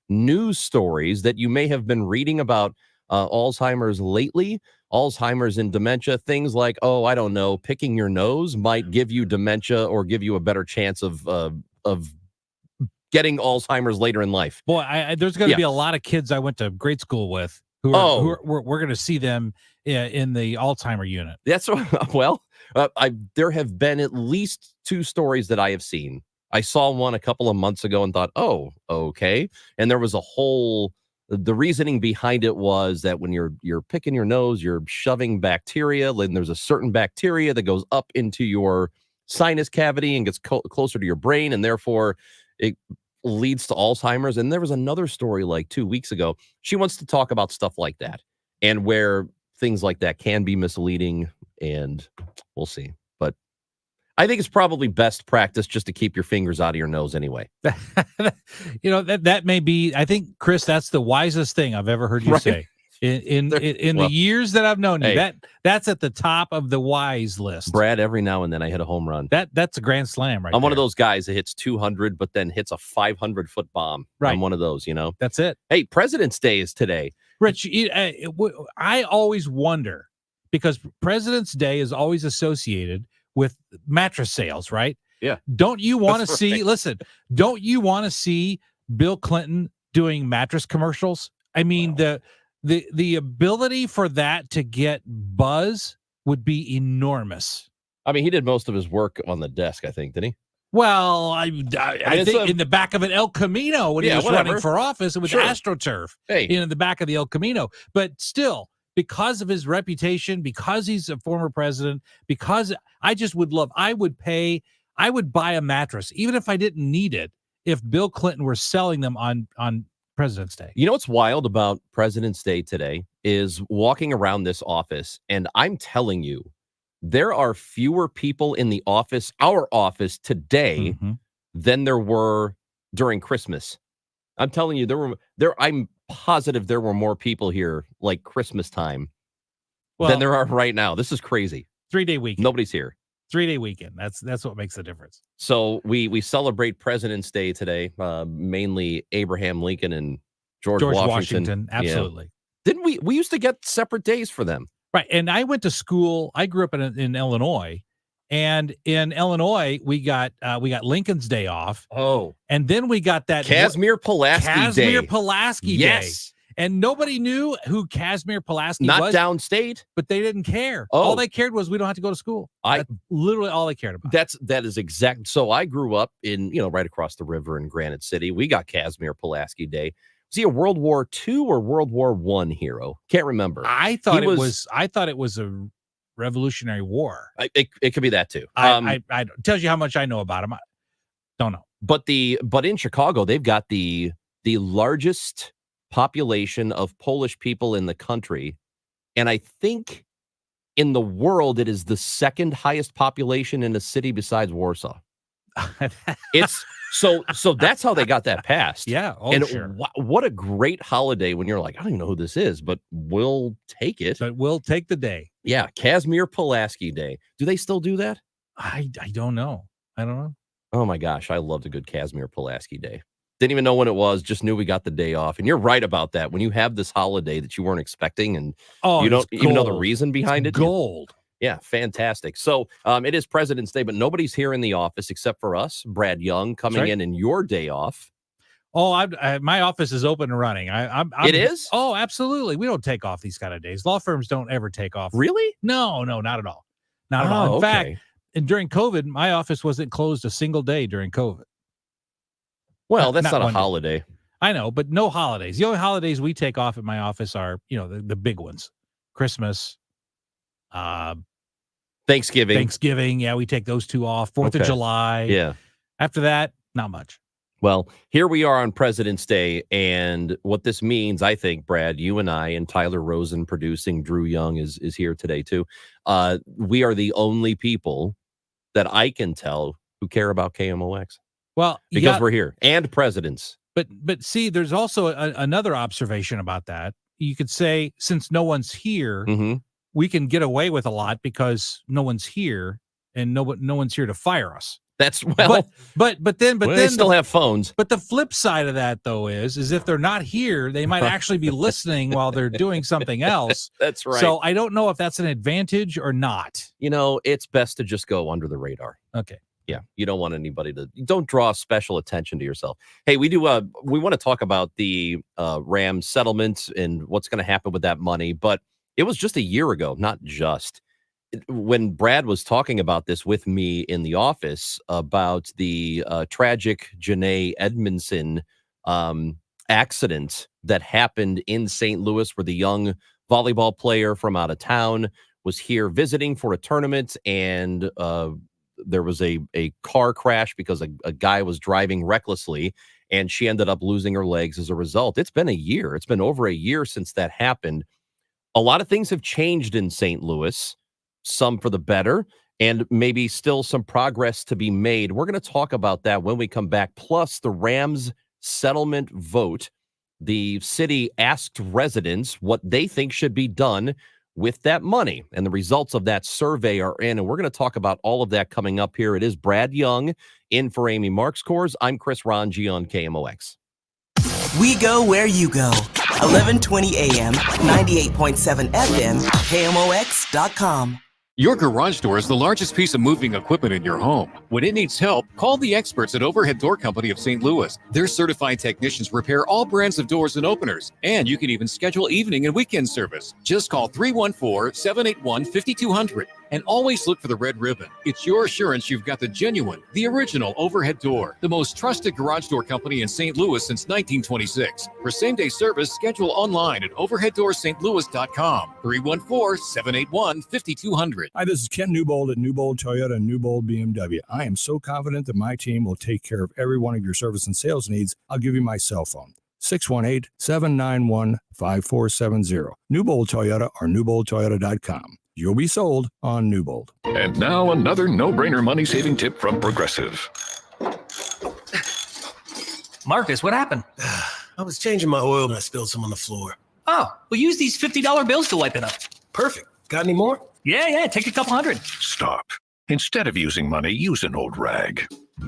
news stories that you may have been reading about Alzheimer's lately, Alzheimer's and dementia, things like, oh, I don't know, picking your nose might give you dementia or give you a better chance of getting Alzheimer's later in life. Boy, there's going to be a lot of kids I went to grade school with we're going to see them in the Alzheimer unit. That's there have been at least 2 stories that I have seen. I saw one a couple of months ago and thought, oh, okay. And there was the reasoning behind it was that when you're picking your nose, you're shoving bacteria, and there's a certain bacteria that goes up into your sinus cavity and gets closer to your brain, and therefore it leads to Alzheimer's. And there was another story like 2 weeks ago. She wants to talk about stuff like that and where things like that can be misleading, and we'll see. But I think it's probably best practice just to keep your fingers out of your nose anyway. That may be, I think, Chris, that's the wisest thing I've ever heard you say. In the years that I've known you, that's at the top of the wise list. Brad, every now and then I hit a home run. That's a grand slam, right? I'm one of those guys that hits 200, but then hits a 500-foot bomb. Right. I'm one of those, That's it. Hey, President's Day is today. Rich, I always wonder, because President's Day is always associated with mattress sales, right? Yeah. Don't you want to see, listen, don't you want to see Bill Clinton doing mattress commercials? I mean, the ability for that to get buzz would be enormous. I mean, he did most of his work on the desk, I think, didn't he? Well, I think in the back of an El Camino when he was running for office, it was AstroTurf in the back of the El Camino. But still, because of his reputation, because he's a former president, because I would buy a mattress, even if I didn't need it, if Bill Clinton were selling them on President's Day. You know what's wild about President's Day today is walking around this office, and I'm telling you, there are fewer people in our office today, than there were during Christmas. I'm telling you, I'm positive there were more people here like Christmas time than there are right now. This is crazy. 3-day weekend. Nobody's here. 3-day weekend. That's what makes the difference. So we celebrate President's Day today, mainly Abraham Lincoln and George Washington. Absolutely. Yeah. Didn't we used to get separate days for them? Right. And I went to school. I grew up in Illinois, and in Illinois we got Lincoln's Day off. Oh, and then we got that Casimir Pulaski Day. And nobody knew who Casimir Pulaski was. Not downstate. But they didn't care. Oh. All they cared was we don't have to go to school. That's literally all they cared about. That is exact. So I grew up in, right across the river in Granite City. We got Casimir Pulaski Day. Was he a World War II or World War I hero? Can't remember. I thought it was a Revolutionary War. It could be that too. I tells you how much I know about him. I don't know. But in Chicago, they've got the largest population of Polish people in the country, and I think in the world it is the second highest population in a city besides Warsaw. It's so that's how they got that passed. Yeah. Oh, and sure. What a great holiday when you're like, I don't even know who this is, but we'll take it. But we'll take the day. Yeah. Casimir Pulaski Day. Do they still do that? I don't know. Oh my gosh. I loved a good Casimir Pulaski Day. Didn't even know when it was, just knew we got the day off. And you're right about that. When you have this holiday that you weren't expecting and you don't even know the reason behind it. Gold. Yeah, fantastic. So it is President's Day, but nobody's here in the office except for us. Brad Young coming in your day off. Oh, my office is open and running. It is? Oh, absolutely. We don't take off these kind of days. Law firms don't ever take off. Really? No, not at all. Not at all. In fact, and during COVID, my office wasn't closed a single day during COVID. Well, that's not a holiday. I know, but no holidays. The only holidays we take off at my office are, the big ones. Christmas, Thanksgiving. Yeah, we take those 2 off. 4th of July. Yeah. After that, not much. Well, here we are on President's Day, and what this means, I think, Brad, you and I and Tyler Rosen producing, Drew Young is here today too. We are the only people that I can tell who care about KMOX. Well, because we're here and presidents. But see, there's also another observation about that. You could say, since no one's here, we can get away with a lot because no one's here and no one's here to fire us. That's well, but then they still have phones. But the flip side of that, though, is if they're not here, they might actually be listening while they're doing something else. That's right. So I don't know if that's an advantage or not. It's best to just go under the radar. Okay. Yeah, you don't want anybody don't draw special attention to yourself. Hey, we want to talk about the Rams settlement and what's going to happen with that money, but it was just a year ago, not just. When Brad was talking about this with me in the office about the tragic Janae Edmondson accident that happened in St. Louis, where the young volleyball player from out of town was here visiting for a tournament, and there was a car crash because a guy was driving recklessly, and she ended up losing her legs as a result. It's been a year. It's been over a year since that happened. A lot of things have changed in St. Louis, some for the better, and maybe still some progress to be made. We're going to talk about that when we come back, plus the Rams settlement vote. The city asked residents what they think should be done with that money, and the results of that survey are in, and we're going to talk about all of that coming up here. It is Brad Young in for Amy Markscores. I'm Chris Rongey on KMOX. We go where you go. 1120 AM, 98.7 FM, KMOX.com. Your garage door is the largest piece of moving equipment in your home. When it needs help, call the experts at Overhead Door Company of St. Louis. Their certified technicians repair all brands of doors and openers, and you can even schedule evening and weekend service. Just call 314-781-5200 and always look for the red ribbon. It's your assurance you've got the genuine, the original Overhead Door, the most trusted garage door company in St. Louis since 1926. For same-day service, schedule online at overheaddoorstlouis.com. 314-781-5200. Hi, this is Ken Newbold at Newbold Toyota and Newbold BMW. I am so confident that my team will take care of every one of your service and sales needs. I'll give you my cell phone, 618-791-5470. Newbold Toyota or newboldtoyota.com. You'll be sold on Newbold. And now another no-brainer money-saving tip from Progressive. Marcus, what happened? I was changing my oil and I spilled some on the floor. Oh, well, use these $50 bills to wipe it up. Perfect. Got any more? Yeah, take a couple hundred. Stop. Instead of using money, use an old rag.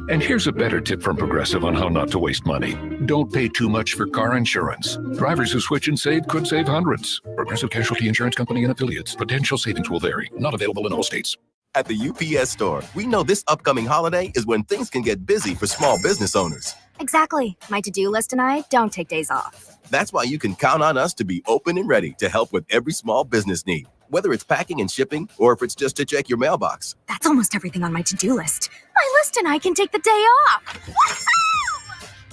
And here's a better tip from Progressive on how not to waste money. Don't pay too much for car insurance. Drivers who switch and save could save hundreds. Progressive Casualty Insurance Company and affiliates. Potential savings will vary. Not available in all states. At the UPS Store, we know this upcoming holiday is when things can get busy for small business owners. Exactly. My to-do list and I don't take days off. That's why you can count on us to be open and ready to help with every small business need, whether it's packing and shipping or if it's just to check your mailbox. That's almost everything on my to-do list. My list and I can take the day off.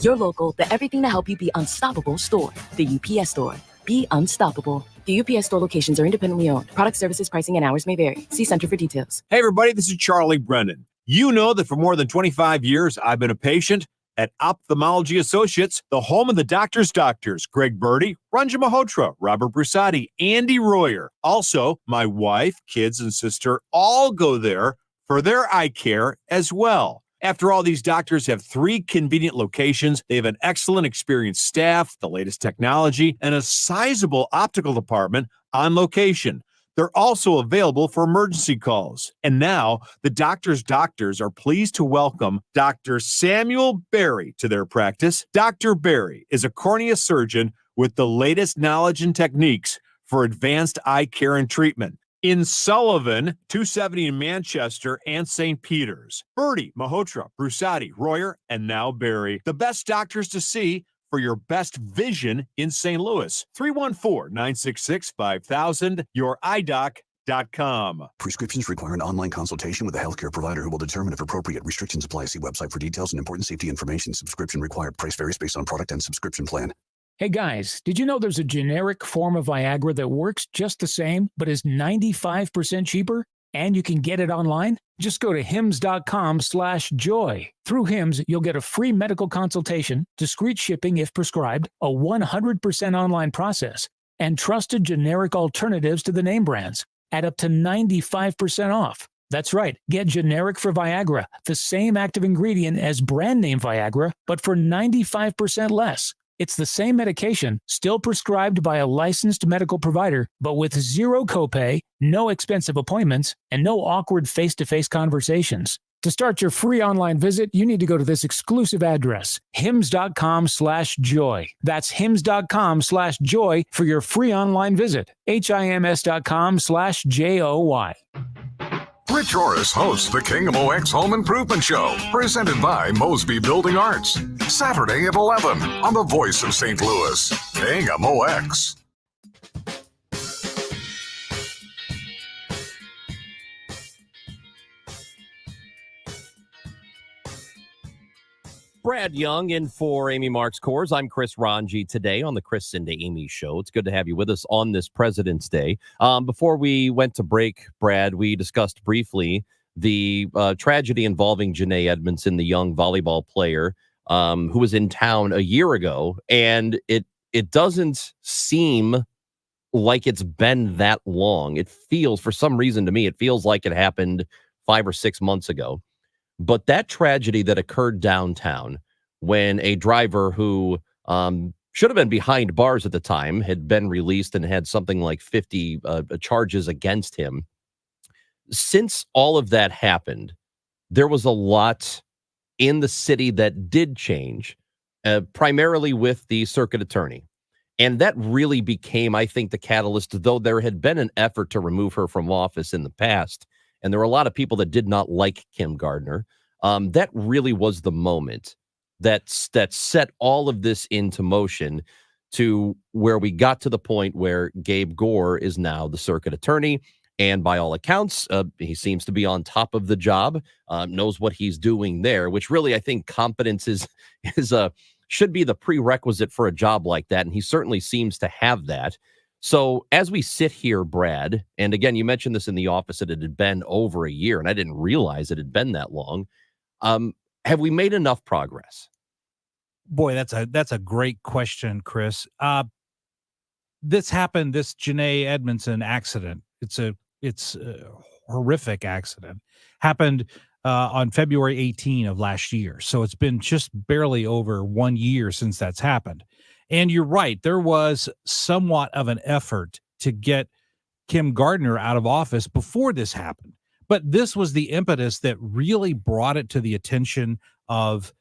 Your local, the everything to help you be unstoppable store. The UPS Store. Be unstoppable. The UPS Store locations are independently owned. Product services, pricing, and hours may vary. See Center for details. Hey, everybody, this is Charlie Brennan. You know that for more than 25 years, I've been a patient at Ophthalmology Associates, the home of the doctor's doctors, Greg Birdie, Ranjan Malhotra, Robert Brusati, Andy Royer. Also, my wife, kids, and sister all go there for their eye care as well. After all, these doctors have 3 convenient locations. They have an excellent experienced staff, the latest technology, and a sizable optical department on location. They're also available for emergency calls. And now, the doctor's doctors are pleased to welcome Dr. Samuel Berry to their practice. Dr. Berry is a cornea surgeon with the latest knowledge and techniques for advanced eye care and treatment. In Sullivan, 270 in Manchester, and St. Peter's. Birdie, Malhotra, Brusati, Royer, and now Berry. The best doctors to see for your best vision in St. Louis. 314-966-5000, youridoc.com. Prescriptions require an online consultation with a healthcare provider who will determine if appropriate. Restrictions apply. See website for details and important safety information. Subscription required. Price varies based on product and subscription plan. Hey guys, did you know there's a generic form of Viagra that works just the same, but is 95% cheaper? And you can get it online? Just go to hims.com/joy. Through Hims, you'll get a free medical consultation, discreet shipping if prescribed, a 100% online process, and trusted generic alternatives to the name brands at up to 95% off. That's right, get generic for Viagra, the same active ingredient as brand name Viagra, but for 95% less. It's the same medication, still prescribed by a licensed medical provider, but with zero copay, no expensive appointments, and no awkward face-to-face conversations. To start your free online visit, you need to go to this exclusive address, hims.com/joy. That's hims.com/joy for your free online visit. HIMS.com/JOY. Rich Horace hosts the Kingdom OX Home Improvement Show, presented by Mosby Building Arts. Saturday at 11 on the Voice of St. Louis, Kingdom OX. Brad Young in for Amy Marks Kors. I'm Chris Rongey today on the Chris and Amy Show. It's good to have you with us on this President's Day. Before we went to break, Brad, we discussed briefly the tragedy involving Janae Edmondson, the young volleyball player who was in town a year ago. And it doesn't seem like it's been that long. It feels, for some reason to me, it feels like it happened 5 or 6 months ago. But that tragedy that occurred downtown when a driver who should have been behind bars at the time had been released and had something like 50 charges against him. Since all of that happened, there was a lot in the city that did change, primarily with the circuit attorney. And that really became, I think, the catalyst, though there had been an effort to remove her from office in the past. And there were a lot of people that did not like Kim Gardner. That really was the moment that set all of this into motion to where we got to the point where Gabe Gore is now the circuit attorney. And by all accounts, he seems to be on top of the job, knows what he's doing there, which really, I think, competence should be the prerequisite for a job like that. And he certainly seems to have that. So as we sit here, Brad, and again, you mentioned this in the office that it had been over a year, and I didn't realize it had been that long. Have we made enough progress? Boy, that's a great question, Chris. This happened, this Janae Edmondson accident. It's a horrific accident. Happened on February 18 of last year. So it's been just barely over 1 year since that's happened. And you're right, there was somewhat of an effort to get Kim Gardner out of office before this happened. But this was the impetus that really brought it to the attention of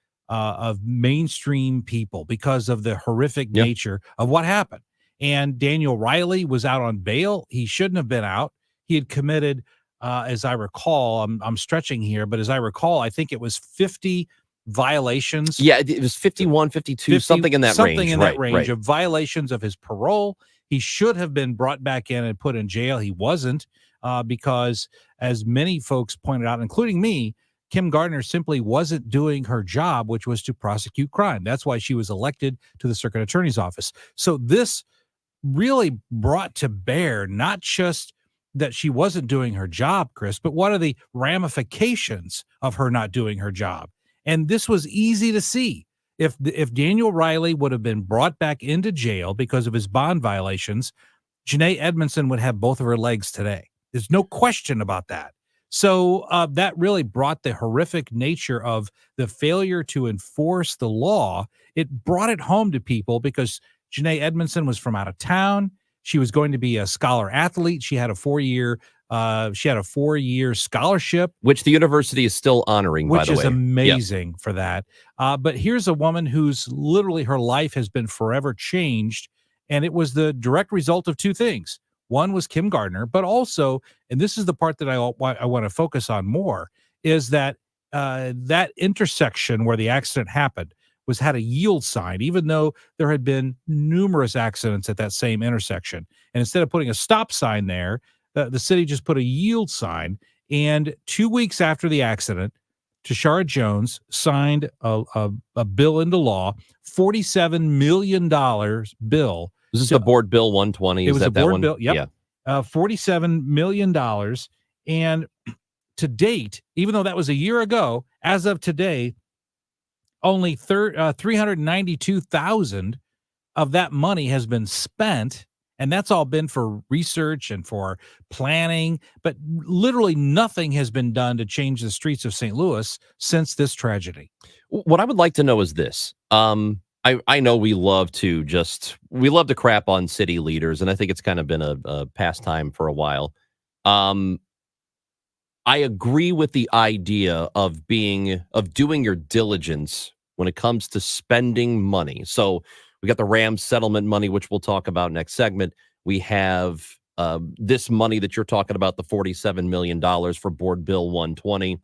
mainstream people because of the horrific nature of what happened. And Daniel Riley was out on bail. He shouldn't have been out. He had committed, as I recall, I'm stretching here, but as I recall, I think it was 50 violations. Yeah, it was 51, 52, something in that range. Something in that range of violations of his parole. He should have been brought back in and put in jail. He wasn't because, as many folks pointed out, including me, Kim Gardner simply wasn't doing her job, which was to prosecute crime. That's why she was elected to the circuit attorney's office. So this really brought to bear not just that she wasn't doing her job, Chris, but what are the ramifications of her not doing her job? And this was easy to see. If Daniel Riley would have been brought back into jail because of his bond violations, Janae Edmondson would have both of her legs today. There's no question about that. So that really brought the horrific nature of the failure to enforce the law. It brought it home to people because Janae Edmondson was from out of town. She was going to be a scholar athlete. She had a 4-year scholarship, which the university is still honoring, by the way. Which is amazing for that. But here's a woman who's literally her life has been forever changed. And it was the direct result of two things. One was Kim Gardner, but also, and this is the part that I want to focus on more, is that that intersection where the accident happened had a yield sign, even though there had been numerous accidents at that same intersection. And instead of putting a stop sign there, the city just put a yield sign. And 2 weeks after the accident, Tashara Jones signed a bill into law, $47 million bill. This is the board bill 120. It was a board bill. Yep. Yeah. $47 million. And to date, even though that was a year ago, as of today, only 392,000 of that money has been spent. And that's all been for research and for planning. But literally nothing has been done to change the streets of St. Louis since this tragedy. What I would like to know is this. I know we love to crap on city leaders, and I think it's kind of been a pastime for a while. I agree with the idea of doing your diligence when it comes to spending money. So we got the Rams settlement money, which we'll talk about next segment. We have this money that you're talking about, the $47 million for Board Bill 120,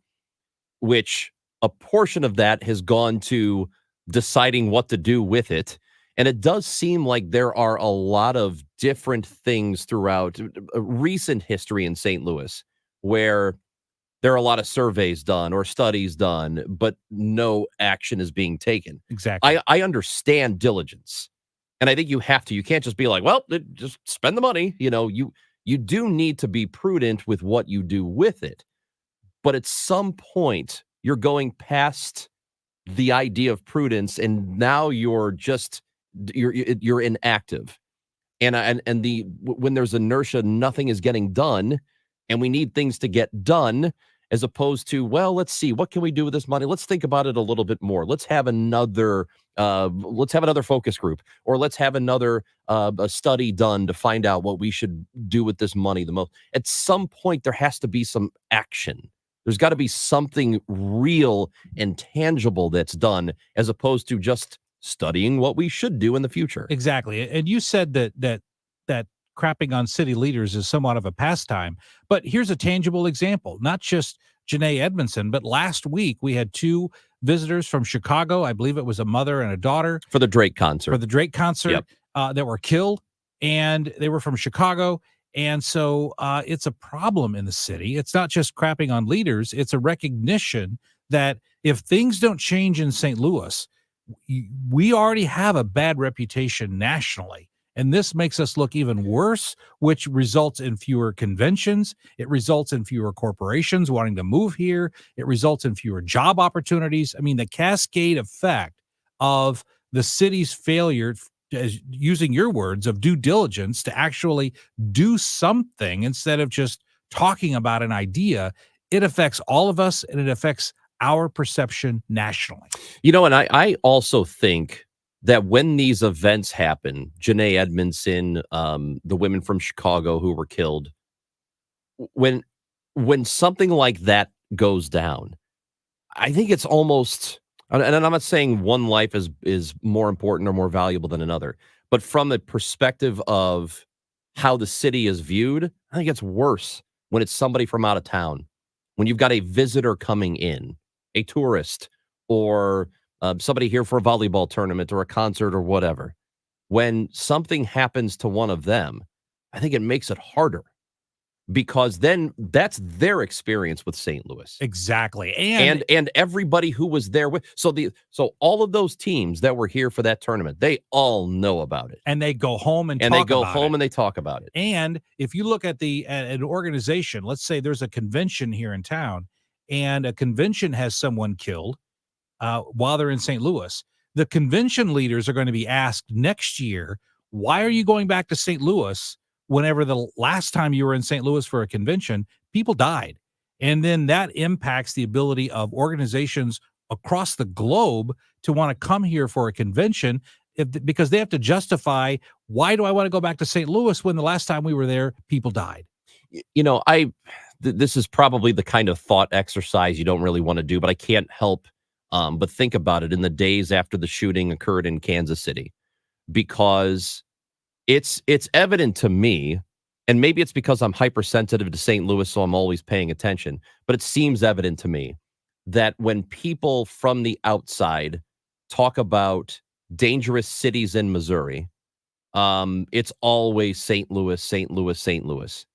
which a portion of that has gone to deciding what to do with it. And it does seem like there are a lot of different things throughout recent history in St. Louis where there are a lot of surveys done or studies done, but no action is being taken. Exactly. I understand diligence. And I think you have to. You can't just be like, well, just spend the money. You do need to be prudent with what you do with it. But at some point, you're going past the idea of prudence, and now you're inactive. And when there's inertia, nothing is getting done, and we need things to get done, as opposed to, well, let's see, what can we do with this money? Let's think about it a little bit more. Let's have another focus group, or let's have another a study done to find out what we should do with this money the most. At some point, there has to be some action. There's got to be something real and tangible that's done, as opposed to just studying what we should do in the future. Exactly. And you said that crapping on city leaders is somewhat of a pastime, but here's a tangible example. Not just Janae Edmondson, but last week we had two visitors from Chicago. I believe it was a mother and a daughter for the Drake concert. Yep. That were killed, and they were from Chicago. And so it's a problem in the city. It's not just crapping on leaders. It's a recognition that if things don't change in St. Louis, we already have a bad reputation nationally. And this makes us look even worse, which results in fewer conventions. It results in fewer corporations wanting to move here. It results in fewer job opportunities. I mean, the cascade effect of the city's failure, as using your words, of due diligence to actually do something instead of just talking about an idea, it affects all of us, and it affects our perception nationally. And I also think that when these events happen, Janae Edmondson, the women from Chicago who were killed, when something like that goes down, I think it's almost, and I'm not saying one life is more important or more valuable than another, but from the perspective of how the city is viewed, I think it's worse when it's somebody from out of town, when you've got a visitor coming in, a tourist, or somebody here for a volleyball tournament or a concert or whatever. When something happens to one of them, I think it makes it harder, because then that's their experience with St. Louis. Exactly. And everybody who was there with, so all of those teams that were here for that tournament, they all know about it. And they go home and they talk about it. And if you look at an organization, let's say there's a convention here in town, and a convention has someone killed while they're in St. Louis, the convention leaders are going to be asked next year, why are you going back to St. Louis whenever the last time you were in St. Louis for a convention, people died? And then that impacts the ability of organizations across the globe to want to come here for a convention, because they have to justify, why do I want to go back to St. Louis when the last time we were there, people died? This is probably the kind of thought exercise you don't really want to do, but I can't help but think about it in the days after the shooting occurred in Kansas City, because it's evident to me, and maybe it's because I'm hypersensitive to St. Louis, so I'm always paying attention, but it seems evident to me that when people from the outside talk about dangerous cities in Missouri, it's always St. Louis, St. Louis, St. Louis.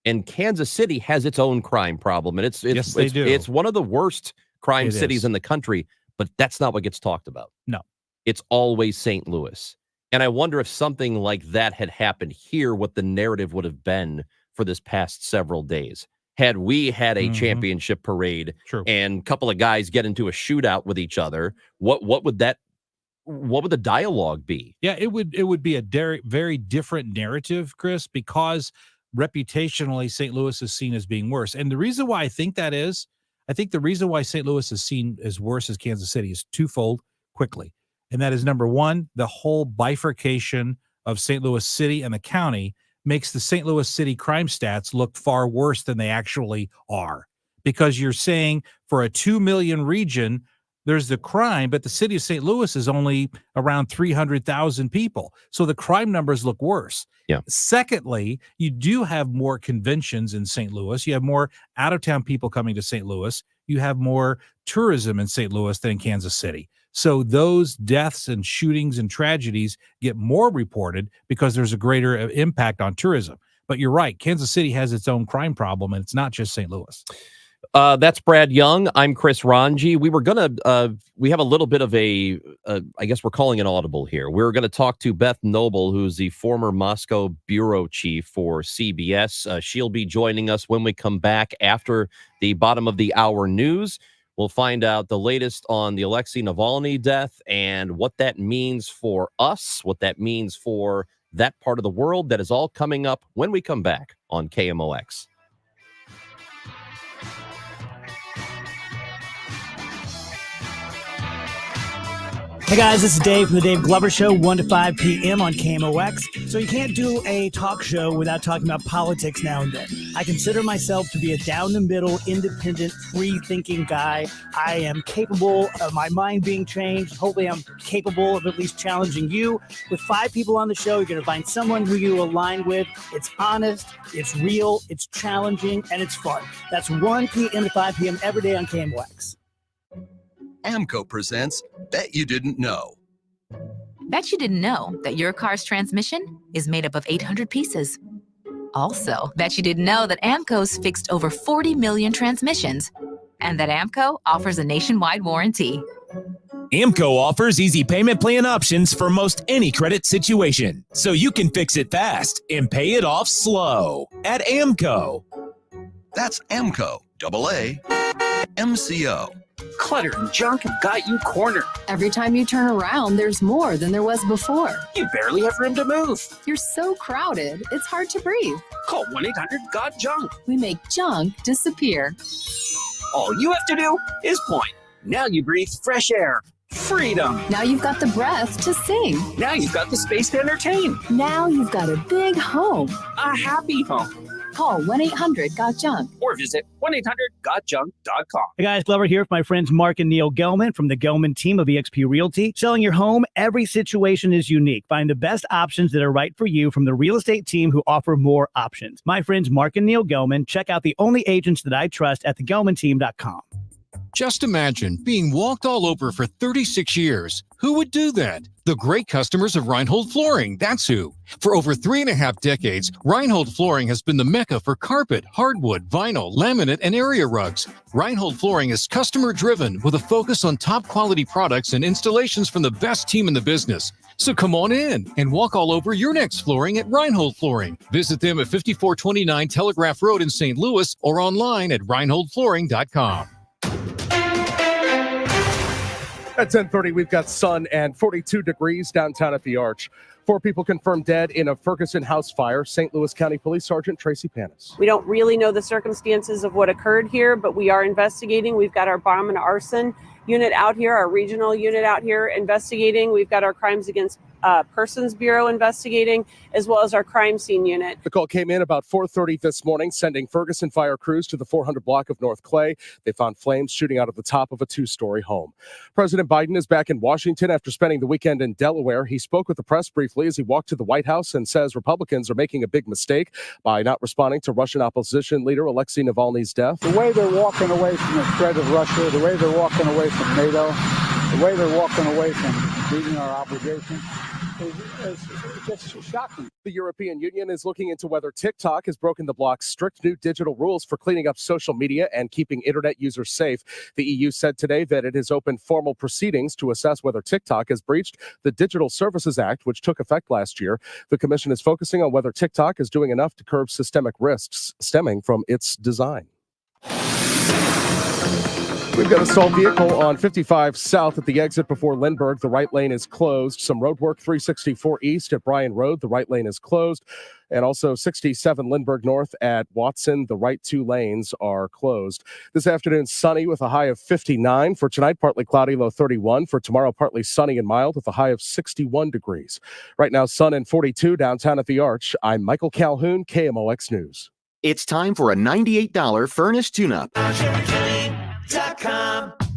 And Kansas City has its own crime problem, and it's one of the worst crime cities in the country, but that's not what gets talked about. No. It's always St. Louis. And I wonder if something like that had happened here, what the narrative would have been for this past several days. Had we had a championship parade and a couple of guys get into a shootout with each other, what would the dialogue be? Yeah, it would be a very different narrative, Chris, because reputationally St. Louis is seen as being worse. And the reason why I think that is, I think the reason why St. Louis is seen as worse as Kansas City is twofold quickly. And that is, number one, the whole bifurcation of St. Louis City and the county makes the St. Louis City crime stats look far worse than they actually are. because you're saying for a 2 million region, there's the crime, but the city of St. Louis is only around 300,000 people. So the crime numbers look worse. Yeah. Secondly, you do have more conventions in St. Louis. You have more out-of-town people coming to St. Louis. You have more tourism in St. Louis than in Kansas City. So those deaths and shootings and tragedies get more reported because there's a greater impact on tourism. But you're right. Kansas City has its own crime problem, and it's not just St. Louis. That's Brad Young. I'm Chris Rongey. We have a little bit of I guess we're calling an audible here. We're going to talk to Beth Noble, who's the former Moscow bureau chief for CBS. She'll be joining us when we come back after the bottom of the hour news. We'll find out the latest on the Alexei Navalny death and what that means for us, what that means for that part of the world. That is all coming up when we come back on KMOX. Hey guys, this is Dave from the Dave Glover Show, 1 to 5 p.m. on KMOX. So you can't do a talk show without talking about politics now and then. I consider myself to be a down-the-middle, independent, free-thinking guy. I am capable of my mind being changed. Hopefully I'm capable of at least challenging you. With 5 people on the show, you're going to find someone who you align with. It's honest, it's real, it's challenging, and it's fun. That's 1 p.m. to 5 p.m. every day on KMOX. AMCO presents Bet You Didn't Know. Bet you didn't know that your car's transmission is made up of 800 pieces. Also, bet you didn't know that AMCO's fixed over 40 million transmissions and that AMCO offers a nationwide warranty. AMCO offers easy payment plan options for most any credit situation, so you can fix it fast and pay it off slow at AMCO. That's AMCO, AAMCO. Clutter and junk have got you cornered. Every time you turn around, there's more than there was before. You barely have room to move. You're so crowded, it's hard to breathe. Call 1-800-GOT-JUNK. We make junk disappear. All you have to do is point. Now you breathe fresh air. Freedom. Now you've got the breath to sing. Now you've got the space to entertain. Now you've got a big home. A happy home. Call 1-800-GOT-JUNK. Or visit 1-800-GOT-JUNK.com. Hey guys, Glover here with my friends Mark and Neil Gelman from the Gelman team of eXp Realty. Selling your home, every situation is unique. Find the best options that are right for you from the real estate team who offer more options. My friends Mark and Neil Gelman. Check out the only agents that I trust at thegelmanteam.com. Just imagine being walked all over for 36 years. Who would do that? The great customers of Reinhold Flooring, that's who. For over 3.5 decades, Reinhold Flooring has been the mecca for carpet, hardwood, vinyl, laminate, and area rugs. Reinhold Flooring is customer-driven with a focus on top-quality products and installations from the best team in the business. So come on in and walk all over your next flooring at Reinhold Flooring. Visit them at 5429 Telegraph Road in St. Louis or online at reinholdflooring.com. At 10:30, we've got sun and 42 degrees downtown at the Arch. 4 people confirmed dead in a Ferguson house fire. St. Louis County Police Sergeant Tracy Panis. We don't really know the circumstances of what occurred here, but we are investigating. We've got our bomb and arson unit out here, our regional unit out here investigating. We've got our crimes against persons bureau investigating, as well as our crime scene unit. The call came in about 4:30 this morning, sending Ferguson fire crews to the 400 block of North Clay. They found flames shooting out of the top of a 2-story home. President Biden is back in Washington after spending the weekend in Delaware. He spoke with the press briefly as he walked to the White House and says Republicans are making a big mistake by not responding to Russian opposition leader Alexei Navalny's death. The way they're walking away from the threat of Russia, the way they're walking away from NATO, the way they're walking away from meeting our obligations, is just shocking. The European Union is looking into whether TikTok has broken the bloc's strict new digital rules for cleaning up social media and keeping internet users safe. The EU said today that it has opened formal proceedings to assess whether TikTok has breached the Digital Services Act, which took effect last year. The Commission is focusing on whether TikTok is doing enough to curb systemic risks stemming from its design. We've got a stalled vehicle on 55 South at the exit before Lindbergh. The right lane is closed. Some road work 364 East at Bryan Road. The right lane is closed. And also 67 Lindbergh North at Watson. The right 2 lanes are closed. This afternoon, sunny with a high of 59. For tonight, partly cloudy, low 31. For tomorrow, partly sunny and mild with a high of 61 degrees. Right now, sun and 42 downtown at the Arch. I'm Michael Calhoun, KMOX News. It's time for a $98 furnace tune-up.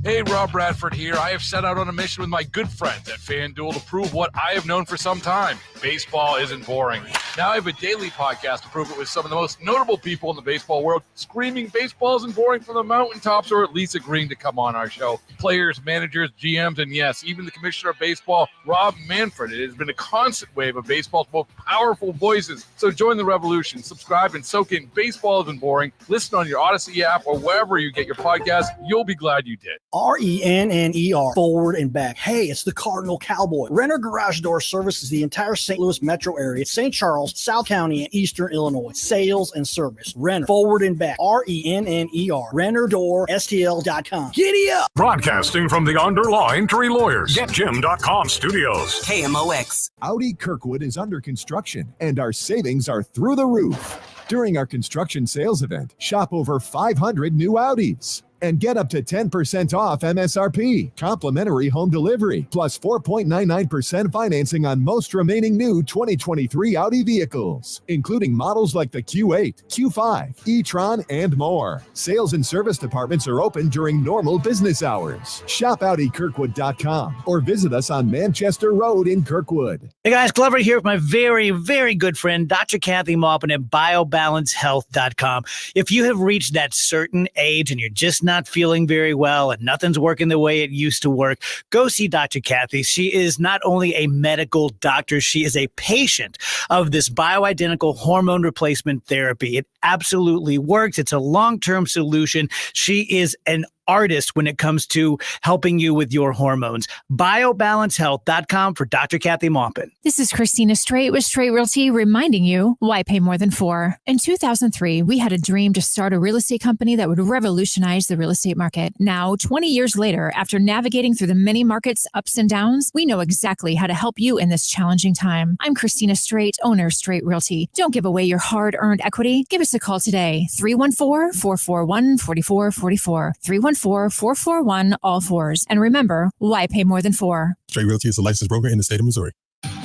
Hey, Rob Bradford here. I have set out on a mission with my good friends at FanDuel to prove what I have known for some time. Baseball isn't boring. Now I have a daily podcast to prove it with some of the most notable people in the baseball world, screaming baseball isn't boring from the mountaintops, or at least agreeing to come on our show. Players, managers, GMs, and yes, even the commissioner of baseball, Rob Manfred. It has been a constant wave of baseball's most powerful voices. So join the revolution. Subscribe and soak in Baseball Isn't Boring. Listen on your Odyssey app or wherever you get your podcast. You'll be glad you did. RENNER, forward and back. Hey, it's the Cardinal Cowboy. Renner Garage Door services the entire St. Louis metro area, St. Charles, South County, and Eastern Illinois. Sales and service. Renner, forward and back. RENNER, RennerDoorSTL.com. Giddy up! Broadcasting from the Underlying Tree Lawyers, GetJim.com studios. KMOX. Audi Kirkwood is under construction, and our savings are through the roof. During our construction sales event, shop over 500 new Audis and get up to 10% off MSRP, complimentary home delivery, plus 4.99% financing on most remaining new 2023 Audi vehicles, including models like the Q8, Q5, e-tron, and more. Sales and service departments are open during normal business hours. Shop AudiKirkwood.com or visit us on Manchester Road in Kirkwood. Hey guys, Glover here with my very, very good friend, Dr. Kathy Maupin at BioBalanceHealth.com. If you have reached that certain age and you're just not feeling very well and nothing's working the way it used to work, go see Dr. Kathy. She is not only a medical doctor, she is a patient of this bioidentical hormone replacement therapy. It absolutely works. It's a long-term solution. She is an artist when it comes to helping you with your hormones. BioBalanceHealth.com for Dr. Kathy Maupin. This is Christina Straight with Straight Realty reminding you why pay more than $4. In 2003, we had a dream to start a real estate company that would revolutionize the real estate market. Now, 20 years later, after navigating through the many markets' ups and downs, we know exactly how to help you in this challenging time. I'm Christina Straight, owner of Straight Realty. Don't give away your hard-earned equity. Give us a call today, 314-441-4444. 314-441 all fours. And remember, why pay more than $4? Straight Realty is a licensed broker in the state of Missouri.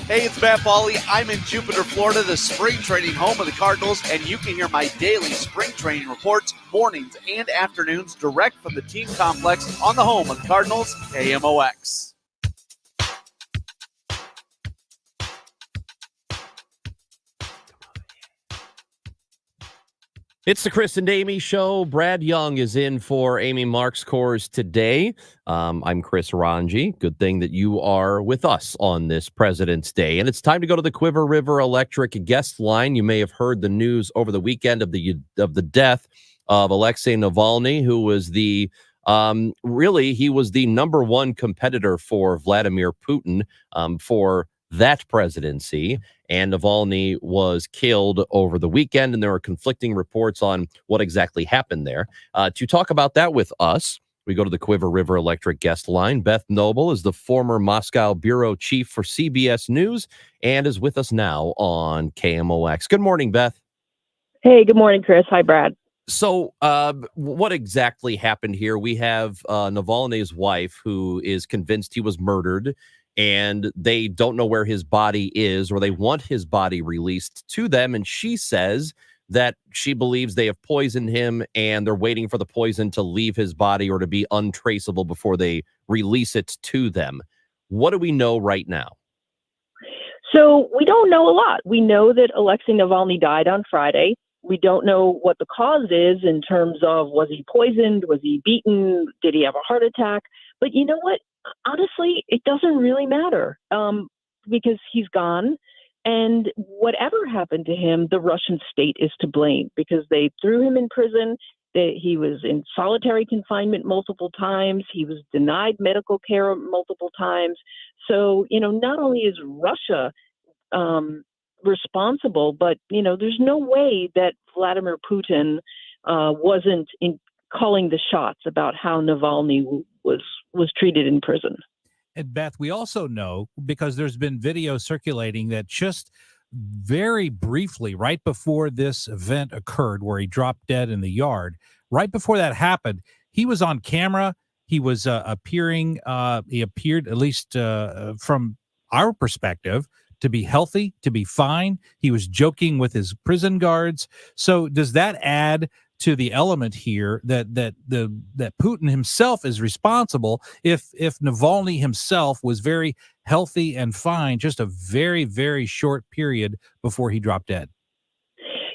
Hey, it's Matt Foley. I'm in Jupiter, Florida, the spring training home of the Cardinals, and you can hear my daily spring training reports mornings and afternoons direct from the team complex on the home of the Cardinals, KMOX. It's the Chris and Amy Show. Brad Young is in for Amy Marks Coors today. I'm Chris Rongey. Good thing that you are with us on this President's Day. And it's time to go to the Quiver River Electric guest line. You may have heard the news over the weekend of the death of Alexei Navalny, who was he was the number one competitor for Vladimir Putin for that presidency. And Navalny was killed over the weekend, and there are conflicting reports on what exactly happened there. To talk about that with us, we go to the Quiver River Electric guest line. Beth Noble is the former Moscow bureau chief for CBS News and is with us now on KMOX. Good morning, Beth. Hey, good morning, Chris. Hi, Brad. So what exactly happened here? We have Navalny's wife, who is convinced he was murdered, and they don't know where his body is, or they want his body released to them. And she says that she believes they have poisoned him and they're waiting for the poison to leave his body or to be untraceable before they release it to them. What do we know right now? So we don't know a lot. We know that Alexei Navalny died on Friday. We don't know what the cause is in terms of, was he poisoned? Was he beaten? Did he have a heart attack? But you know what? Honestly, it doesn't really matter because he's gone. And whatever happened to him, the Russian state is to blame because they threw him in prison. He was in solitary confinement multiple times. He was denied medical care multiple times. So, not only is Russia responsible, but, there's no way that Vladimir Putin wasn't calling the shots about how Navalny was treated in prison. And Beth, we also know, because there's been video circulating, that just very briefly, right before this event occurred, where he dropped dead in the yard, right before that happened, he was on camera. He was appearing. He appeared, at least from our perspective, to be healthy, to be fine. He was joking with his prison guards. So does that add to the element here that Putin himself is responsible if Navalny himself was very healthy and fine just a very, very short period before he dropped dead?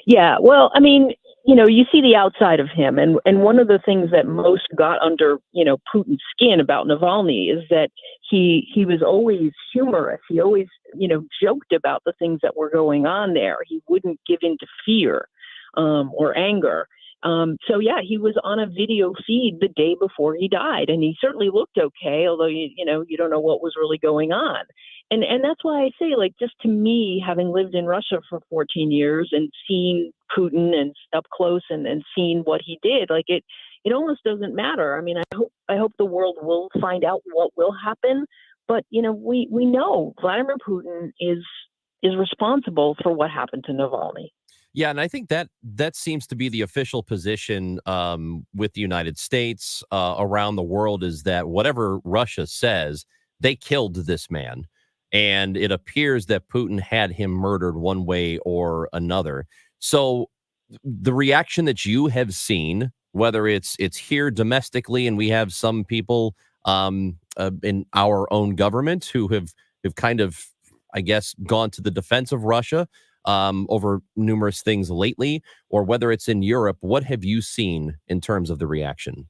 Yeah, well, I mean, you see the outside of him, and one of the things that most got under, Putin's skin about Navalny is that he was always humorous. He always, joked about the things that were going on there. He wouldn't give in to fear or anger. So yeah, he was on a video feed the day before he died, and he certainly looked okay, although you don't know what was really going on. And that's why I say, like, just to me, having lived in Russia for 14 years and seen Putin and up close and seen what he did, like it almost doesn't matter. I mean, I hope the world will find out what will happen, but we know Vladimir Putin is responsible for what happened to Navalny. Yeah, and I think that seems to be the official position with the United States around the world, is that whatever Russia says, they killed this man. And it appears that Putin had him murdered one way or another. So the reaction that you have seen, whether it's here domestically, and we have some people in our own government who have kind of, I guess, gone to the defense of Russia over numerous things lately, or whether it's in Europe, what have you seen in terms of the reaction?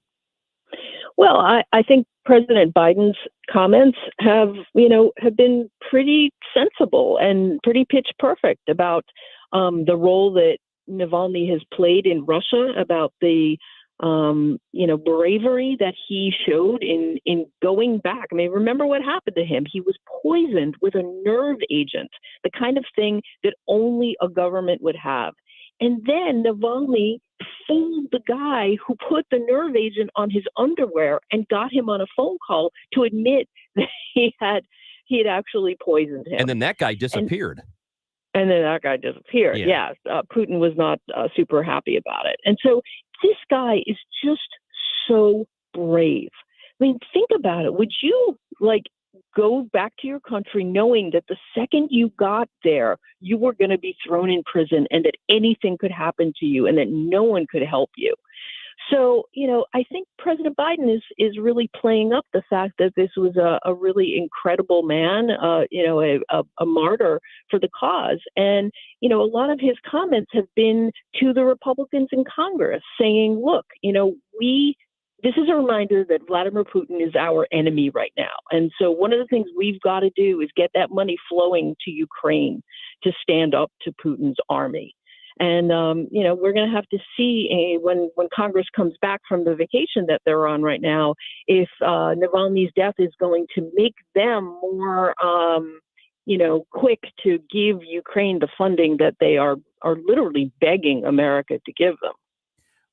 Well, I think President Biden's comments have been pretty sensible and pretty pitch perfect about the role that Navalny has played in Russia, about the bravery that he showed in going back. I mean, remember what happened to him. He was poisoned with a nerve agent, the kind of thing that only a government would have. And then Navalny fooled the guy who put the nerve agent on his underwear and got him on a phone call to admit that he had actually poisoned him. And then that guy disappeared. And then that guy disappeared. Yeah. Putin was not super happy about it. And so this guy is just so brave. I mean, think about it. Would you go back to your country knowing that the second you got there, you were going to be thrown in prison and that anything could happen to you and that no one could help you? So, I think President Biden is really playing up the fact that this was a really incredible man, a martyr for the cause. And, a lot of his comments have been to the Republicans in Congress saying, look, this is a reminder that Vladimir Putin is our enemy right now. And so one of the things we've got to do is get that money flowing to Ukraine to stand up to Putin's army. And, we're going to have to see when Congress comes back from the vacation that they're on right now, if Navalny's death is going to make them more, quick to give Ukraine the funding that they are literally begging America to give them.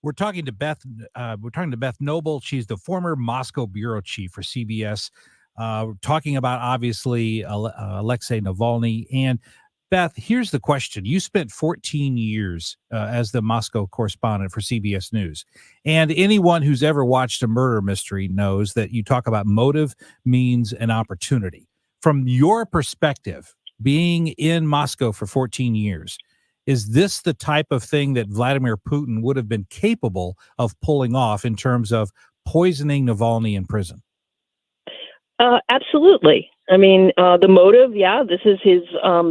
We're talking to Beth. We're talking to Beth Noble. She's the former Moscow bureau chief for CBS. We're talking about, obviously, Alexei Navalny. And Beth, here's the question. You spent 14 years as the Moscow correspondent for CBS News. And anyone who's ever watched a murder mystery knows that you talk about motive, means, and opportunity. From your perspective, being in Moscow for 14 years, is this the type of thing that Vladimir Putin would have been capable of pulling off in terms of poisoning Navalny in prison? Absolutely. I mean, the motive, this is his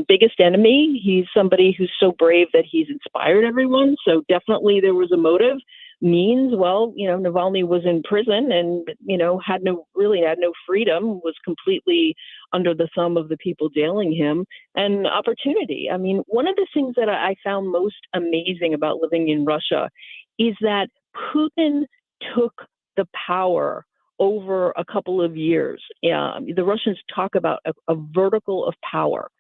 biggest enemy. He's somebody who's so brave that he's inspired everyone. So definitely there was a motive. Means, well, Navalny was in prison and, had no freedom, was completely under the thumb of the people jailing him. And opportunity. I mean, one of the things that I found most amazing about living in Russia is that Putin took the power over a couple of years. The Russians talk about a vertical of power.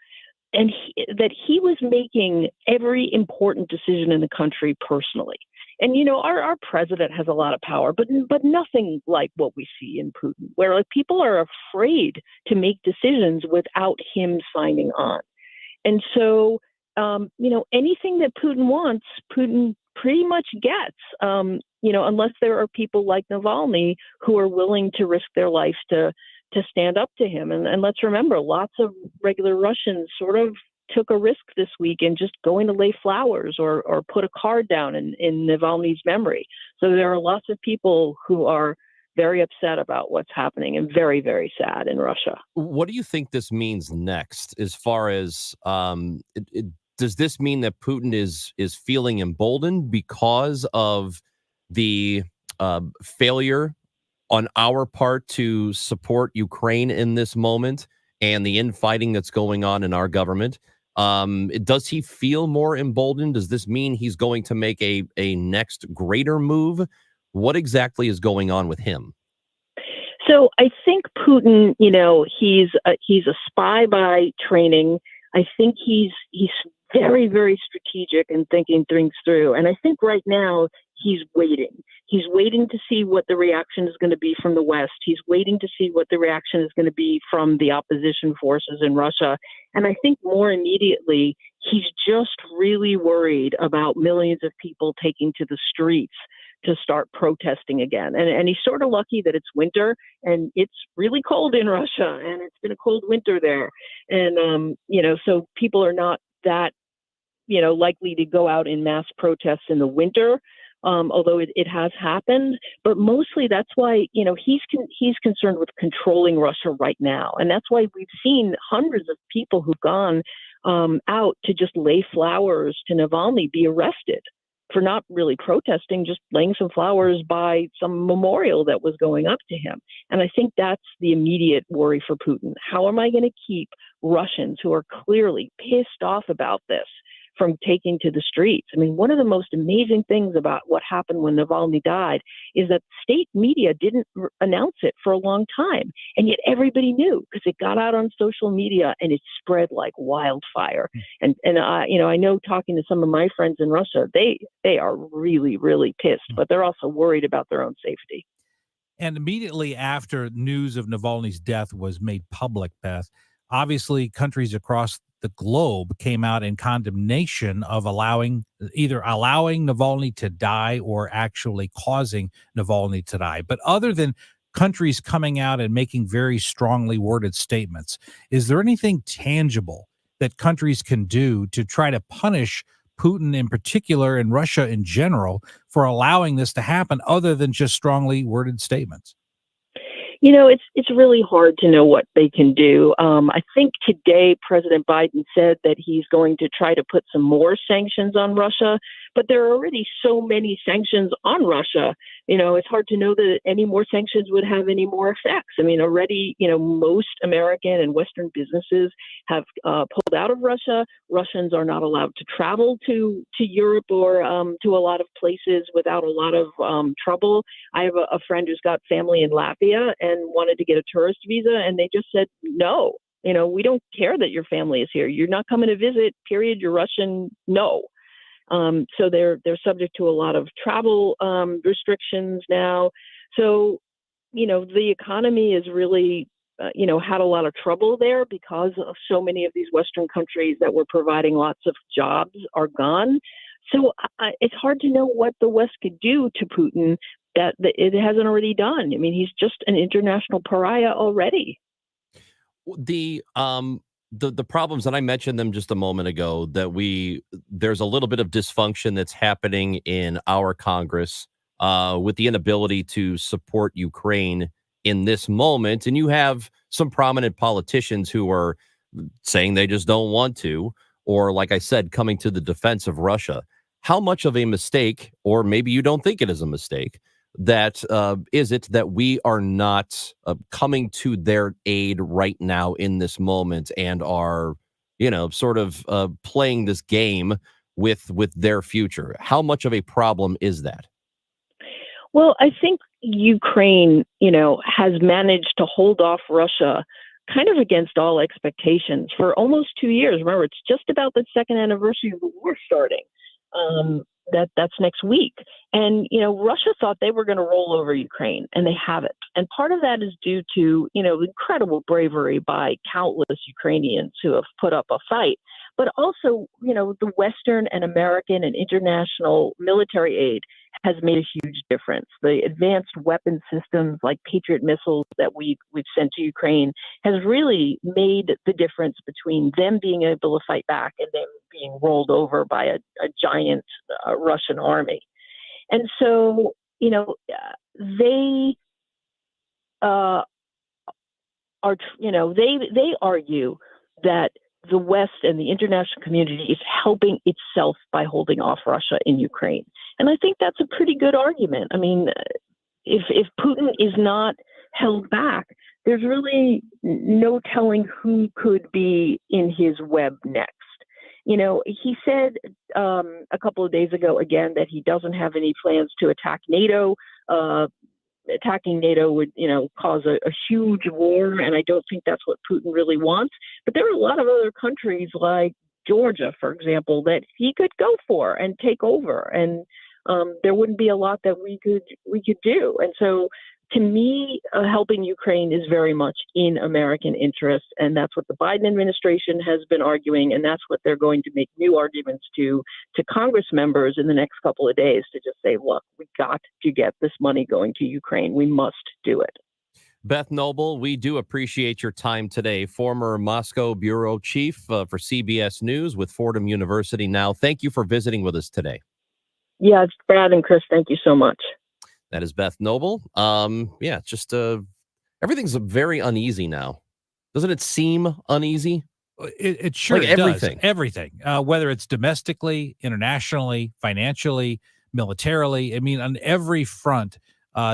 And that he was making every important decision in the country personally. And, our president has a lot of power, but nothing like what we see in Putin, where people are afraid to make decisions without him signing on. And so, anything that Putin wants, Putin pretty much gets, unless there are people like Navalny who are willing to risk their life to to stand up to him. And let's remember, lots of regular Russians sort of took a risk this week in just going to lay flowers or put a card down in Navalny's memory. So there are lots of people who are very upset about what's happening and very, very sad in Russia. What do you think this means next as far as does this mean that Putin is feeling emboldened because of the failure on our part to support Ukraine in this moment and the infighting that's going on in our government? Does he feel more emboldened? Does this mean he's going to make a next greater move? What exactly is going on with him? So I think Putin, he's a spy by training. I think he's very, very strategic and thinking things through. And I think right now he's waiting. He's waiting to see what the reaction is going to be from the West. He's waiting to see what the reaction is going to be from the opposition forces in Russia. And I think more immediately, he's just really worried about millions of people taking to the streets to start protesting again. And he's sort of lucky that it's winter and it's really cold in Russia and it's been a cold winter there. And, so people are not that, likely to go out in mass protests in the winter. Although it has happened, but mostly that's why, he's concerned with controlling Russia right now. And that's why we've seen hundreds of people who've gone out to just lay flowers to Navalny be arrested for not really protesting, just laying some flowers by some memorial that was going up to him. And I think that's the immediate worry for Putin. How am I going to keep Russians who are clearly pissed off about this from taking to the streets? I mean, one of the most amazing things about what happened when Navalny died is that state media didn't announce it for a long time. And yet everybody knew because it got out on social media and it spread like wildfire. And I know talking to some of my friends in Russia, they are really, really pissed, but they're also worried about their own safety. And immediately after news of Navalny's death was made public, Beth, obviously countries across the globe came out in condemnation of either allowing Navalny to die or actually causing Navalny to die. But other than countries coming out and making very strongly worded statements, is there anything tangible that countries can do to try to punish Putin in particular and Russia in general for allowing this to happen other than just strongly worded statements? It's really hard to know what they can do. I think today President Biden said that he's going to try to put some more sanctions on Russia, but there are already so many sanctions on Russia. It's hard to know that any more sanctions would have any more effects. I mean, already, most American and Western businesses have pulled out of Russia. Russians are not allowed to travel to Europe or to a lot of places without a lot of trouble. I have a friend who's got family in Latvia and wanted to get a tourist visa, and they just said, no, we don't care that your family is here. You're not coming to visit, period. You're Russian. No. So they're subject to a lot of travel restrictions now. So, the economy is really, had a lot of trouble there because of so many of these Western countries that were providing lots of jobs are gone. So it's hard to know what the West could do to Putin that it hasn't already done. I mean, he's just an international pariah already. The problems, and I mentioned them just a moment ago, that there's a little bit of dysfunction that's happening in our Congress with the inability to support Ukraine in this moment. And you have some prominent politicians who are saying they just don't want to, or like I said, coming to the defense of Russia. How much of a mistake, or maybe you don't think it is a mistake, that is it that we are not coming to their aid right now in this moment and are, sort of playing this game with their future? How much of a problem is that? Well, I think Ukraine, has managed to hold off Russia kind of against all expectations for almost 2 years. Remember, it's just about the second anniversary of the war starting. That's next week. And, Russia thought they were going to roll over Ukraine, and they haven't. And part of that is due to, incredible bravery by countless Ukrainians who have put up a fight. But also, the Western and American and international military aid has made a huge difference. The advanced weapon systems like Patriot missiles that we've sent to Ukraine has really made the difference between them being able to fight back and them being rolled over by a giant Russian army. And so, they they argue that the West and the international community is helping itself by holding off Russia in Ukraine. And I think that's a pretty good argument. I mean, if Putin is not held back, there's really no telling who could be in his web next. He said a couple of days ago, again, that he doesn't have any plans to attack NATO. Attacking NATO would, cause a huge war, and I don't think that's what Putin really wants. But there are a lot of other countries like Georgia, for example, that he could go for and take over, and there wouldn't be a lot that we could do. And so, to me, helping Ukraine is very much in American interest, and that's what the Biden administration has been arguing, and that's what they're going to make new arguments to Congress members in the next couple of days to just say, look, we got to get this money going to Ukraine. We must do it. Beth Noble, we do appreciate your time today. Former Moscow bureau chief for CBS News with Fordham University now. Thank you for visiting with us today. Yeah, it's Brad and Chris. Thank you so much. That is Beth Noble. Just everything's very uneasy now. Doesn't it seem uneasy? It sure like does. Everything, whether it's domestically, internationally, financially, militarily. I mean, on every front,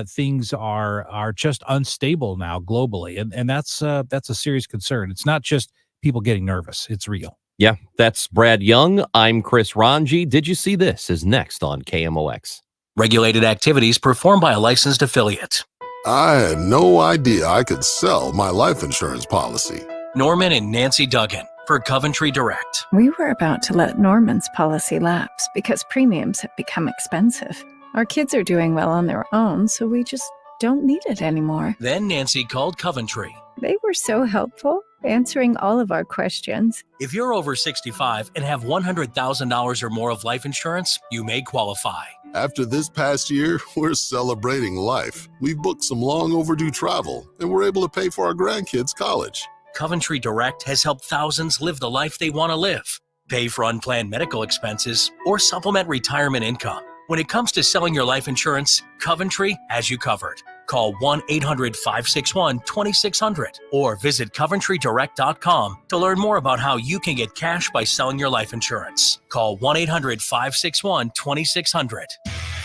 things are just unstable now globally, and that's a serious concern. It's not just people getting nervous; it's real. Yeah, that's Brad Young. I'm Chris Rongey. Did you see this? Is next on KMOX. Regulated activities performed by a licensed affiliate. I had no idea I could sell my life insurance policy. Norman and Nancy Duggan for Coventry Direct. We were about to let Norman's policy lapse because premiums have become expensive. Our kids are doing well on their own, so we just don't need it anymore. Then Nancy called Coventry. They were so helpful, answering all of our questions. If you're over 65 and have $100,000 or more of life insurance, you may qualify. After this past year, we're celebrating life. We've booked some long overdue travel, and we're able to pay for our grandkids' college. Coventry Direct has helped thousands live the life they want to live. Pay for unplanned medical expenses or supplement retirement income. When it comes to selling your life insurance, Coventry has you covered. Call 1-800-561-2600 or visit CoventryDirect.com to learn more about how you can get cash by selling your life insurance. Call 1-800-561-2600.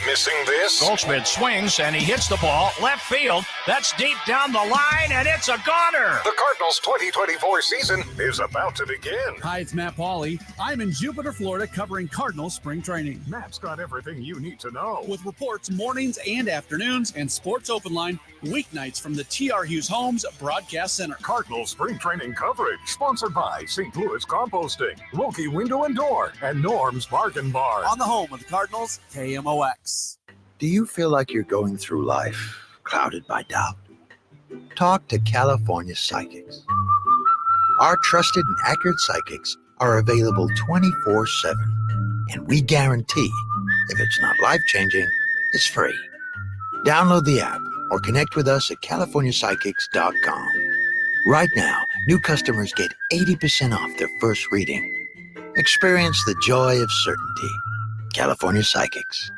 Missing this? Goldschmidt swings and he hits the ball left field. That's deep down the line, and it's a goner. The Cardinals' 2024 season is about to begin. Hi, it's Matt Pauley. I'm in Jupiter, Florida, covering Cardinals spring training. Matt's got everything you need to know. With reports mornings and afternoons and Sports Open Line weeknights from the T.R. Hughes Homes Broadcast Center. Cardinals spring training coverage sponsored by St. Louis Composting, Wilkie Window and Door, and Norm's Bargain Bar. On the home of the Cardinals, KMOX. Do you feel like you're going through life clouded by doubt? Talk to California Psychics. Our trusted and accurate psychics are available 24/7, and we guarantee if it's not life-changing, it's free. Download the app or connect with us at CaliforniaPsychics.com. Right now, new customers get 80% off their first reading. Experience the joy of certainty. California Psychics.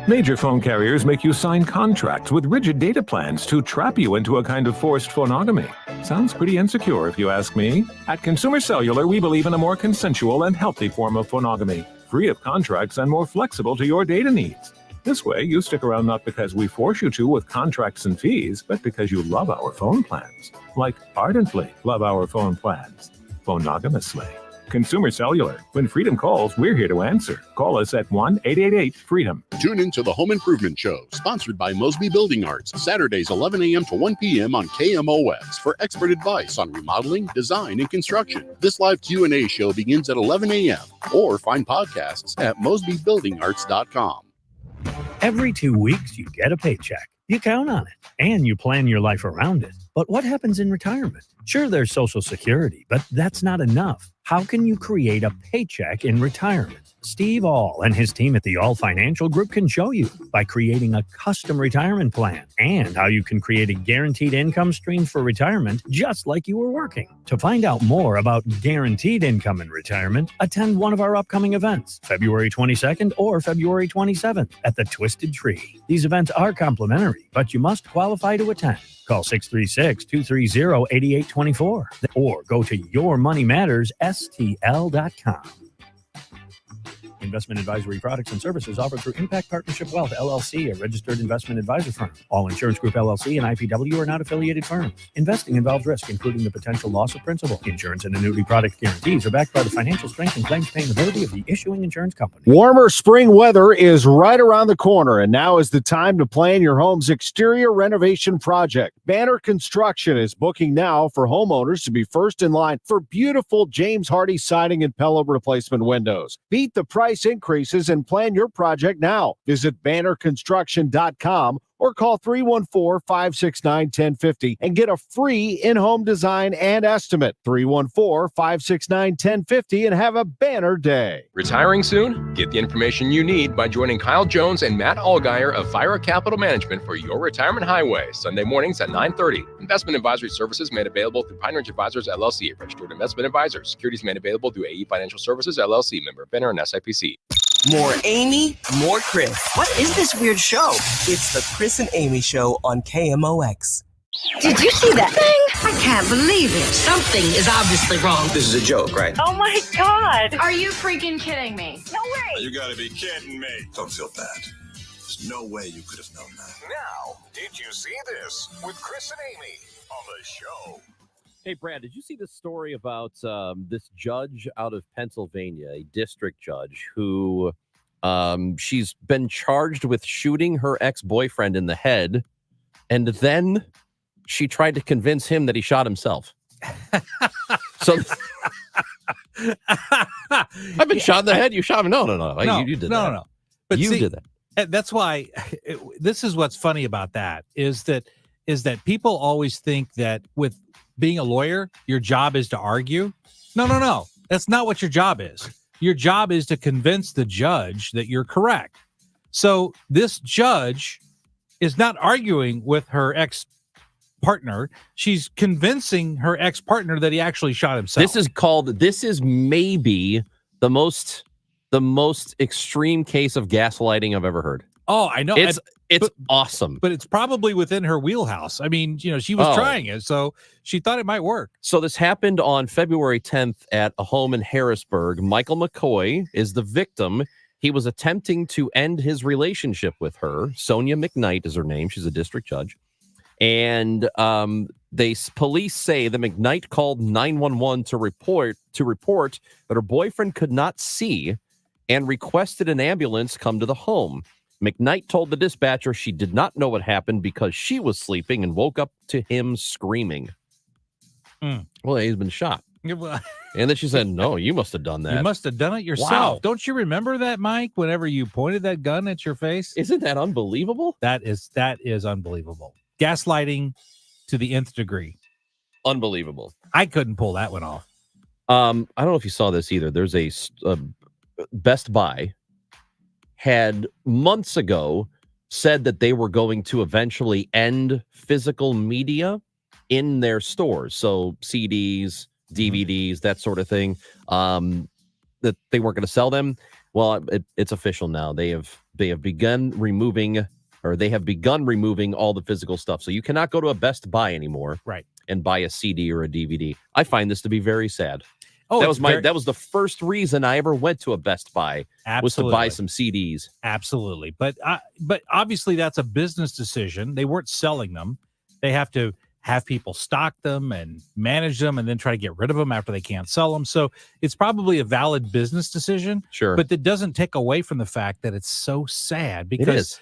Major phone carriers make you sign contracts with rigid data plans to trap you into a kind of forced phonogamy. Sounds pretty insecure if you ask me. At Consumer Cellular, we believe in a more consensual and healthy form of phonogamy, free of contracts and more flexible to your data needs. This way, you stick around not because we force you to with contracts and fees, but because you love our phone plans. Like ardently love our phone plans. Phonogamously. Consumer Cellular. When freedom calls, we're here to answer. Call us at 1-888-FREEDOM. Tune in to the Home Improvement Show, sponsored by Mosby Building Arts, Saturdays 11 a.m. to 1 p.m. on KMOX for expert advice on remodeling, design, and construction. This live Q&A show begins at 11 a.m. or find podcasts at mosbybuildingarts.com. Every 2 weeks, you get a paycheck. You count on it, and you plan your life around it. But what happens in retirement? Sure, there's Social Security, but that's not enough. How can you create a paycheck in retirement? Steve All and his team at the All Financial Group can show you by creating a custom retirement plan and how you can create a guaranteed income stream for retirement just like you were working. To find out more about guaranteed income in retirement, attend one of our upcoming events, February 22nd or February 27th at the Twisted Tree. These events are complimentary, but you must qualify to attend. Call 636-230-8824 or go to yourmoneymattersstl.com. Investment advisory products and services offered through Impact Partnership Wealth, LLC, a registered investment advisor firm. All Insurance Group, LLC, and IPW are not affiliated firms. Investing involves risk, including the potential loss of principal. Insurance and annuity product guarantees are backed by the financial strength and claims paying ability of the issuing insurance company. Warmer spring weather is right around the corner, and now is the time to plan your home's exterior renovation project. Banner Construction is booking now for homeowners to be first in line for beautiful James Hardy siding and pillow replacement windows. Beat the price increases and plan your project now. Visit bannerconstruction.com or call 314-569-1050 and get a free in-home design and estimate. 314-569-1050 and have a banner day. Retiring soon? Get the information you need by joining Kyle Jones and Matt Allgeier of Fire Capital Management for your retirement highway, Sunday mornings at 9:30. Investment advisory services made available through Pine Ridge Advisors, LLC, registered investment advisors. Securities made available through AE Financial Services, LLC, member FINRA and SIPC. More Amy, more Chris. What is this weird show? It's the Chris and Amy Show on KMOX. Did you see that thing? I can't believe it. Something is obviously wrong. This is a joke, right? Oh my God. Are you freaking kidding me? No way. You gotta be kidding me. Don't feel bad. There's no way you could have known that. Now, did you see this with Chris and Amy on the show? Hey, Brad, did you see this story about this judge out of Pennsylvania, a district judge who she's been charged with shooting her ex-boyfriend in the head, and then she tried to convince him that he shot himself. So I've been shot in the head. You shot him. No. You did that. No. But you see, did that. That's why this is what's funny about that is that people always think that with being a lawyer, your job is to argue. No. That's not what your job is. Your job is to convince the judge that you're correct. So this judge is not arguing with her ex-partner. She's convincing her ex-partner that he actually shot himself. This is maybe the most extreme case of gaslighting I've ever heard. Oh, I know. It's awesome. But it's probably within her wheelhouse. I mean, she was trying it, so she thought it might work. So this happened on February 10th at a home in Harrisburg. Michael McCoy is the victim. He was attempting to end his relationship with her. Sonia McKnight is her name. She's a district judge. And police say that McKnight called 911 to report that her boyfriend could not see and requested an ambulance come to the home. McKnight told the dispatcher she did not know what happened because she was sleeping and woke up to him screaming. Well, he's been shot. And then she said, no, you must have done that. You must have done it yourself. Wow. Don't you remember that, Mike, whenever you pointed that gun at your face? Isn't that unbelievable? That is unbelievable. Gaslighting to the nth degree. Unbelievable. I couldn't pull that one off. I don't know if you saw this either. There's a Best Buy had months ago said that they were going to eventually end physical media in their stores. So CDs, DVDs, that sort of thing, that they weren't going to sell them. Well, it's official now. They have begun removing all the physical stuff. So you cannot go to a Best Buy anymore, right, and buy a CD or a DVD. I find this to be very sad. Oh, that was the first reason I ever went to a Best Buy. Absolutely. Was to buy some CDs. Absolutely. But obviously that's a business decision. They weren't selling them. They have to have people stock them and manage them and then try to get rid of them after they can't sell them. So it's probably a valid business decision. Sure. But that doesn't take away from the fact that it's so sad because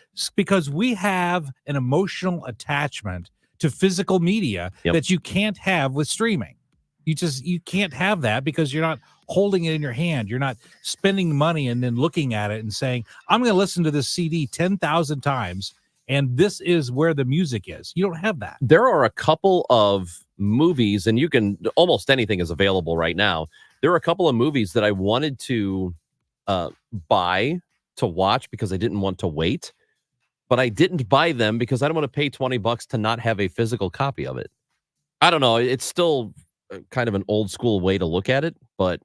we have an emotional attachment to physical media that you can't have with streaming. You can't have that because you're not holding it in your hand. You're not spending money and then looking at it and saying, I'm going to listen to this CD 10,000 times. And this is where the music is. You don't have that. There are a couple of movies, and almost anything is available right now. There are a couple of movies that I wanted to buy to watch because I didn't want to wait, but I didn't buy them because I don't want to pay $20 to not have a physical copy of it. I don't know. It's still kind of an old school way to look at it, but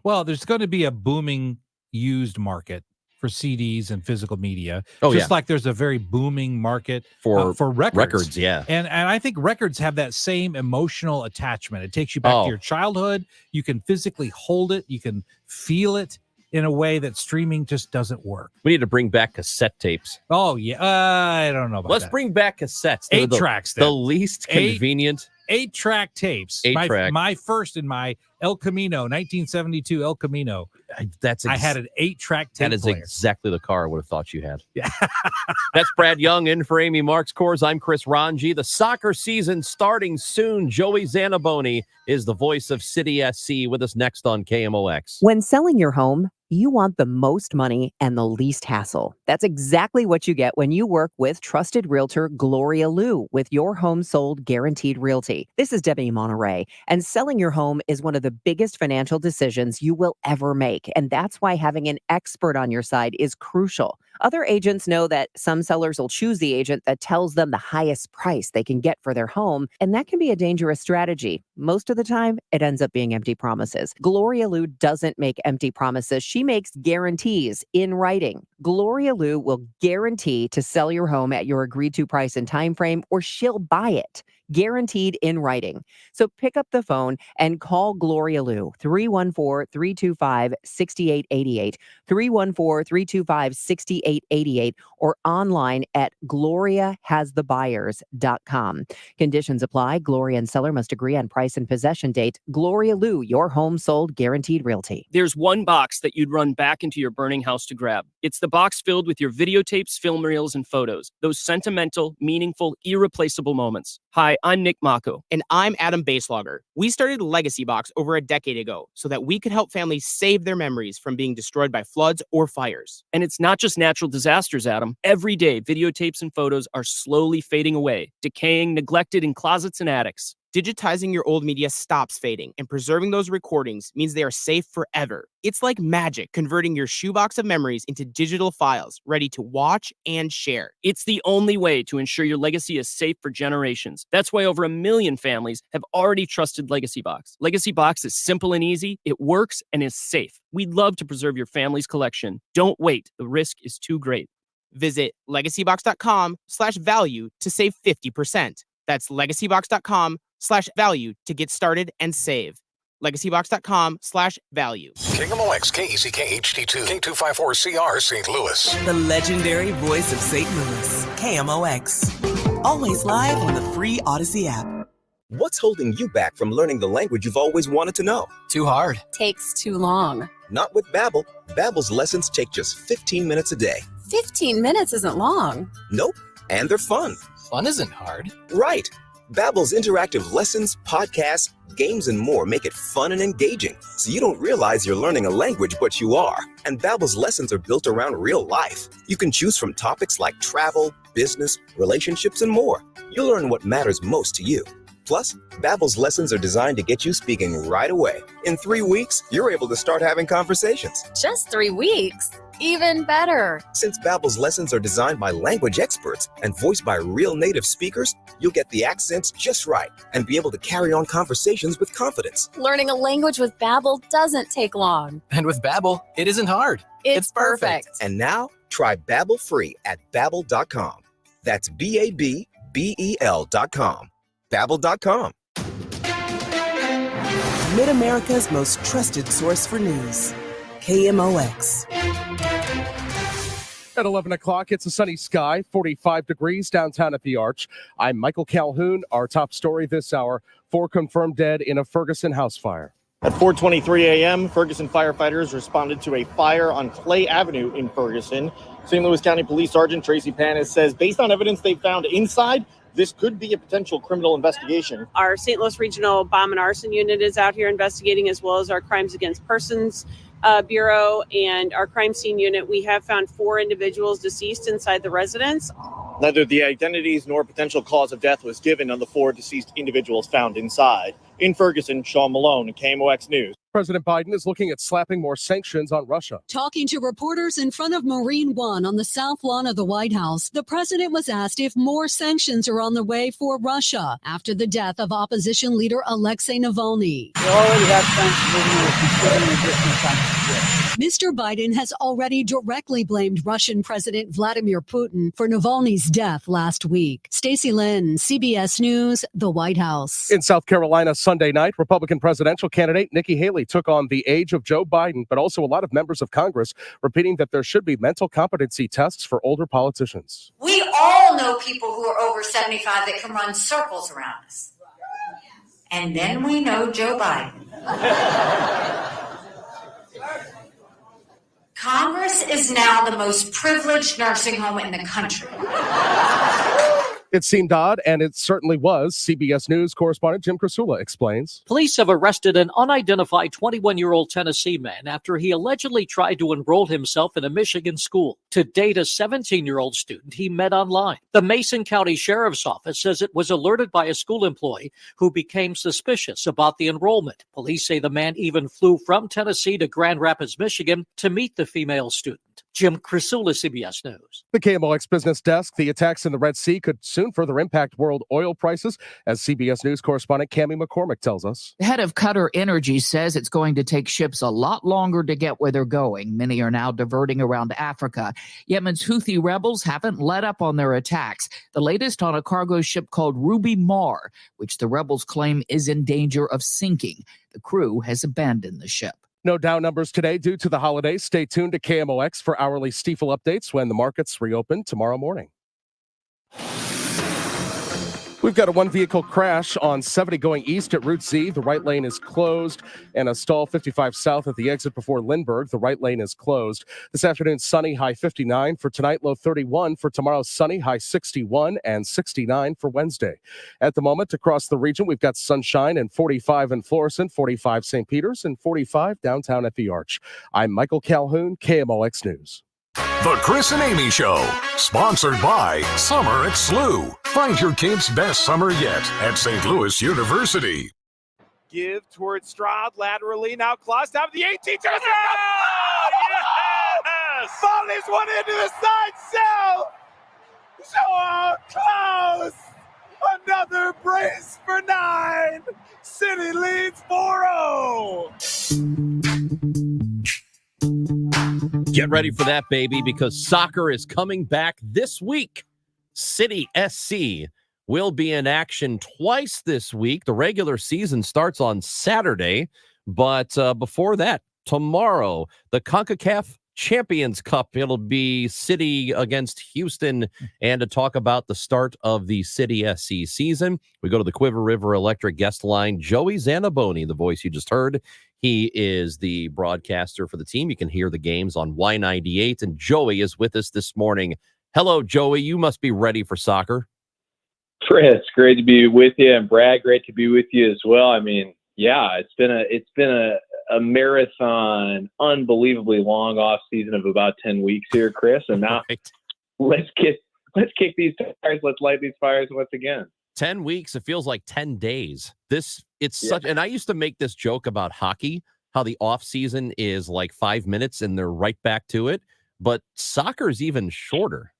well, there's going to be a booming used market for CDs and physical media. Like there's a very booming market for records. Yeah. And I think records have that same emotional attachment. It takes you back to your childhood. You can physically hold it. You can feel it in a way that streaming just doesn't work. We need to bring back cassette tapes. Oh, yeah. I don't know about Let's that. bring back cassettes. 8 tracks. The least convenient. 8-track tapes. 8-track. My first in my El Camino, 1972 El Camino. I had an 8-track tape That is player. exactly the car I would have thought you had. Yeah. That's Brad Young in for Amy Marks Coors. I'm Chris Rongey. The soccer season starting soon. Joey Zanaboni is the voice of City SC with us next on KMOX. When selling your home, you want the most money and the least hassle. That's exactly what you get when you work with trusted realtor Gloria Liu with Your Home Sold Guaranteed Realty. This is Debbie Monterey, and selling your home is one of the biggest financial decisions you will ever make, and that's why having an expert on your side is crucial. Other agents know that some sellers will choose the agent that tells them the highest price they can get for their home, and that can be a dangerous strategy. Most of the time, it ends up being empty promises. Gloria Liu doesn't make empty promises. She makes guarantees in writing. Gloria Liu will guarantee to sell your home at your agreed to price and time frame, or she'll buy it. Guaranteed in writing. So pick up the phone and call Gloria Liu, 314-325-6888, 314-325-6888, or online at gloriahasthebuyers.com. Conditions apply. Gloria and seller must agree on price and possession date. Gloria Liu, Your Home Sold Guaranteed Realty. There's one box that you'd run back into your burning house to grab. It's the box filled with your videotapes, film reels, and photos. Those sentimental, meaningful, irreplaceable moments. Hi, I'm Nick Mako. And I'm Adam Baselogger. We started Legacy Box over a decade ago so that we could help families save their memories from being destroyed by floods or fires. And it's not just natural disasters, Adam. Every day, videotapes and photos are slowly fading away, decaying, neglected in closets and attics. Digitizing your old media stops fading, and preserving those recordings means they are safe forever. It's like magic, converting your shoebox of memories into digital files, ready to watch and share. It's the only way to ensure your legacy is safe for generations. That's why over 1 million families have already trusted Legacy Box. Legacy Box is simple and easy, it works, and is safe. We'd love to preserve your family's collection. Don't wait, the risk is too great. Visit legacybox.com/value to save 50%. That's legacybox.com/value to get started and save. legacybox.com/value. KMOX, KECK HD2, K254CR St. Louis. The legendary voice of St. Louis, KMOX. Always live on the free Odyssey app. What's holding you back from learning the language you've always wanted to know? Too hard. Takes too long. Not with Babbel. Babbel's lessons take just 15 minutes a day. 15 minutes isn't long. Nope. And they're fun. Fun isn't hard. Right. Babbel's interactive lessons, podcasts, games, and more make it fun and engaging, so you don't realize you're learning a language, but you are. And Babbel's lessons are built around real life. You can choose from topics like travel, business, relationships, and more. You'll learn what matters most to you. Plus, Babbel's lessons are designed to get you speaking right away. In 3 weeks, you're able to start having conversations. Just 3 weeks? Even better. Since Babbel's lessons are designed by language experts and voiced by real native speakers, you'll get the accents just right and be able to carry on conversations with confidence. Learning a language with Babbel doesn't take long. And with Babbel, it isn't hard. It's perfect. And now, try Babbel free at Babbel.com. That's Babbel.com. Babbel.com. Mid-America's most trusted source for news. KMOX. At 11 o'clock, it's a sunny sky, 45 degrees downtown at the Arch. I'm Michael Calhoun. Our top story this hour, 4 confirmed dead in a Ferguson house fire. At 4:23 a.m., Ferguson firefighters responded to a fire on Clay Avenue in Ferguson. St. Louis County Police Sergeant Tracy Panis says based on evidence they found inside, this could be a potential criminal investigation. Our St. Louis Regional Bomb and Arson Unit is out here investigating, as well as our Crimes Against Persons Bureau and our Crime Scene Unit. We have found 4 individuals deceased inside the residence. Neither the identities nor potential cause of death was given on the 4 deceased individuals found inside. In Ferguson, Sean Malone, KMOX News. President Biden is looking at slapping more sanctions on Russia. Talking to reporters in front of Marine One on the south lawn of the White House, the president was asked if more sanctions are on the way for Russia after the death of opposition leader Alexei Navalny. We already have sanctions and we're considering additional sanctions. Mr. Biden has already directly blamed Russian President Vladimir Putin for Navalny's death last week. Stacey Lynn, CBS News, the White House. In South Carolina Sunday night, Republican presidential candidate Nikki Haley took on the age of Joe Biden, but also a lot of members of Congress repeating that there should be mental competency tests for older politicians. We all know people who are over 75 that can run circles around us. And then we know Joe Biden. Congress is now the most privileged nursing home in the country. It seemed odd, and it certainly was. CBS News correspondent Jim Krasula explains. Police have arrested an unidentified 21-year-old Tennessee man after he allegedly tried to enroll himself in a Michigan school to date a 17-year-old student he met online. The Mason County Sheriff's Office says it was alerted by a school employee who became suspicious about the enrollment. Police say the man even flew from Tennessee to Grand Rapids, Michigan to meet the female student. Jim Krasula, CBS News. The KMOX business desk. The attacks in the Red Sea could soon further impact world oil prices, as CBS News correspondent Cammie McCormick tells us. The head of Qatar Energy says it's going to take ships a lot longer to get where they're going. Many are now diverting around Africa. Yemen's Houthi rebels haven't let up on their attacks. The latest on a cargo ship called Ruby Mar, which the rebels claim is in danger of sinking. The crew has abandoned the ship. No Dow numbers today due to the holidays. Stay tuned to KMOX for hourly Stiefel updates when the markets reopen tomorrow morning. We've got a one-vehicle crash on 70 going east at Route Z. The right lane is closed, and a stall 55 south at the exit before Lindbergh. The right lane is closed. This afternoon, sunny, high 59. For tonight, low 31. For tomorrow, sunny, high 61 and 69 for Wednesday. At the moment, across the region, we've got sunshine and 45 in Florissant, 45 St. Peters, and 45 downtown at the Arch. I'm Michael Calhoun, KMOX News. The Chris and Amy Show, sponsored by Summer at SLU. Find your kid's best summer yet at St. Louis University. Give towards Stroud laterally. Now Klaus down to the 18. Yes! Volleys one into the side cell. So close. Another brace for 9. City leads 4-0. Get ready for that, baby, because soccer is coming back this week. City SC will be in action twice this week. The regular season starts on Saturday, but before that, tomorrow, the CONCACAF Champions Cup. It'll be City against Houston, and to talk about the start of the City SC season, we go to the Quiver River Electric guest line. Joey Zanaboni, the voice you just heard. He is the broadcaster for the team. You can hear the games on Y98, and Joey is with us this morning. Hello, Joey. You must be ready for soccer. Chris, great to be with you, and Brad, great to be with you as well. I mean, yeah, it's been a marathon, unbelievably long off season of about 10 weeks here, Chris, and now let's kick these tires. Let's light these fires once again. 10 weeks, it feels like 10 days. Such, and I used to make this joke about hockey, how the off season is like 5 minutes and they're right back to it. But soccer is even shorter.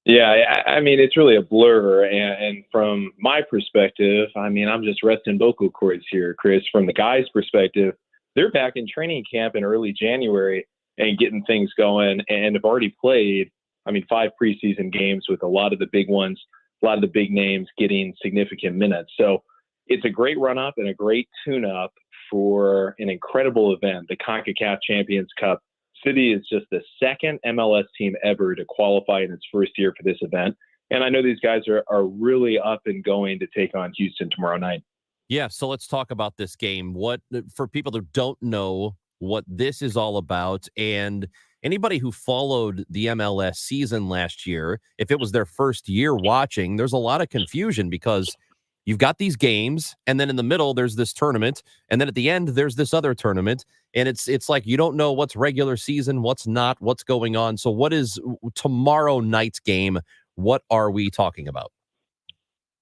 Yeah, I mean, it's really a blur. And from my perspective, I mean, I'm just resting vocal cords here, Chris. From the guys' perspective, they're back in training camp in early January and getting things going, and have already played, 5 preseason games with a lot of the big ones, a lot of the big names getting significant minutes. So it's a great run-up and a great tune-up for an incredible event, the CONCACAF Champions Cup. City is just the second MLS team ever to qualify in its first year for this event. And I know these guys are really up and going to take on Houston tomorrow night. Yeah, so let's talk about this game. What, for people that don't know what this is all about, and anybody who followed the MLS season last year, if it was their first year watching, there's a lot of confusion because you've got these games, and then in the middle, there's this tournament, and then at the end, there's this other tournament, and it's like you don't know what's regular season, what's not, what's going on. So what is tomorrow night's game what are we talking about?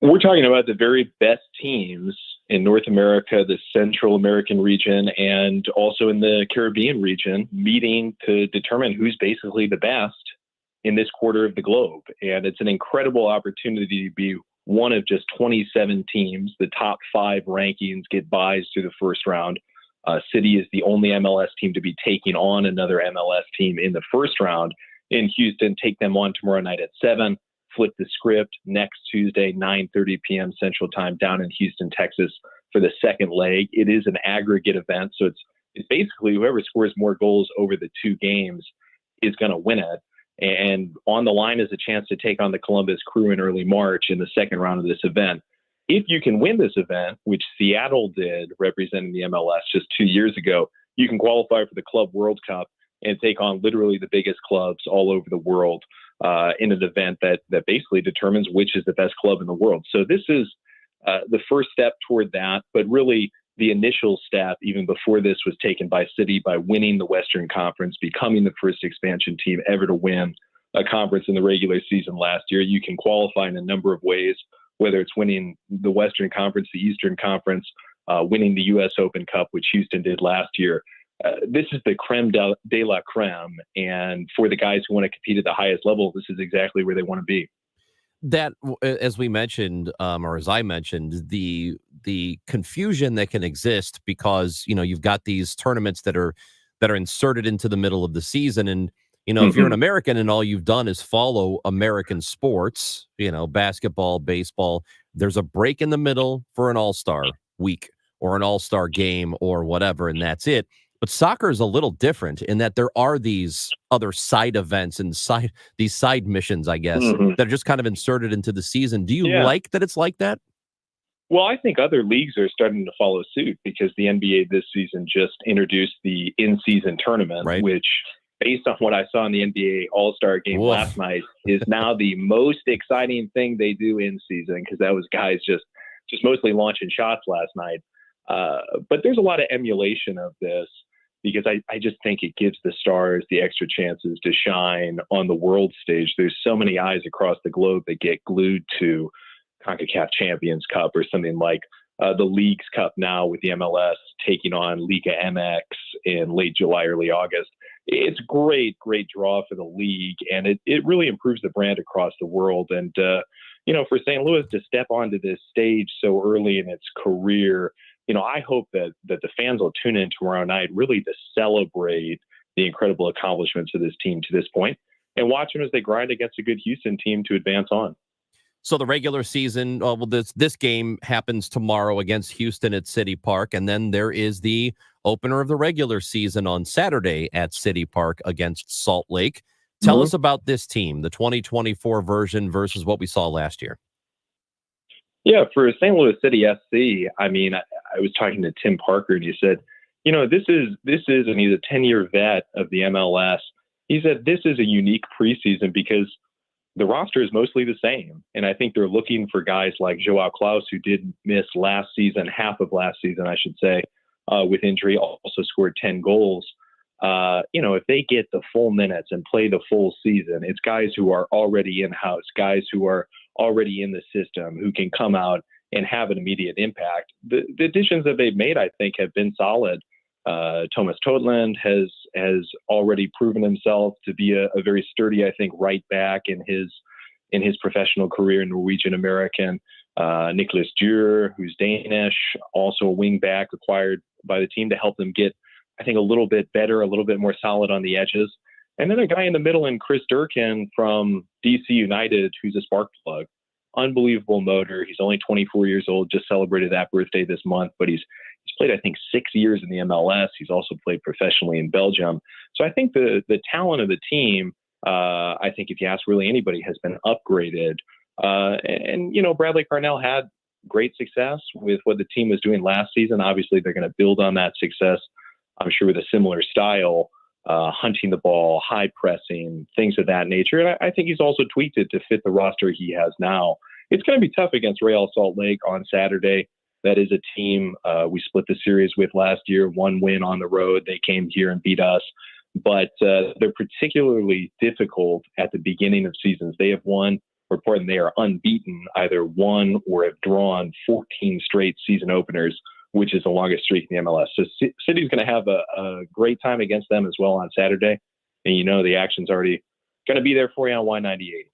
We're talking about the very best teams in North America, the Central American region, and also in the Caribbean region, meeting to determine who's basically the best in this quarter of the globe. And it's an incredible opportunity to be one of just 27 teams. The top 5 rankings get buys through the first round. City is the only MLS team to be taking on another MLS team in the first round. In Houston, take them on tomorrow night at 7. Flip the script next Tuesday, 9:30 p.m. Central Time down in Houston, Texas for the second leg. It is an aggregate event, so it's basically whoever scores more goals over the 2 games is going to win it. And on the line is a chance to take on the Columbus Crew in early March in the second round of this event. If you can win this event, which Seattle did representing the MLS just 2 years ago, you can qualify for the Club World Cup and take on literally the biggest clubs all over the world in an event that basically determines which is the best club in the world. So this is the first step toward that, but really the initial step, even before this, was taken by City by winning the Western Conference, becoming the first expansion team ever to win a conference in the regular season last year. You can qualify in a number of ways, whether it's winning the Western Conference, the Eastern Conference, winning the U.S. Open Cup, which Houston did last year. This is the creme de la creme. And for the guys who want to compete at the highest level, this is exactly where they want to be. That, as we mentioned, or as I mentioned, the confusion that can exist because, you've got these tournaments that are inserted into the middle of the season. And, if you're an American and all you've done is follow American sports, basketball, baseball, there's a break in the middle for an all-star week or an all-star game or whatever, and that's it. But soccer is a little different in that there are these other side events and these side missions, I guess, that are just kind of inserted into the season. Do you like that it's like that? Well, I think other leagues are starting to follow suit because the NBA this season just introduced the in-season tournament, which, based on what I saw in the NBA All-Star game last night, is now the most exciting thing they do in season because that was guys just mostly launching shots last night. But there's a lot of emulation of this because I just think it gives the stars the extra chances to shine on the world stage. There's so many eyes across the globe that get glued to CONCACAF Champions Cup or something like the Leagues Cup now with the MLS taking on Liga MX in late July, early August. It's great draw for the league, and it really improves the brand across the world. And, for St. Louis to step onto this stage so early in its career, I hope that the fans will tune in tomorrow night really to celebrate the incredible accomplishments of this team to this point and watch them as they grind against a good Houston team to advance on. So the regular season, this game happens tomorrow against Houston at City Park, and then there is the opener of the regular season on Saturday at City Park against Salt Lake. Tell us about this team, the 2024 version versus what we saw last year. Yeah, for St. Louis City SC, I mean, I was talking to Tim Parker, and he said, this is, and he's a 10-year vet of the MLS. He said this is a unique preseason because the roster is mostly the same. And I think they're looking for guys like Joao Klaus, who did miss last season, half of last season, I should say, with injury, also scored 10 goals. If they get the full minutes and play the full season, it's guys who are already in-house, guys who are already in the system, who can come out and have an immediate impact. The additions that they've made, I think, have been solid. Thomas Totland has already proven himself to be a very sturdy, I think, right back in his professional career, Norwegian American. Nicholas Dürr, who's Danish, also a wing back acquired by the team to help them get, I think, a little bit better, a little bit more solid on the edges. And then a guy in the middle in Chris Durkin from DC United, who's a spark plug. Unbelievable motor. He's only 24 years old, just celebrated that birthday this month, but he's played, I think, 6 years in the MLS. He's also played professionally in Belgium. So I think the talent of the team, I think if you ask really anybody, has been upgraded. And Bradley Carnell had great success with what the team was doing last season. Obviously, they're going to build on that success, I'm sure, with a similar style, hunting the ball, high pressing, things of that nature. And I think he's also tweaked it to fit the roster he has now. It's going to be tough against Real Salt Lake on Saturday. That is a team we split the series with last year, 1 win on the road. They came here and beat us. But they're particularly difficult at the beginning of seasons. They have won reporting they are unbeaten, either won or have drawn 14 straight season openers, which is the longest streak in the MLS. So City's going to have a great time against them as well on Saturday. And the action's already going to be there for you on Y98.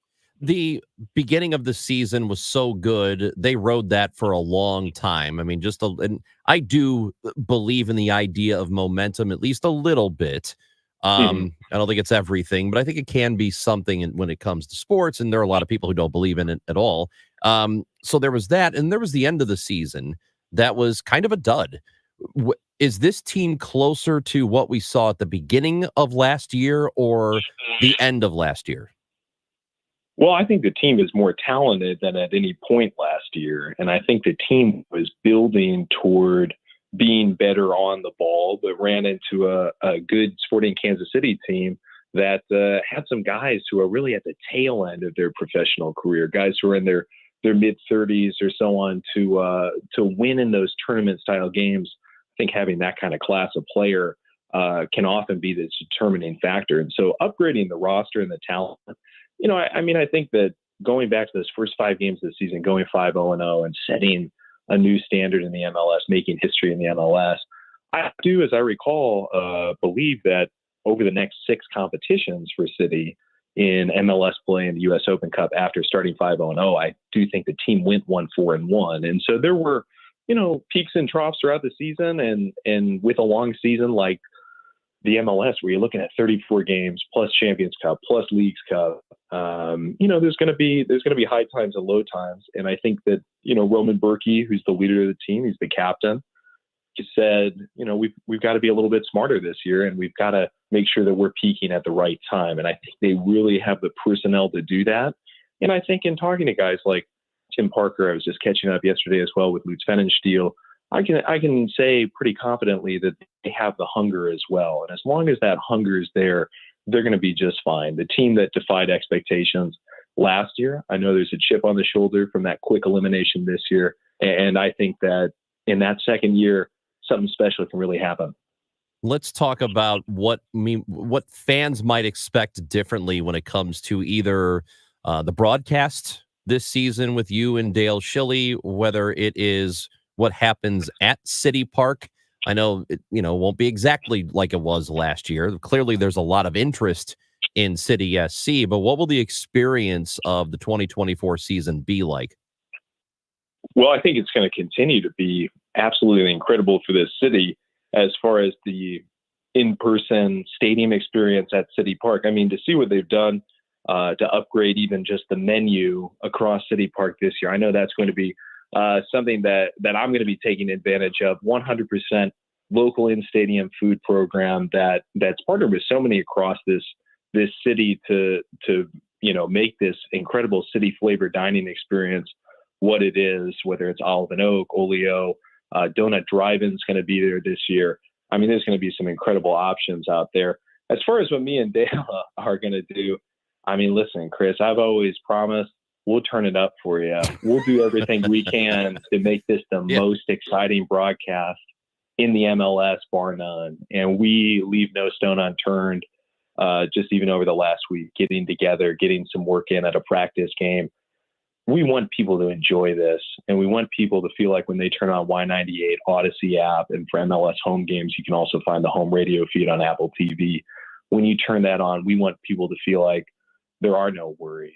The beginning of the season was so good. They rode that for a long time. I mean, and I do believe in the idea of momentum, at least a little bit. I don't think it's everything, but I think it can be something when it comes to sports. And there are a lot of people who don't believe in it at all. So there was that. And there was the end of the season that was kind of a dud. Is this team closer to what we saw at the beginning of last year or the end of last year? Well, I think the team is more talented than at any point last year. And I think the team was building toward being better on the ball, but ran into a good Sporting Kansas City team that had some guys who are really at the tail end of their professional career, guys who are in their mid-30s or so on, to win in those tournament-style games. I think having that kind of class of player can often be the determining factor. And so upgrading the roster and the talent, I think that going back to those first 5 games of the season, going 5-0-0 and setting a new standard in the MLS, making history in the MLS, I do, as I recall, believe that over the next 6 competitions for City in MLS play in the U.S. Open Cup after starting 5-0-0, I do think the team went 1-4-1. And so there were, peaks and troughs throughout the season, and with a long season like the MLS, where you're looking at 34 games plus Champions Cup plus Leagues Cup, there's going to be high times and low times. And I think that Roman Berkey, who's the leader of the team, he's the captain, he said, we've got to be a little bit smarter this year, and we've got to make sure that we're peaking at the right time. And I think they really have the personnel to do that. And I think in talking to guys like Tim Parker, I was just catching up yesterday as well with Lutz Pfannenstiel, I can say pretty confidently that they have the hunger as well. And as long as that hunger is there, they're going to be just fine. The team that defied expectations last year, I know there's a chip on the shoulder from that quick elimination this year. And I think that in that second year, something special can really happen. Let's talk about what fans might expect differently when it comes to either the broadcast this season with you and Dale Schilly, whether it is what happens at City Park. I know it, won't be exactly like it was last year. Clearly, there's a lot of interest in City SC, but what will the experience of the 2024 season be like? Well, I think it's going to continue to be absolutely incredible for this city as far as the in-person stadium experience at City Park. I mean, to see what they've done to upgrade even just the menu across City Park this year, I know that's going to be something that I'm going to be taking advantage of. 100% local in-stadium food program that's partnered with so many across this city to make this incredible city flavor dining experience what it is, whether it's Olive and Oak, Olio, Donut Drive-In's going to be there this year. I mean, there's going to be some incredible options out there. As far as what me and Dale are going to do, I mean, listen, Chris, I've always promised we'll turn it up for you. We'll do everything we can to make this the most exciting broadcast in the MLS, bar none. And we leave no stone unturned, just even over the last week, getting together, getting some work in at a practice game. We want people to enjoy this, and we want people to feel like when they turn on Y98 Odyssey app, and for MLS home games, you can also find the home radio feed on Apple TV. When you turn that on, we want people to feel like there are no worries.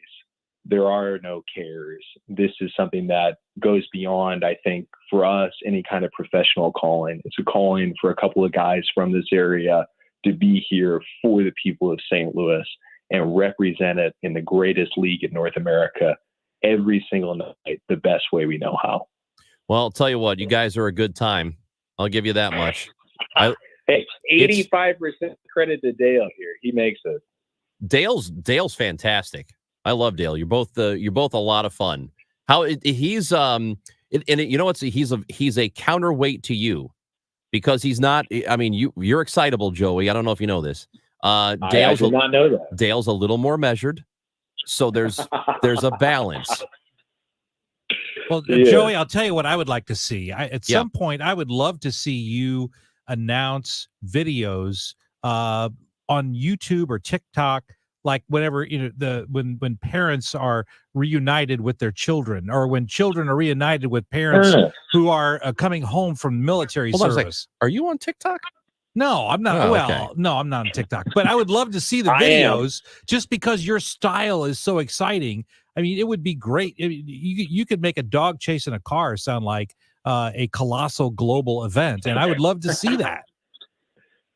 There are no cares. This is something that goes beyond, I think, for us, any kind of professional calling. It's a calling for a couple of guys from this area to be here for the people of St. Louis and represent it in the greatest league in North America every single night, the best way we know how. Well, I'll tell you what, you guys are a good time. I'll give you that much. Hey, 85% credit to Dale here. He makes it. Dale's fantastic. I love Dale. You're both a lot of fun. He's he's a counterweight to you because he's not. I mean, you're excitable, Joey. I don't know if you know this. I did not know that. Dale's a little more measured, so there's a balance. Well, yeah. Joey, I'll tell you what I would like to see. At some point, I would love to see you announce videos on YouTube or TikTok like whenever when parents are reunited with their children, or when children are reunited with parents who are coming home from military service. Are you on TikTok? No, I'm not. No, I'm not on TikTok. But I would love to see the videos, just because your style is so exciting. I mean, it would be great. You could make a dog chasing a car sound like a colossal global event, and I would love to see that.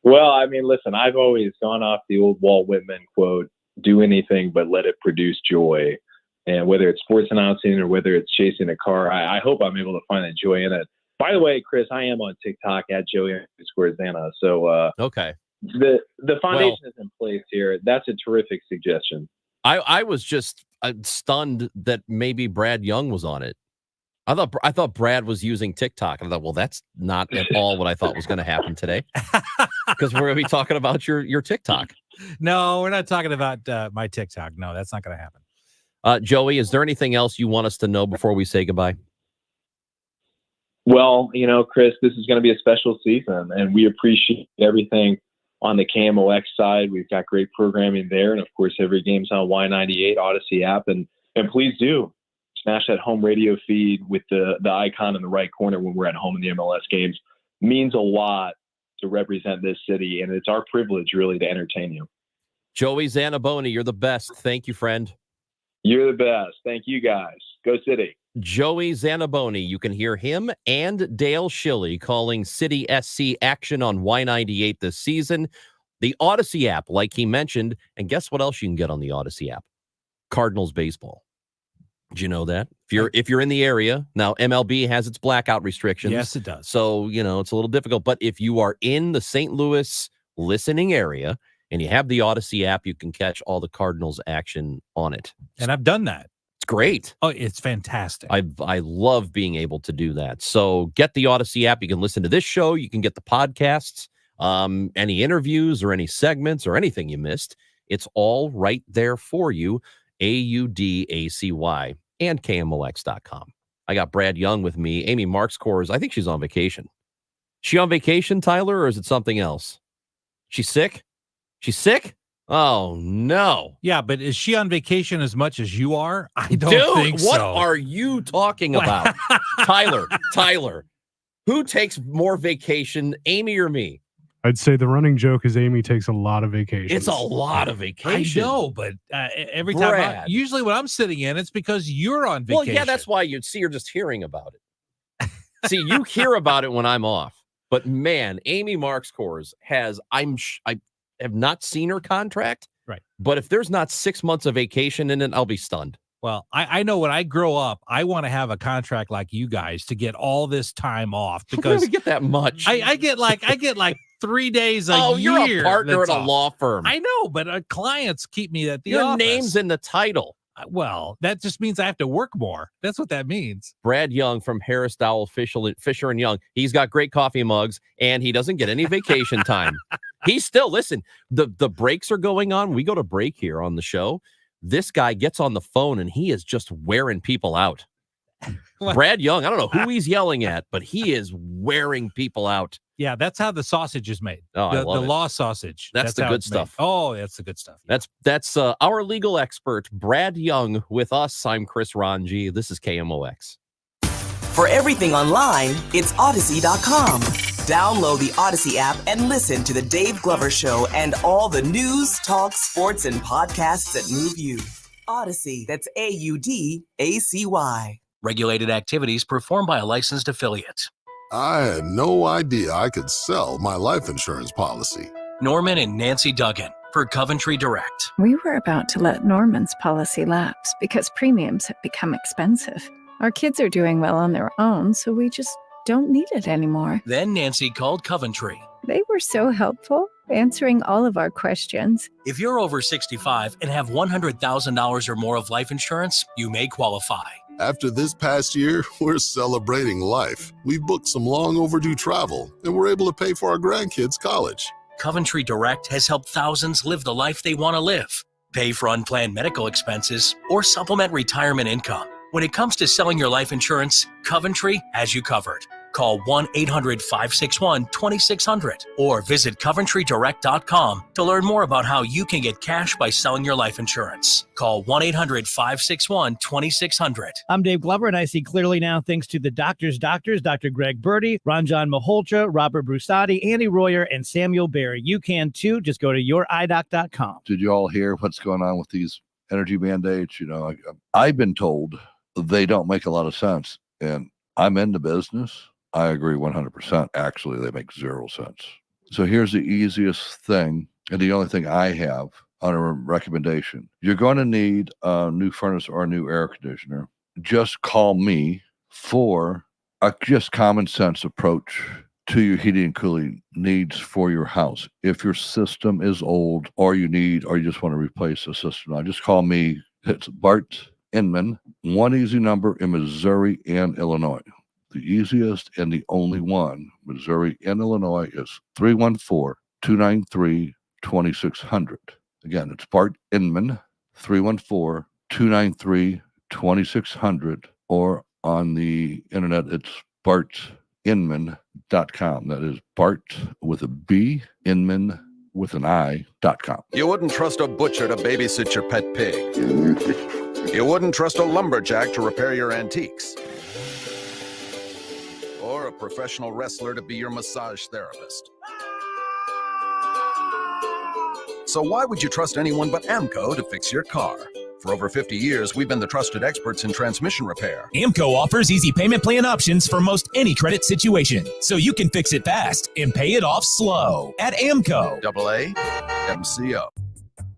Well, I mean, listen, I've always gone off the old Walt Whitman quote, do anything but let it produce joy. And whether it's sports announcing or whether it's chasing a car, I hope I'm able to find that joy in it. By the way, Chris, I am on TikTok at Joey_Zana. So okay, the foundation is in place here. That's a terrific suggestion. I was just stunned that maybe Brad Young was on it. I thought Brad was using TikTok. And I thought, well, that's not at all what I thought was going to happen today, because we're going to be talking about your TikTok. No, we're not talking about my TikTok. No, that's not going to happen. Joey, is there anything else you want us to know before we say goodbye? Well, Chris, this is going to be a special season, and we appreciate everything on the KMOX side. We've got great programming there, and of course, every game's on Y98 Odyssey app, and please do smash that home radio feed with the icon in the right corner when we're at home in the MLS games. Means a lot to represent this city, and it's our privilege really to entertain you. Joey Zanaboni, you're the best. Thank you, friend. You're the best. Thank you, guys. Go City. Joey Zanaboni. You can hear him and Dale Schilly calling City SC action on Y98 this season. The Odyssey app, like he mentioned, and guess what else you can get on the Odyssey app? Cardinals baseball. Did you know that? If you're in the area, now MLB has its blackout restrictions. Yes, it does. So, it's a little difficult. But if you are in the St. Louis listening area and you have the Odyssey app, you can catch all the Cardinals action on it. And I've done that. It's great. Oh, it's fantastic. I love being able to do that. So get the Odyssey app. You can listen to this show. You can get the podcasts, any interviews or any segments or anything you missed. It's all right there for you. AUDACY and KMOX.com. I got Brad Young with me. Amy Marks-Kors, I think she's on vacation. She on vacation, Tyler, or is it something else? She's sick? She's sick? Oh, no. Yeah, but is she on vacation as much as you are? I don't think so. What are you talking about? Tyler, who takes more vacation, Amy or me? I'd say the running joke is Amy takes a lot of vacations. It's a lot of vacation. I know, but every time, usually when I'm sitting in, it's because you're on vacation. Well, yeah, that's why you're just hearing about it. See, you hear about it when I'm off. But man, Amy Marks-Kors has, I have not seen her contract. Right. But if there's not 6 months of vacation in it, I'll be stunned. Well, I know when I grow up, I want to have a contract like you guys to get all this time off, because we get that much. I get like 3 days a year. Oh, you're a partner at a law firm. I know, but clients keep me at the Your office. name's in the title. Well, that just means I have to work more. That's what that means. Brad Young from Harris Dowell Fisher and Young. He's got great coffee mugs, and he doesn't get any vacation time. He's still, listen, the breaks are going on. We go to break here on the show. This guy gets on the phone, and he is just wearing people out. Brad Young, I don't know who he's yelling at, but he is wearing people out. Yeah, that's how the sausage is made. Oh, I love the it. law sausage. That's the good stuff. Made. Oh, that's the good stuff. Yeah. That's our legal expert, Brad Young, with us. I'm Chris Rongey. This is KMOX. For everything online, it's Odyssey.com. Download the Odyssey app and listen to The Dave Glover Show and all the news, talk, sports, and podcasts that move you. Odyssey, that's AUDACY. Regulated activities performed by a licensed affiliate. I had no idea I could sell my life insurance policy. Norman and Nancy Duggan for Coventry Direct. We were about to let Norman's policy lapse because premiums have become expensive. Our kids are doing well on their own, so we just don't need it anymore. Then Nancy called Coventry. They were so helpful, answering all of our questions. If you're over 65 and have $100,000 or more of life insurance, you may qualify. After this past year, we're celebrating life. We've booked some long overdue travel, and we're able to pay for our grandkids' college. Coventry Direct has helped thousands live the life they want to live. Pay for unplanned medical expenses or supplement retirement income. When it comes to selling your life insurance, Coventry has you covered. Call 1-800-561-2600 or visit CoventryDirect.com to learn more about how you can get cash by selling your life insurance. Call 1-800-561-2600. I'm Dave Glover, and I see clearly now thanks to the doctors, Dr. Greg Birdie, Ranjan Malhotra, Robert Brusati, Andy Royer, and Samuel Barry. You can too. Just go to youridoc.com. Did you all hear what's going on with these energy mandates? I've been told they don't make a lot of sense, and I'm in the business. I agree 100%. Actually, they make 0 sense. So here's the easiest thing, and the only thing I have on a recommendation. You're going to need a new furnace or a new air conditioner. Just call me for a just common sense approach to your heating and cooling needs for your house. If your system is old or you just want to replace the system, now just call me. It's Bart Inman, one easy number in Missouri and Illinois. The easiest and the only one, Missouri and Illinois, is 314-293-2600. Again, it's Bart Inman, 314-293-2600, or on the internet, it's bartinman.com. That is Bart with a B, Inman with an I.com. You wouldn't trust a butcher to babysit your pet pig. You wouldn't trust a lumberjack to repair your antiques. Or a professional wrestler to be your massage therapist. So why would you trust anyone but AMCO to fix your car? For over 50 years, we've been the trusted experts in transmission repair. AMCO offers easy payment plan options for most any credit situation, so you can fix it fast and pay it off slow at AMCO. AAMCO.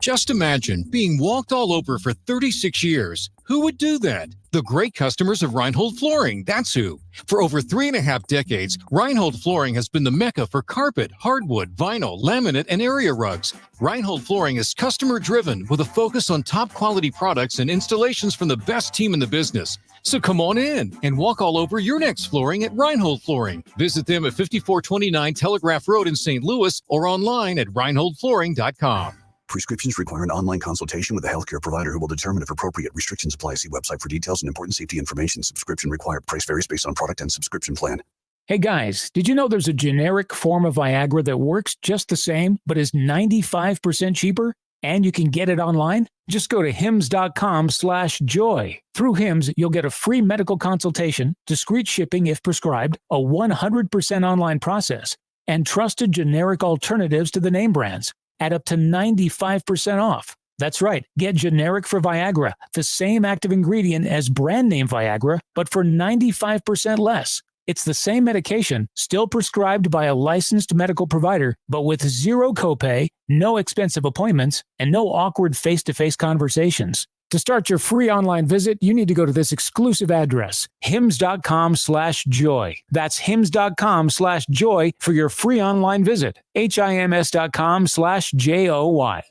Just imagine being walked all over for 36 years. Who would do that? The great customers of Reinhold Flooring, that's who. For over 3.5 decades, Reinhold Flooring has been the mecca for carpet, hardwood, vinyl, laminate, and area rugs. Reinhold Flooring is customer-driven with a focus on top-quality products and installations from the best team in the business. So come on in and walk all over your next flooring at Reinhold Flooring. Visit them at 5429 Telegraph Road in St. Louis or online at reinholdflooring.com. Prescriptions require an online consultation with a healthcare provider who will determine if appropriate. Restrictions apply. See website for details and important safety information. Subscription required. Price varies based on product and subscription plan. Hey guys, did you know there's a generic form of Viagra that works just the same, but is 95% cheaper? And you can get it online? Just go to hims.com/joy. Through Hims, you'll get a free medical consultation, discreet shipping if prescribed, a 100% online process, and trusted generic alternatives to the name brands at up to 95% off. That's right, get generic for Viagra, the same active ingredient as brand name Viagra, but for 95% less. It's the same medication, still prescribed by a licensed medical provider, but with zero copay, no expensive appointments, and no awkward face-to-face conversations. To start your free online visit, you need to go to this exclusive address, hims.com/joy. That's hims.com/joy for your free online visit, hims.com/joy.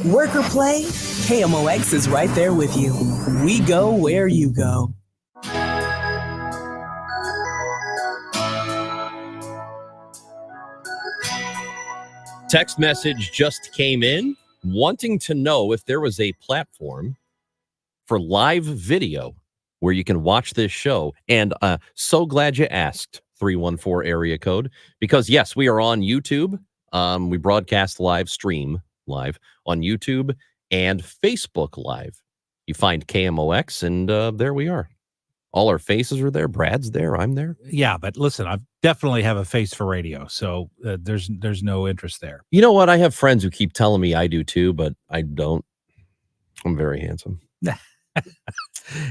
Work or play, KMOX is right there with you. We go where you go. Text message just came in wanting to know if there was a platform for live video where you can watch this show. And so glad you asked, 314 area code, because yes, we are on YouTube. We broadcast stream live on YouTube and Facebook Live. You find KMOX and there we are. All our faces are there. Brad's there. I'm there. Yeah, but listen, I definitely have a face for radio, so there's no interest there. You know what? I have friends who keep telling me I do too, but I don't. I'm very handsome.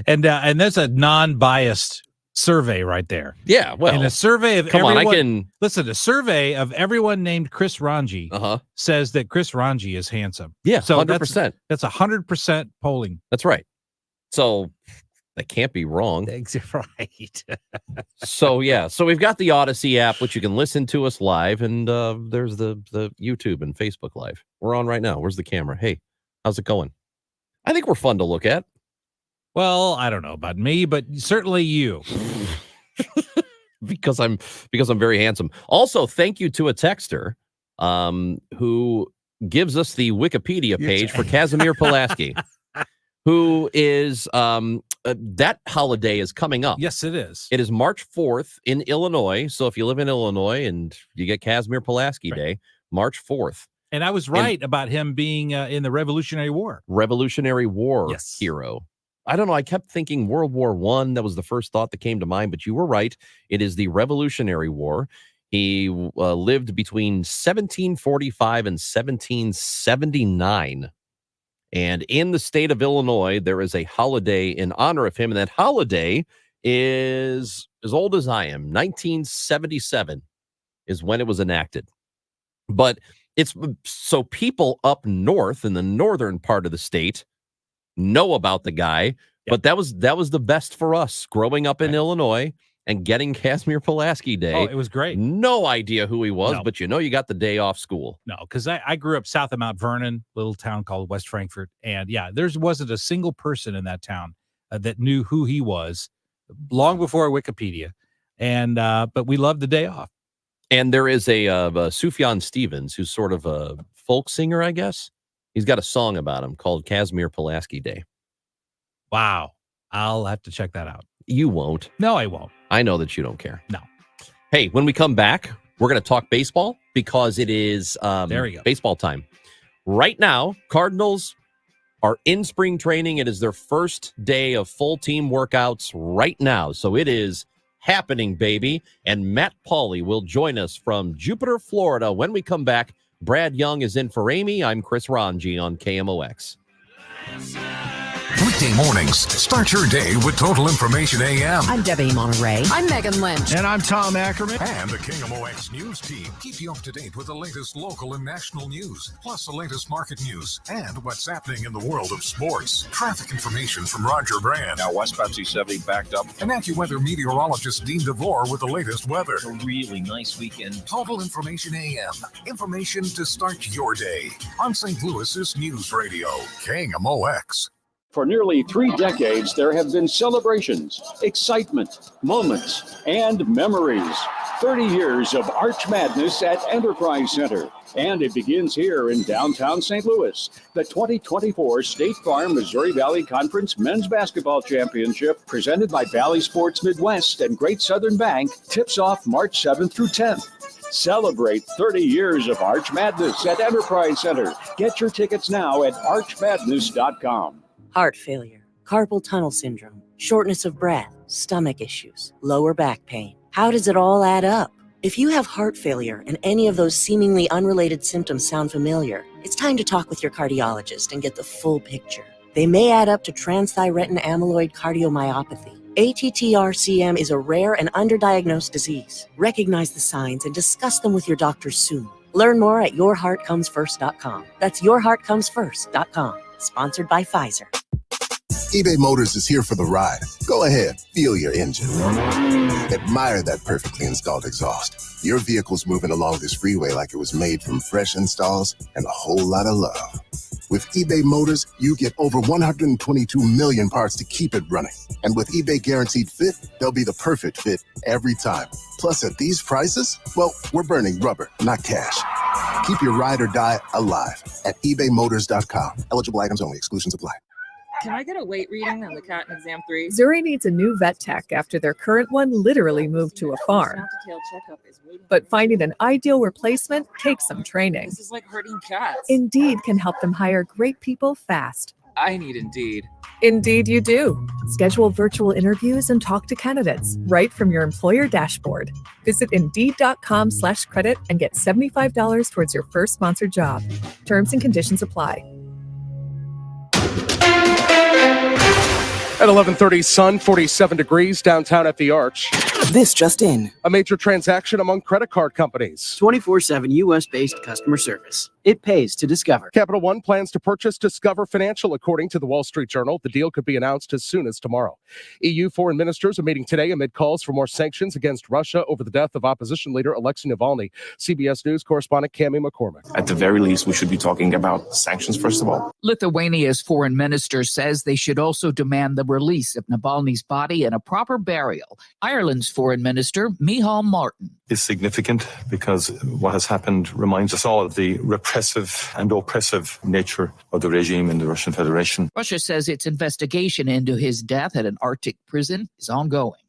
And that's a non-biased survey right there. Yeah, well, and a survey of listen. A survey of everyone named Chris Rongey says that Chris Rongey is handsome. Yeah, so 100%. That's 100% polling. That's right. So that can't be wrong. Right. So yeah, so we've got the Odyssey app, which you can listen to us live, and there's the YouTube and Facebook Live. We're on right now. Where's the camera? Hey, how's it going? I think we're fun to look at. Well, I don't know about me, but certainly you. because I'm very handsome. Also, thank you to a texter who gives us the Wikipedia page for Casimir Pulaski, who is that holiday is coming up. Yes, it is. It is March 4th in Illinois. So if you live in Illinois and you get Casimir Pulaski Day, March 4th. And I was right about him being in the Revolutionary War. Revolutionary War hero. I don't know. I kept thinking World War I. That was the first thought that came to mind, but you were right. It is the Revolutionary War. He lived between 1745 and 1779. And in the state of Illinois, there is a holiday in honor of him. And that holiday is as old as I am. 1977 is when it was enacted. But it's so people up north in the northern part of the state know about the guy. But that was the best for us growing up in Illinois and getting Casimir Pulaski Day. Oh, it was great. No idea who he was, but you got the day off school. No, because I grew up south of Mount Vernon, little town called West Frankfort. And there wasn't a single person in that town that knew who he was long before Wikipedia. And but we loved the day off. And there is a Sufjan Stevens, who's sort of a folk singer, I guess. He's got a song about him called Casimir Pulaski Day. Wow. I'll have to check that out. You won't. No, I won't. I know that you don't care. No. Hey, when we come back, we're going to talk baseball because it is there we go. Baseball time. Right now, Cardinals are in spring training. It is their first day of full team workouts right now. So it is happening, baby. And Matt Pauley will join us from Jupiter, Florida. When we come back, Brad Young is in for Amy. I'm Chris Rongey on KMOX. Weekday mornings, start your day with Total Information AM. I'm Debbie Monterey. I'm Megan Lynch. And I'm Tom Ackerman. And the KMOX News team keep you up to date with the latest local and national news, plus the latest market news and what's happening in the world of sports. Traffic information from Roger Brand. Now westbound C70 backed up. And AccuWeather meteorologist Dean DeVore with the latest weather. A really nice weekend. Total Information AM. Information to start your day on St. Louis's News Radio, KMOX. For nearly 3 decades, there have been celebrations, excitement, moments, and memories. 30 years of Arch Madness at Enterprise Center. And it begins here in downtown St. Louis. The 2024 State Farm Missouri Valley Conference Men's Basketball Championship, presented by Valley Sports Midwest and Great Southern Bank, tips off March 7th through 10th. Celebrate 30 years of Arch Madness at Enterprise Center. Get your tickets now at archmadness.com. Heart failure, carpal tunnel syndrome, shortness of breath, stomach issues, lower back pain. How does it all add up? If you have heart failure and any of those seemingly unrelated symptoms sound familiar, it's time to talk with your cardiologist and get the full picture. They may add up to transthyretin amyloid cardiomyopathy. ATTR-CM is a rare and underdiagnosed disease. Recognize the signs and discuss them with your doctor soon. Learn more at yourheartcomesfirst.com. That's yourheartcomesfirst.com. Sponsored by Pfizer. eBay Motors is here for the ride. Go ahead, feel your engine. Admire that perfectly installed exhaust. Your vehicle's moving along this freeway like it was made from fresh installs and a whole lot of love. With eBay Motors, you get over 122 million parts to keep it running. And with eBay Guaranteed Fit, they'll be the perfect fit every time. Plus, at these prices, well, we're burning rubber, not cash. Keep your ride or die alive at ebaymotors.com. Eligible items only. Exclusions apply. Can I get a weight reading on the cat in exam 3? Zuri needs a new vet tech after their current one literally moved to a farm. But finding an ideal replacement takes some training. This is like herding cats. Indeed can help them hire great people fast. I need Indeed. Indeed you do. Schedule virtual interviews and talk to candidates right from your employer dashboard. Visit Indeed.com/credit and get $75 towards your first sponsored job. Terms and conditions apply. At 11:30, sun, 47 degrees downtown at the Arch. This just in. A major transaction among credit card companies. 24/7 U.S.-based customer service. It pays to Discover. Capital One plans to purchase Discover Financial, according to the Wall Street Journal. The deal could be announced as soon as tomorrow. EU foreign ministers are meeting today amid calls for more sanctions against Russia over the death of opposition leader Alexei Navalny. CBS News correspondent Cammie McCormick. At the very least, we should be talking about sanctions, first of all. Lithuania's foreign minister says they should also demand the release of Navalny's body and a proper burial. Ireland's Foreign Minister Micheál Martin. Is significant because what has happened reminds us all of the repressive and oppressive nature of the regime in the Russian Federation. Russia says its investigation into his death at an Arctic prison is ongoing.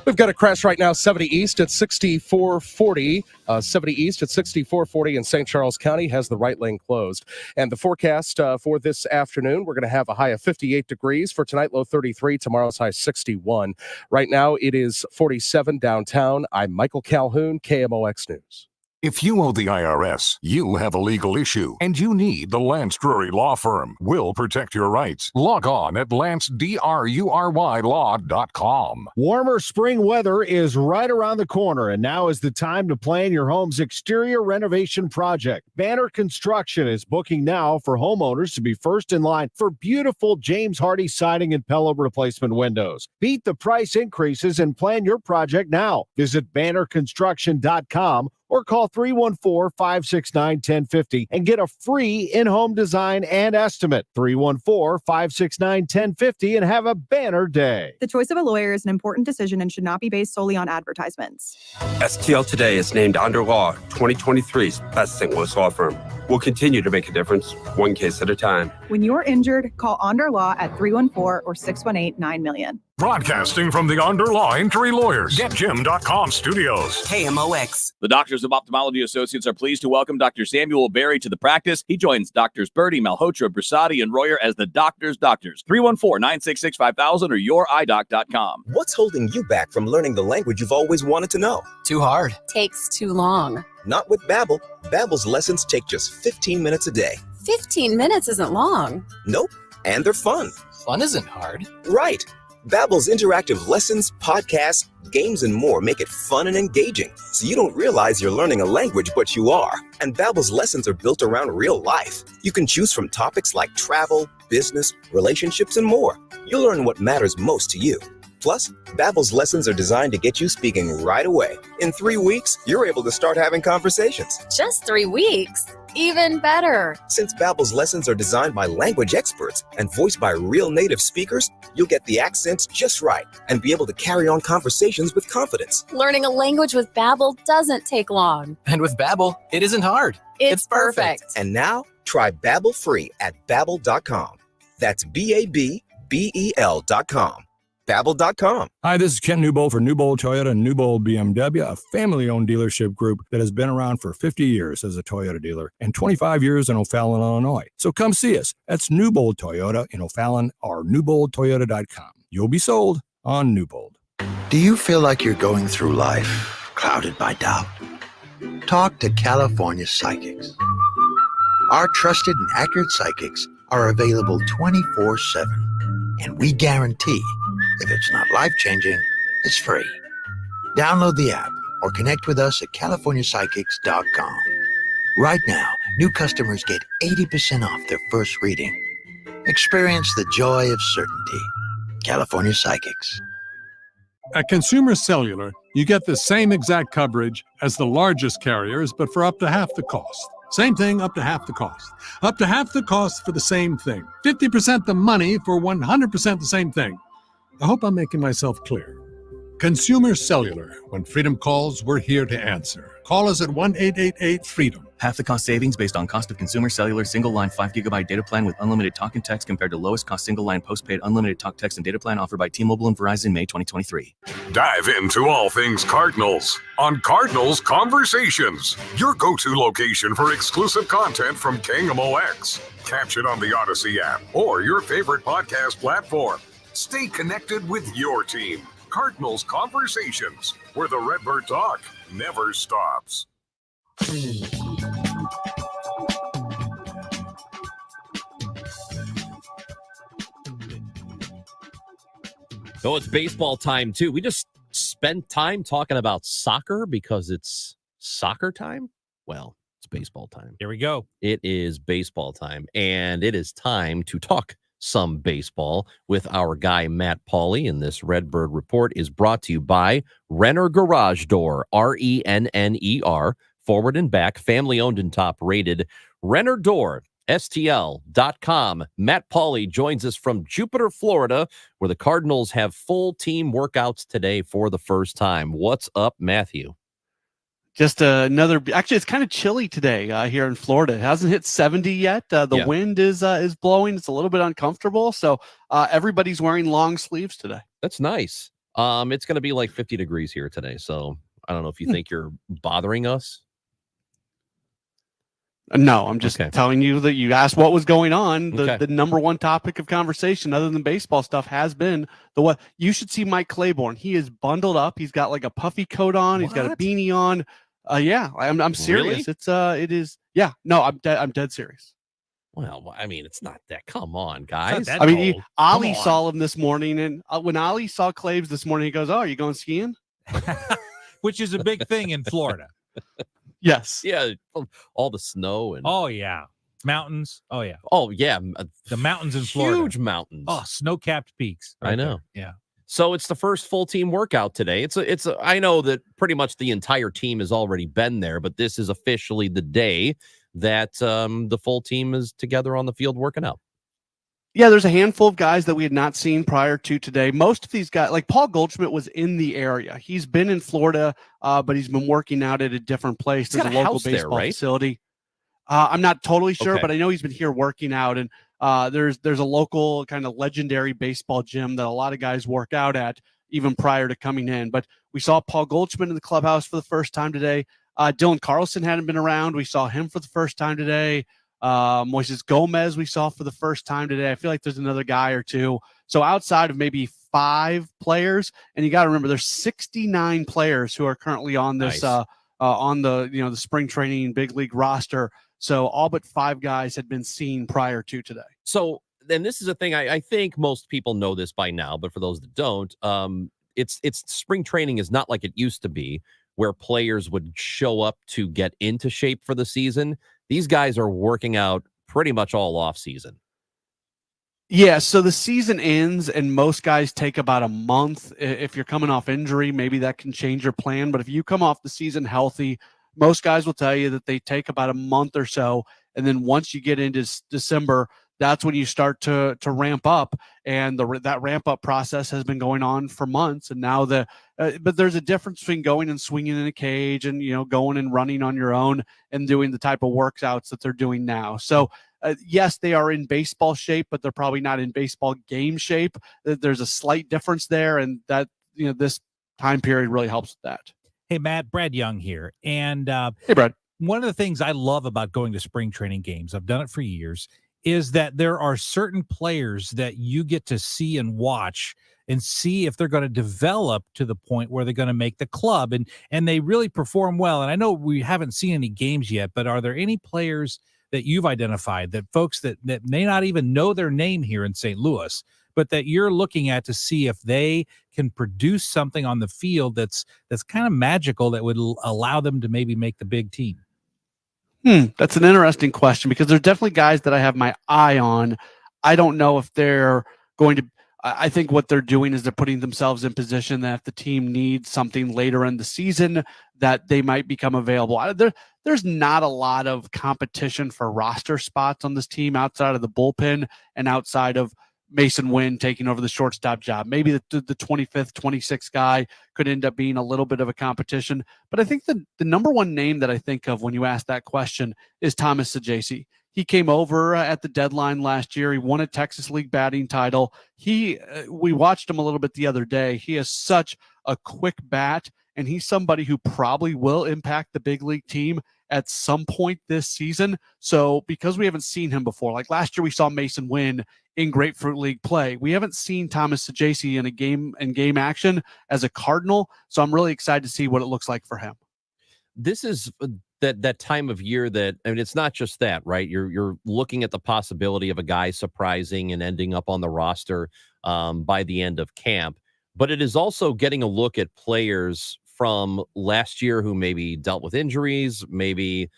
We've got a crash right now, 70 East at 6440. 70 East at 6440 in St. Charles County has the right lane closed. And the forecast for this afternoon, we're going to have a high of 58 degrees. For tonight, low 33. Tomorrow's high 61. Right now, it is 47 downtown. I'm Michael Calhoun, KMOX News. If you owe the IRS, you have a legal issue, and you need the Lance Drury Law Firm. We'll protect your rights. Log on at lancedrurylaw.com. Warmer spring weather is right around the corner, and now is the time to plan your home's exterior renovation project. Banner Construction is booking now for homeowners to be first in line for beautiful James Hardie siding and pillow replacement windows. Beat the price increases and plan your project now. Visit bannerconstruction.com or call 314-569-1050 and get a free in-home design and estimate. 314-569-1050 and have a banner day. The choice of a lawyer is an important decision and should not be based solely on advertisements. STL Today is named Under Law 2023's best St. Louis law firm. We'll continue to make a difference, one case at a time. When you're injured, call Onder Law at 314 or 618-9000000. Broadcasting from the Under Law Injury Lawyers, GetJim.com studios. KMOX. The Doctors of Ophthalmology Associates are pleased to welcome Dr. Samuel Berry to the practice. He joins Doctors Birdie, Malhotra, Brasati, and Royer as the Doctors' Doctors. 314-966-5000 or youridoc.com. What's holding you back from learning the language you've always wanted to know? Too hard. Takes too long. Not with Babbel. Babbel's lessons take just 15 minutes a day. 15 minutes isn't long. Nope. And they're fun. Fun isn't hard. Right. Babbel's interactive lessons, podcasts, games, and more make it fun and engaging, so you don't realize you're learning a language, but you are. And Babbel's lessons are built around real life. You can choose from topics like travel, business, relationships, and more. You'll learn what matters most to you. Plus, Babbel's lessons are designed to get you speaking right away. In 3 weeks, you're able to start having conversations. Just 3 weeks? Even better. Since Babbel's lessons are designed by language experts and voiced by real native speakers, you'll get the accents just right and be able to carry on conversations with confidence. Learning a language with Babbel doesn't take long. And with Babbel, it isn't hard. It's perfect. And now, try Babbel free at Babbel.com. That's Babbel.com. Babbel.com. Hi, this is Ken Newbold for Newbold Toyota and Newbold BMW, a family-owned dealership group that has been around for 50 years as a Toyota dealer and 25 years in O'Fallon, Illinois. So come see us. That's Newbold Toyota in O'Fallon or newboldtoyota.com. You'll be sold on Newbold. Do you feel like you're going through life clouded by doubt? Talk to California Psychics. Our trusted and accurate psychics are available 24/7, and we guarantee if it's not life-changing, it's free. Download the app or connect with us at CaliforniaPsychics.com. Right now, new customers get 80% off their first reading. Experience the joy of certainty. California Psychics. At Consumer Cellular, you get the same exact coverage as the largest carriers, but for up to half the cost. Same thing, up to half the cost. Up to half the cost for the same thing. 50% the money for 100% the same thing. I hope I'm making myself clear. Consumer Cellular. When freedom calls, we're here to answer. Call us at 1-888-FREEDOM. Half the cost savings based on cost of Consumer Cellular single-line 5GB data plan with unlimited talk and text compared to lowest cost single-line postpaid unlimited talk, text, and data plan offered by T-Mobile and Verizon May 2023. Dive into all things Cardinals on Cardinals Conversations, your go-to location for exclusive content from KMOX. Catch it on the Odyssey app or your favorite podcast platform. Stay connected with your team. Cardinals Conversations, where the Redbird talk never stops. Oh, it's baseball time, too. We just spent time talking about soccer because it's soccer time. Well, it's baseball time. Here we go. It is baseball time, and it is time to talk some baseball with our guy Matt Pauley, and this Redbird Report is brought to you by Renner Garage Door, RENNER, forward and back, family owned and top rated. Renner Door, STL.com. Matt Pauley joins us from Jupiter, Florida, where the Cardinals have full team workouts today for the first time. What's up, Matthew? Just actually, it's kind of chilly today here in Florida. It hasn't hit 70 yet. The wind is blowing. It's a little bit uncomfortable. So everybody's wearing long sleeves today. That's nice. It's going to be like 50 degrees here today. So I don't know if you think you're bothering us. No, I'm just telling you that you asked what was going on. The number one topic of conversation other than baseball stuff has been what you should see Mike Claiborne. He is bundled up. He's got like a puffy coat on. He's got a beanie on. I'm serious. Really? It is. Yeah, no, I'm dead serious. Well, I mean, it's not that. Come on, guys. I mean, Ali saw him this morning, and when Ali saw Claves this morning, he goes, "Oh, are you going skiing?" Which is a big thing in Florida. Yes. Yeah. All the snow and mountains. Oh yeah. Oh yeah. The mountains in Florida. Huge mountains. Oh, snow-capped peaks. I know. There. Yeah. So it's the first full team workout today. I know that pretty much the entire team has already been there, but this is officially the day that the full team is together on the field working out. Yeah, there's a handful of guys that we had not seen prior to today. Most of these guys, like Paul Goldschmidt, was in the area. He's been in Florida, but he's been working out at a different place. There's a local baseball facility. I'm not totally sure, but I know he's been here working out. And there's a local kind of legendary baseball gym that a lot of guys work out at even prior to coming in. But we saw Paul Goldschmidt in the clubhouse for the first time today. Dylan Carlson hadn't been around. We saw him for the first time today. Moises Gomez we saw for the first time today. I feel like there's another guy or two. So outside of maybe 5 players, and you got to remember there's 69 players who are currently on this on the spring training big league roster. So all but 5 guys had been seen prior to today. So then this is a thing I think most people know this by now, but for those that don't, it's spring training is not like it used to be where players would show up to get into shape for the season. These guys are working out pretty much all off season. Yeah, so the season ends and most guys take about a month. If you're coming off injury, maybe that can change your plan. But if you come off the season healthy, most guys will tell you that they take about a month or so. And then once you get into December, that's when you start to ramp up. And that ramp up process has been going on for months. And now but there's a difference between going and swinging in a cage and, going and running on your own and doing the type of workouts that they're doing now. So yes, they are in baseball shape, but they're probably not in baseball game shape. There's a slight difference there. And that, this time period really helps with that. Hey, Matt, Brad Young here. And hey, Brad. One of the things I love about going to spring training games, I've done it for years, is that there are certain players that you get to see and watch and see if they're going to develop to the point where they're going to make the club and they really perform well. And I know we haven't seen any games yet, but are there any players that you've identified that folks that may not even know their name here in St. Louis, but that you're looking at to see if they can produce something on the field that's kind of magical that would allow them to maybe make the big team? That's an interesting question because there's definitely guys that I have my eye on. I don't know if they're going to. I think what they're doing is they're putting themselves in position that if the team needs something later in the season, that they might become available. There's not a lot of competition for roster spots on this team outside of the bullpen and outside of Mason Wynn taking over the shortstop job. Maybe the 25th, 26th guy could end up being a little bit of a competition. But I think the number one name that I think of when you ask that question is Thomas Saggese. He came over at the deadline last year. He won a Texas League batting title. We watched him a little bit the other day. He has such a quick bat, and he's somebody who probably will impact the big league team at some point this season. So because we haven't seen him before, like last year we saw Mason Wynn in Grapefruit League play. We haven't seen Thomas Saggese in game action as a Cardinal. So I'm really excited to see what it looks like for him. This is that time of year that, I mean, it's not just that, right? You're looking at the possibility of a guy surprising and ending up on the roster by the end of camp, but it is also getting a look at players from last year who maybe dealt with injuries, maybe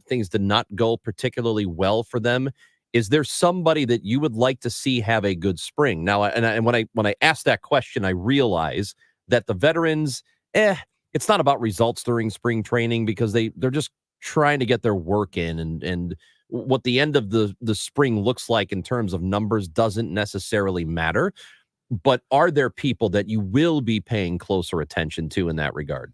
things did not go particularly well for them. Is there somebody that you would like to see have a good spring? Now, and when I ask that question, I realize that the veterans, it's not about results during spring training because they're just trying to get their work in, and what the end of the spring looks like in terms of numbers doesn't necessarily matter. But are there people that you will be paying closer attention to in that regard?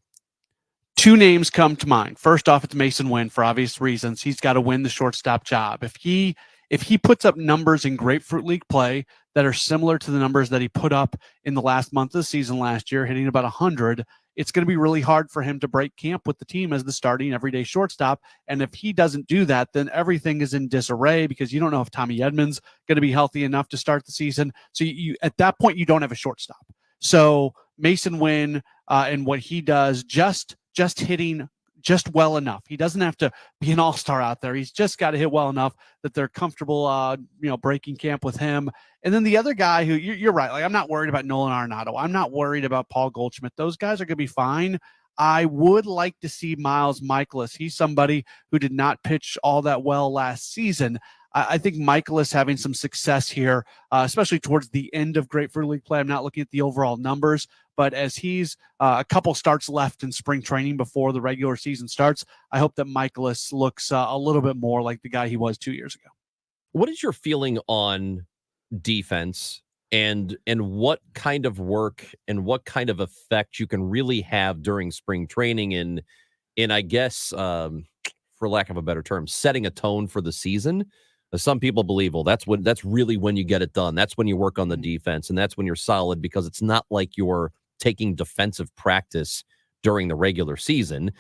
Two names come to mind. First off, it's Mason Wynn for obvious reasons. He's got to win the shortstop job. If he puts up numbers in Grapefruit League play that are similar to the numbers that he put up in the last month of the season last year, hitting about 100, it's going to be really hard for him to break camp with the team as the starting everyday shortstop. And if he doesn't do that, then everything is in disarray because you don't know if Tommy Edmonds going to be healthy enough to start the season. So you at that point, you don't have a shortstop. So Mason Wynn and what he does, just hitting just well enough. He doesn't have to be an all-star out there. He's just got to hit well enough that they're comfortable, breaking camp with him. And then the other guy who you're right. Like, I'm not worried about Nolan Arenado. I'm not worried about Paul Goldschmidt. Those guys are going to be fine. I would like to see Miles Michaelis. He's somebody who did not pitch all that well last season. I think Michaelis having some success here, especially towards the end of Grapefruit League play. I'm not looking at the overall numbers, but as he's a couple starts left in spring training before the regular season starts, I hope that Michaelis looks a little bit more like the guy he was 2 years ago. What is your feeling on defense and what kind of work and what kind of effect you can really have during spring training in I guess, for lack of a better term, setting a tone for the season? Some people believe, well, that's really when you get it done. That's when you work on the defense, and that's when you're solid because it's not like you're taking defensive practice during the regular season.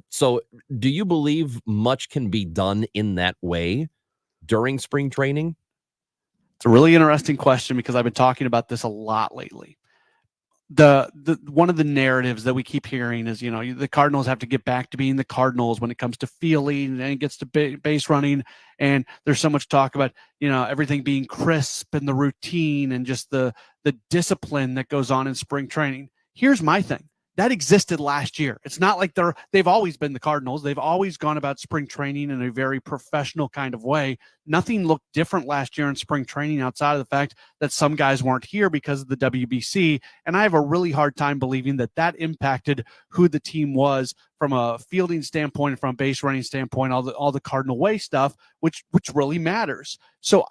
So do you believe much can be done in that way during spring training? It's a really interesting question because I've been talking about this a lot lately. The one of the narratives that we keep hearing is, the Cardinals have to get back to being the Cardinals when it comes to fielding and it gets to base running. And there's so much talk about, everything being crisp and the routine and just the discipline that goes on in spring training. Here's my thing. That existed last year. It's not like they've always been the Cardinals. They've always gone about spring training in a very professional kind of way. Nothing looked different last year in spring training outside of the fact that some guys weren't here because of the WBC. And I have a really hard time believing that impacted who the team was from a fielding standpoint and from a base running standpoint, all the Cardinal way stuff, which really matters. So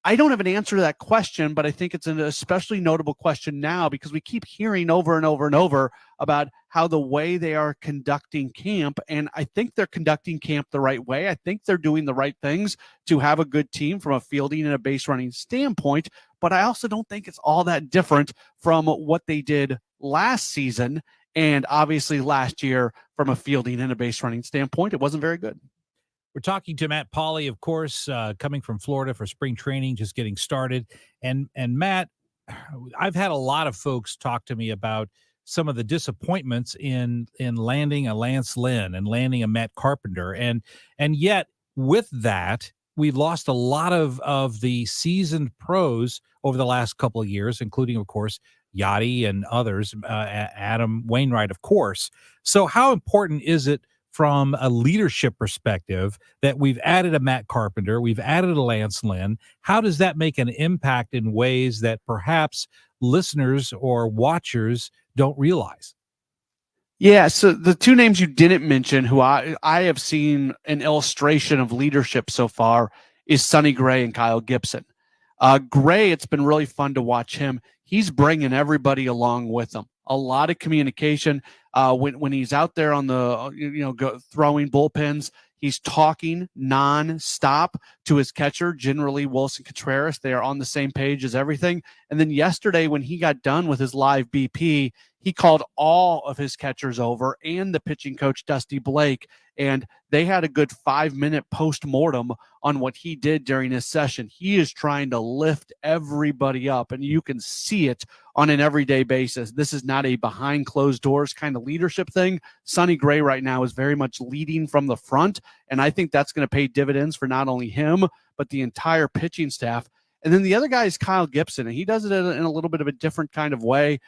I don't have an answer to that question, but I think it's an especially notable question now because we keep hearing over and over and over about how the way they are conducting camp, and I think they're conducting camp the right way. I think they're doing the right things to have a good team from a fielding and a base running standpoint, but I also don't think it's all that different from what they did last season and obviously last year from a fielding and a base running standpoint. It wasn't very good. We're talking to Matt Pauley, of course, coming from Florida for spring training, just getting started. And Matt, I've had a lot of folks talk to me about some of the disappointments in landing a Lance Lynn and landing a Matt Carpenter. And yet with that, we've lost a lot of the seasoned pros over the last couple of years, including, of course, Yachty and others, Adam Wainwright, of course. So how important is it from a leadership perspective that we've added a Matt Carpenter, we've added a Lance Lynn? How does that make an impact in ways that perhaps listeners or watchers don't realize? Yeah, so the two names you didn't mention who I have seen an illustration of leadership so far is Sonny Gray and Kyle Gibson. Gray, it's been really fun to watch him. He's bringing everybody along with him. A lot of communication when he's out there on the throwing bullpens. He's talking non-stop to his catcher, generally Wilson Contreras. They are on the same page as everything. And then yesterday when he got done with his live BP, he called all of his catchers over and the pitching coach, Dusty Blake, and they had a good 5-minute post-mortem on what he did during his session. He is trying to lift everybody up, and you can see it on an everyday basis. This is not a behind closed doors kind of leadership thing. Sonny Gray right now is very much leading from the front, and I think that's going to pay dividends for not only him, but the entire pitching staff. And then the other guy is Kyle Gibson, and he does it in a little bit of a different kind of way.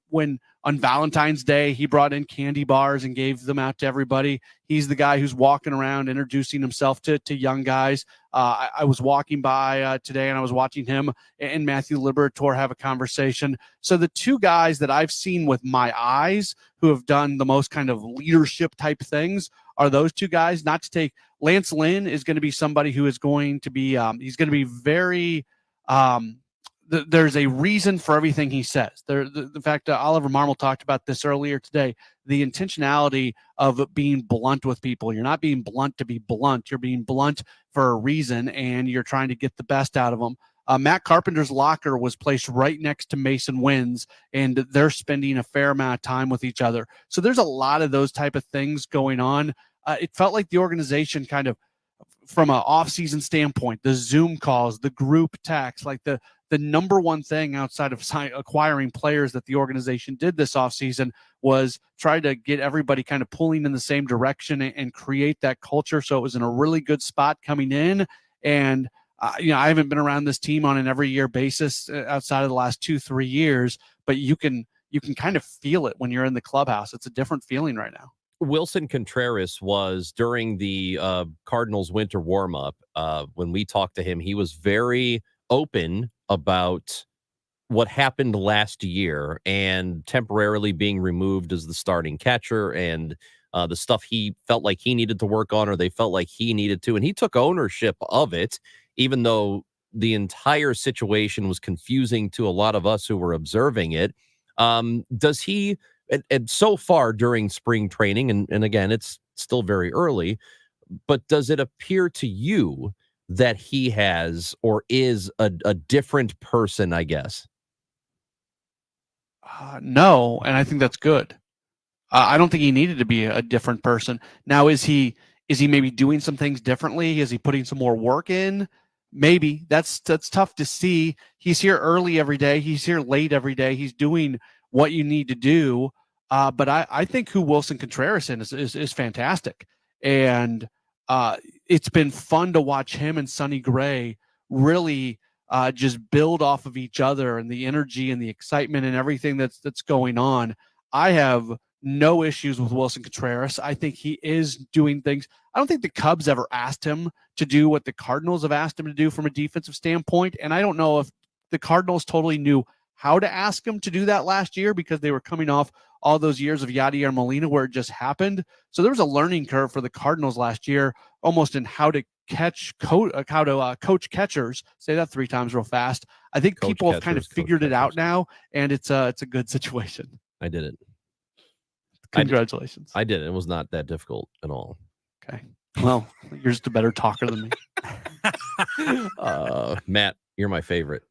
When on Valentine's Day, he brought in candy bars and gave them out to everybody. He's the guy who's walking around introducing himself to young guys. I was walking by today and I was watching him and Matthew Liberatore have a conversation. So the two guys that I've seen with my eyes who have done the most kind of leadership type things are those two guys. Not to take Lance Lynn is going to be somebody who is going to be he's going to be very there's a reason for everything he says. The fact that Oliver Marmol talked about this earlier today, the intentionality of being blunt with people. You're not being blunt to be blunt. You're being blunt for a reason, and you're trying to get the best out of them. Matt Carpenter's locker was placed right next to Mason Wynn's, and they're spending a fair amount of time with each other. So there's a lot of those type of things going on. It felt like the organization kind of, from an off-season standpoint, the Zoom calls, the group text, like the number one thing outside of acquiring players that the organization did this offseason was try to get everybody kind of pulling in the same direction and create that culture. So it was in a really good spot coming in. And, I haven't been around this team on an every year basis outside of the last 2-3 years, but you can kind of feel it when you're in the clubhouse. It's a different feeling right now. Wilson Contreras was during the Cardinals winter warm-up. When we talked to him, he was very open about what happened last year and temporarily being removed as the starting catcher and the stuff he felt like he needed to work on or they felt like he needed to. And he took ownership of it, even though the entire situation was confusing to a lot of us who were observing it. Does he, and so far during spring training, and again, it's still very early, but does it appear to you that he has or is a different person, I guess? No, and I think that's good. I don't think he needed to be a different person. Now, is he maybe doing some things differently? Is he putting some more work in? Maybe. That's tough to see. He's here early every day. He's here late every day. He's doing what you need to do. But I think who Wilson Contreras is fantastic. And it's been fun to watch him and Sonny Gray really just build off of each other and the energy and the excitement and everything that's going on. I have no issues with Wilson Contreras. I think he is doing things. I don't think the Cubs ever asked him to do what the Cardinals have asked him to do from a defensive standpoint. And I don't know if the Cardinals totally knew how to ask him to do that last year because they were coming off all those years of Yadier Molina where it just happened. So there was a learning curve for the Cardinals last year, almost in how to coach catchers. Say that 3 times real fast. I think people have kind of figured it out now, and it's a good situation. I did it. Congratulations. I did it. It was not that difficult at all. Okay. Well, you're just a better talker than me. Matt, you're my favorite.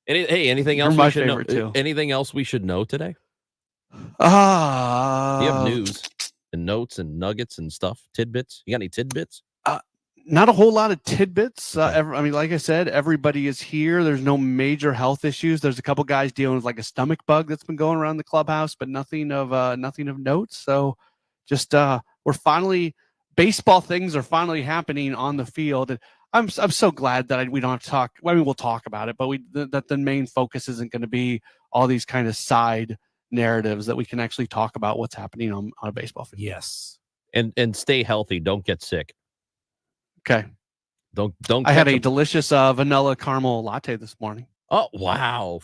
Anything else? My favorite too. Anything else we should know today? You have news and notes and nuggets and stuff, tidbits. You got any tidbits? Not a whole lot of tidbits. Like I said, everybody is here. There's no major health issues. There's a couple guys dealing with like a stomach bug that's been going around the clubhouse, but nothing of note. So just we're finally, baseball things are finally happening on the field. And I'm so glad that we don't have to talk. I mean, we'll talk about it, but that the main focus isn't going to be all these kind of side narratives, that we can actually talk about what's happening on a baseball field. Yes. And stay healthy. Don't get sick. Okay. Don't. I had a delicious vanilla caramel latte this morning. Oh wow!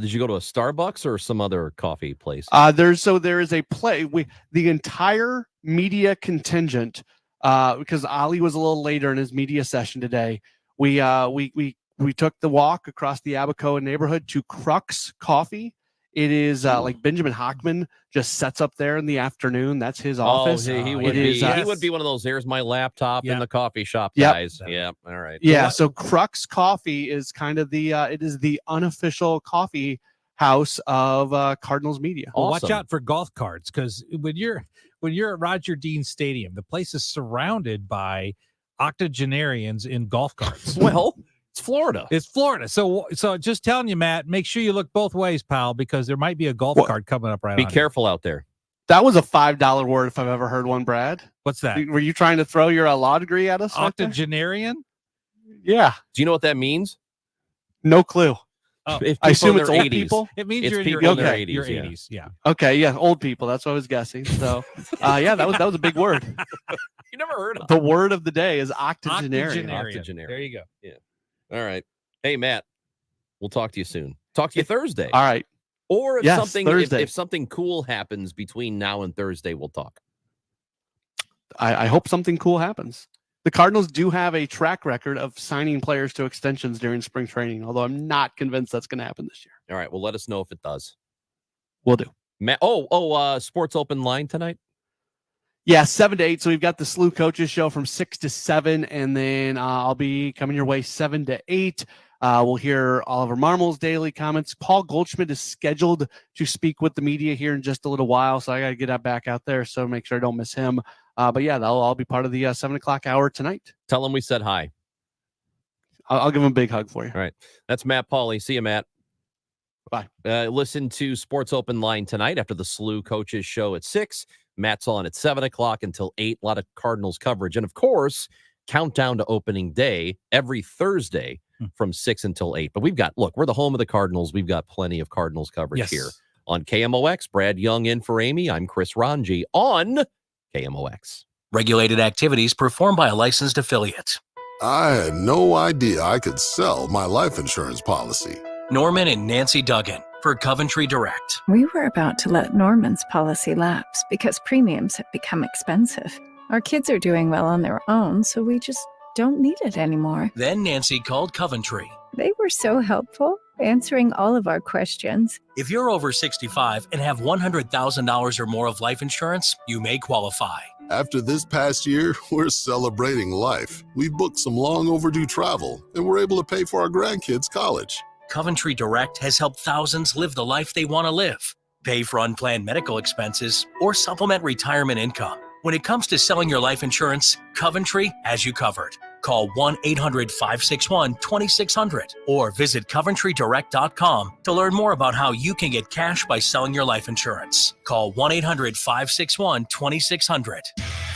Did you go to a Starbucks or some other coffee place? There is a play. The entire media contingent, because Ali was a little later in his media session today. We took the walk across the Abacoa neighborhood to Crux Coffee. It is like Benjamin Hockman just sets up there in the afternoon. That's his office. He would be one of those. There's my laptop in the coffee shop guys. Yeah. All right. Yeah. So Crux Coffee is kind of it is the unofficial coffee house of Cardinals media. Well, watch out for golf carts, because when you're at Roger Dean Stadium, the place is surrounded by octogenarians in golf carts. Well, it's Florida. It's Florida. So just telling you, Matt, make sure you look both ways, pal, because there might be a golf cart coming up right. Be careful out there. That was a $5 word if I've ever heard one, Brad. What's that? Were you trying to throw your law degree at us? Octogenarian? Yeah. Do you know what that means? No clue. I assume it's old people. It means It's you're in your people in their 80s. 80s, Your yeah. 80s, yeah. Okay, yeah, old people. That's what I was guessing. So, yeah, that was a big word. You never heard of The word of the day is octogenarian. Octogenarian. There you go. Yeah. All right. Hey, Matt, we'll talk to you soon. Talk to you Thursday. All right. Or if Yes, something Thursday. if something cool happens between now and Thursday, we'll talk. I hope something cool happens. The Cardinals do have a track record of signing players to extensions during spring training, although I'm not convinced that's going to happen this year. All right. Well, let us know if it does. Will do. Matt, Sports Open line tonight? Yeah, 7 to 8. So we've got the SLU Coaches Show from 6 to 7, and then I'll be coming your way 7 to 8. We'll hear Oliver Marmol's daily comments. Paul Goldschmidt is scheduled to speak with the media here in just a little while, so I got to get back out there, so make sure I don't miss him. But yeah, they'll all be part of the 7 o'clock hour tonight. Tell him we said hi. I'll give him a big hug for you. All right. That's Matt Pauley. See you, Matt. Bye. Listen to Sports Open Line tonight after the SLU Coaches Show at 6. Matt's on at 7 o'clock until 8. A lot of Cardinals coverage. And, of course, countdown to opening day every Thursday from 6 until 8. But we're the home of the Cardinals. We've got plenty of Cardinals coverage here on KMOX. Brad Young in for Amy. I'm Chris Rongey on KMOX. Regulated activities performed by a licensed affiliate. I had no idea I could sell my life insurance policy. Norman and Nancy Duggan for Coventry Direct. We were about to let Norman's policy lapse because premiums have become expensive. Our kids are doing well on their own, so we just don't need it anymore. Then Nancy called Coventry. They were so helpful, answering all of our questions. If you're over 65 and have $100,000 or more of life insurance, you may qualify. After this past year, we're celebrating life. We've booked some long overdue travel, and we're able to pay for our grandkids' college. Coventry Direct has helped thousands live the life they want to live, pay for unplanned medical expenses, or supplement retirement income. When it comes to selling your life insurance, Coventry has you covered. Call 1-800-561-2600 or visit CoventryDirect.com to learn more about how you can get cash by selling your life insurance. Call 1-800-561-2600.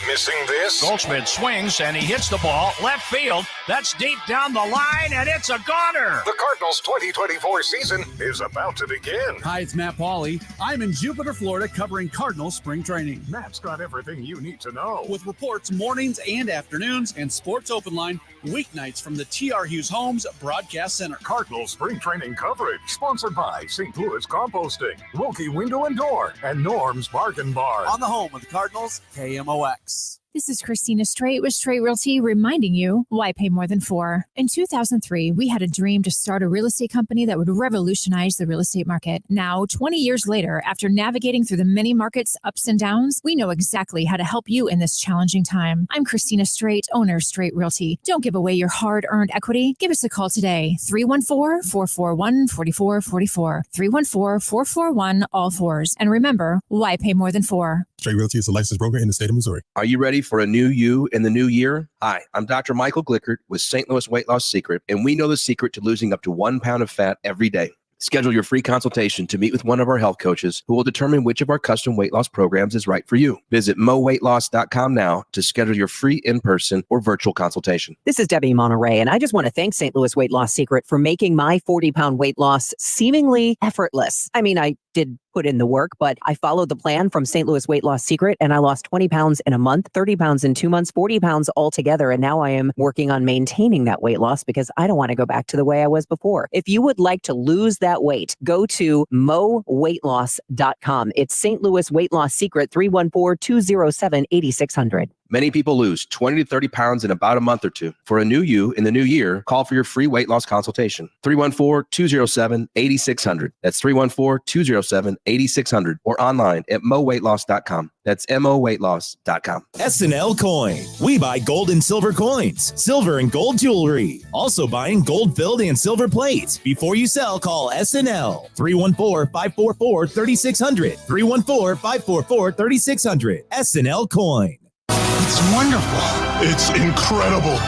Missing this? Goldschmidt swings and he hits the ball left field. That's deep down the line, and it's a goner. The Cardinals' 2024 season is about to begin. Hi, it's Matt Pauley. I'm in Jupiter, Florida, covering Cardinals spring training. Matt's got everything you need to know. With reports mornings and afternoons and Sports Open Line weeknights from the T.R. Hughes Homes Broadcast Center. Cardinals spring training coverage sponsored by St. Louis Composting, Wilkie Window and Door, and Norm's Bargain Bar. On the home of the Cardinals, KMOX. This is Christina Straight with Straight Realty reminding you why pay more than $4. In 2003, we had a dream to start a real estate company that would revolutionize the real estate market. Now, 20 years later, after navigating through the many market's ups and downs, we know exactly how to help you in this challenging time. I'm Christina Straight, owner of Straight Realty. Don't give away your hard-earned equity. Give us a call today, 314-441-4444, 314-441-ALL-4s. And remember, why pay more than $4? Straight Realty is a licensed broker in the state of Missouri. Are you ready for a new you in the new year? Hi, I'm Dr. Michael Glickert with St. Louis Weight Loss Secret, and we know the secret to losing up to 1 pound of fat every day. Schedule your free consultation to meet with one of our health coaches who will determine which of our custom weight loss programs is right for you. Visit moweightloss.com now to schedule your free in-person or virtual consultation. This is Debbie Monterey, and I just want to thank St. Louis Weight Loss Secret for making my 40-pound weight loss seemingly effortless. I mean, I did put in the work, but I followed the plan from St. Louis Weight Loss Secret, and I lost 20 pounds in a month, 30 pounds in 2 months, 40 pounds altogether. And now I am working on maintaining that weight loss because I don't want to go back to the way I was before. If you would like to lose that weight, go to moweightloss.com. It's St. Louis Weight Loss Secret, 314-207-8600. Many people lose 20 to 30 pounds in about a month or two. For a new you in the new year, call for your free weight loss consultation. 314-207-8600. That's 314-207-8600 or online at moweightloss.com. That's moweightloss.com. S&L Coin. We buy gold and silver coins, silver and gold jewelry. Also buying gold-filled and silver plates. Before you sell, call S&L. 314-544-3600. 314-544-3600. S&L Coin. It's wonderful. It's incredible.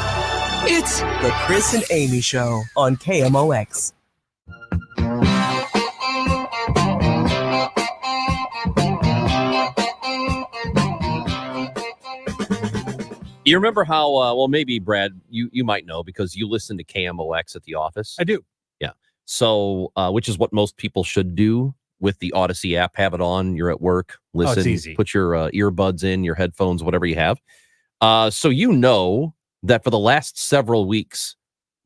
It's the Chris and Amy Show on KMOX. You remember how, maybe, Brad, you might know because you listen to KMOX at the office. I do. Yeah. So, which is what most people should do with the Odyssey app. Have it on. You're at work. Listen. It's easy. Put your earbuds in, your headphones, whatever you have. So you know that for the last several weeks,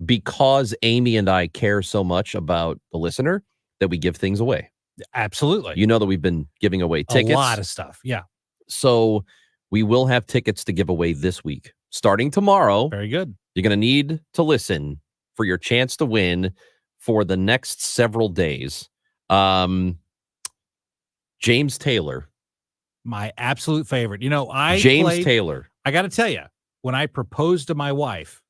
because Amy and I care so much about the listener, that we give things away. Absolutely. You know that we've been giving away tickets. A lot of stuff. Yeah. So we will have tickets to give away this week. Starting tomorrow. Very good. You're going to need to listen for your chance to win for the next several days. James Taylor. My absolute favorite. You know, Taylor. I got to tell you, when I proposed to my wife,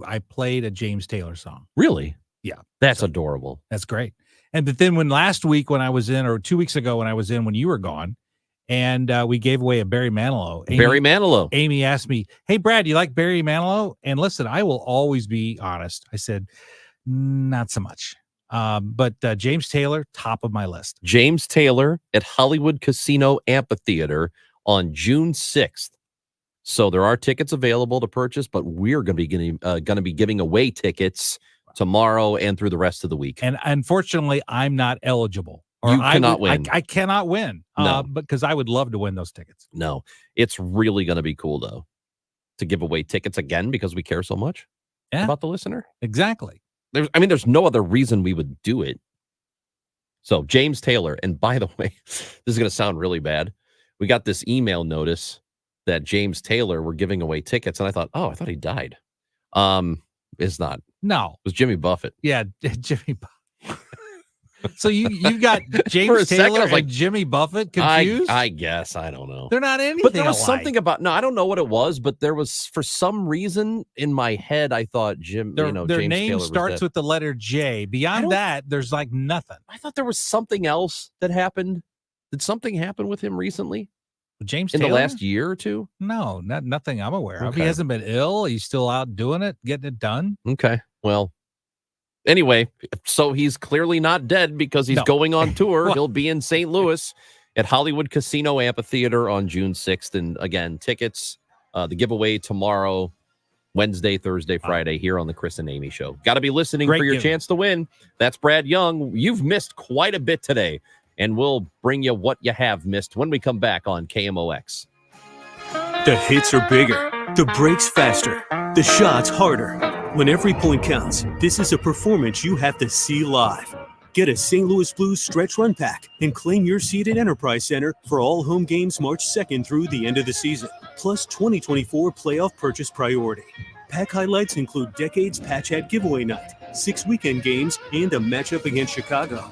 I played a James Taylor song. Really? Yeah. That's adorable. That's great. But then last week when I was in, or 2 weeks ago when I was in, when you were gone, and we gave away a Barry Manilow. Amy asked me, "Hey, Brad, you like Barry Manilow?" And listen, I will always be honest. I said, not so much. But James Taylor, top of my list. James Taylor at Hollywood Casino Amphitheater on June 6th. So there are tickets available to purchase, but we're going to be giving away tickets tomorrow and through the rest of the week. And unfortunately, I'm not eligible. You cannot win. I cannot win. No. Because I would love to win those tickets. No, it's really going to be cool though to give away tickets again because we care so much about the listener. Exactly. There's no other reason we would do it. So James Taylor, and by the way, this is going to sound really bad. We got this email notice that James Taylor were giving away tickets, and I thought he died. It's not. No. It was Jimmy Buffett. Yeah, Jimmy Buffett. So you've got James Taylor and Jimmy Buffett confused? I guess. I don't know. They're not anything But there was alike. something about, I don't know what it was, but there was, for some reason in my head, I thought their James name Taylor starts with the letter J. Beyond that, there's like nothing. I thought there was something else that happened. Did something happen with him recently? James in Taylor? the last year or two? No, nothing I'm aware of. Okay. He hasn't been ill. He's still out doing it, getting it done. Okay. Well, anyway, so he's clearly not dead because he's going on tour. He'll be in St. Louis at Hollywood Casino Amphitheater on June 6th. And again, tickets, the giveaway tomorrow, Wednesday, Thursday, Friday, here on the Chris and Amy Show. Got to be listening for your chance to win. That's Brad Young. You've missed quite a bit today, and we'll bring you what you have missed when we come back on KMOX. The hits are bigger, the breaks faster, the shots harder. When every point counts, this is a performance you have to see live. Get a St. Louis Blues Stretch Run Pack and claim your seat at Enterprise Center for all home games March 2nd through the end of the season, plus 2024 playoff purchase priority. Pack highlights include Decades Patch Hat Giveaway Night, 6 weekend games, and a matchup against Chicago.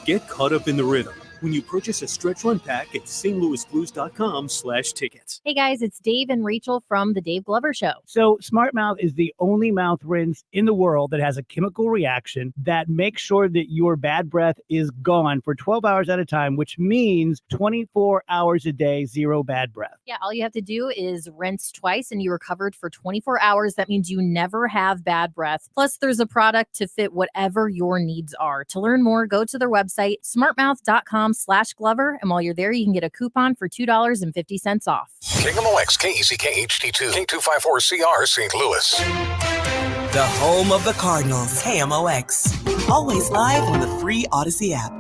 Get caught up in the rhythm when you purchase a Stretch Run Pack at stlouisblues.com/tickets. Hey guys, it's Dave and Rachel from The Dave Glover Show. So Smart Mouth is the only mouth rinse in the world that has a chemical reaction that makes sure that your bad breath is gone for 12 hours at a time, which means 24 hours a day, zero bad breath. Yeah, all you have to do is rinse twice and you are covered for 24 hours. That means you never have bad breath. Plus, there's a product to fit whatever your needs are. To learn more, go to their website, smartmouth.com/Glover. And while you're there, you can get a coupon for $2.50 off. KMOX, KECK HD2, K254CR, St. Louis. The home of the Cardinals, KMOX. Always live on the free Odyssey app.